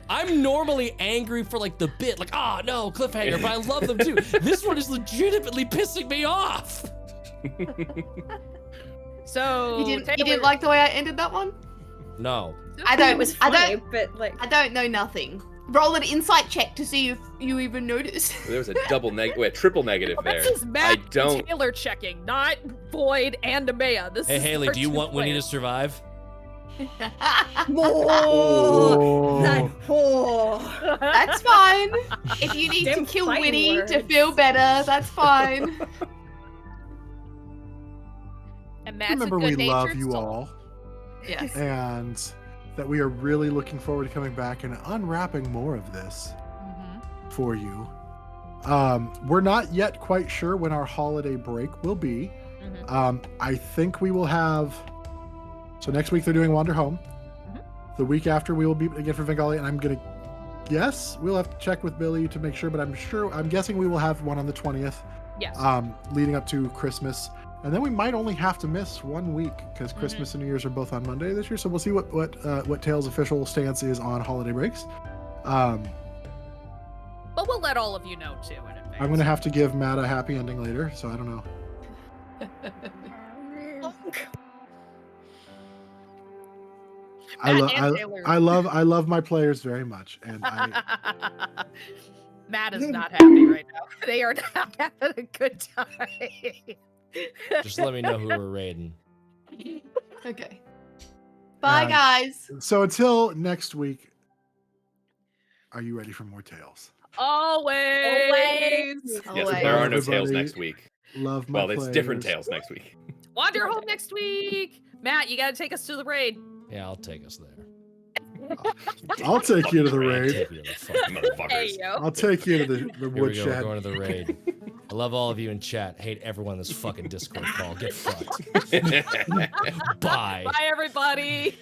I'm normally angry for like the bit, like, oh no, cliffhanger, but I love them too. This one is legitimately pissing me off. So You didn't Taylor- like the way I ended that one? No. I don't. It was I funny, don't. but like. I don't know nothing. Roll an insight check to see if you even noticed. There was a triple negative there. This is Matt I don't. Taylor checking, not Void and Amaya. This Hey is Haley, our do you two want Winnie to players. survive? Oh, that, That's fine. If you need Them to kill fighting Winnie to words. feel better, that's fine. And Matt's Remember, a we good love natured you soul. all, Yes. and that we are really looking forward to coming back and unwrapping more of this for you. We're not yet quite sure when our holiday break will be. I think we will have. So next week they're doing Wander Home. The week after we will be again for Vengalia, and I'm gonna guess we'll have to check with Billy to make sure, but I'm guessing we will have one on the 20th. Yes. Leading up to Christmas, and then we might only have to miss 1 week because Christmas and New Year's are both on Monday this year. So we'll see what Tails' official stance is on holiday breaks. But we'll let all of you know too in advance. I'm gonna have to give Matt a happy ending later, so I don't know. Matt and Taylor. I love my players very much, and I Matt is not happy right now. They are not having a good time. Just let me know who we're raiding. Okay. Bye, Um, guys. so until next week, are you ready for more tales? Always. Yes, Always. there are no Everybody- tails next week. Love my Well, it's different players. tails next week. Wander Home next week. Matt, you gotta take us to the raid. Yeah, I'll take us there. I'll take you to the I'll raid. take you to the fucking raid. Motherfuckers. Hey yo. I'll take you to the Here we go. We're woodshed. going to the raid. I love all of you in chat. Hate everyone in this fucking Discord call. Get fucked. Bye. Bye everybody.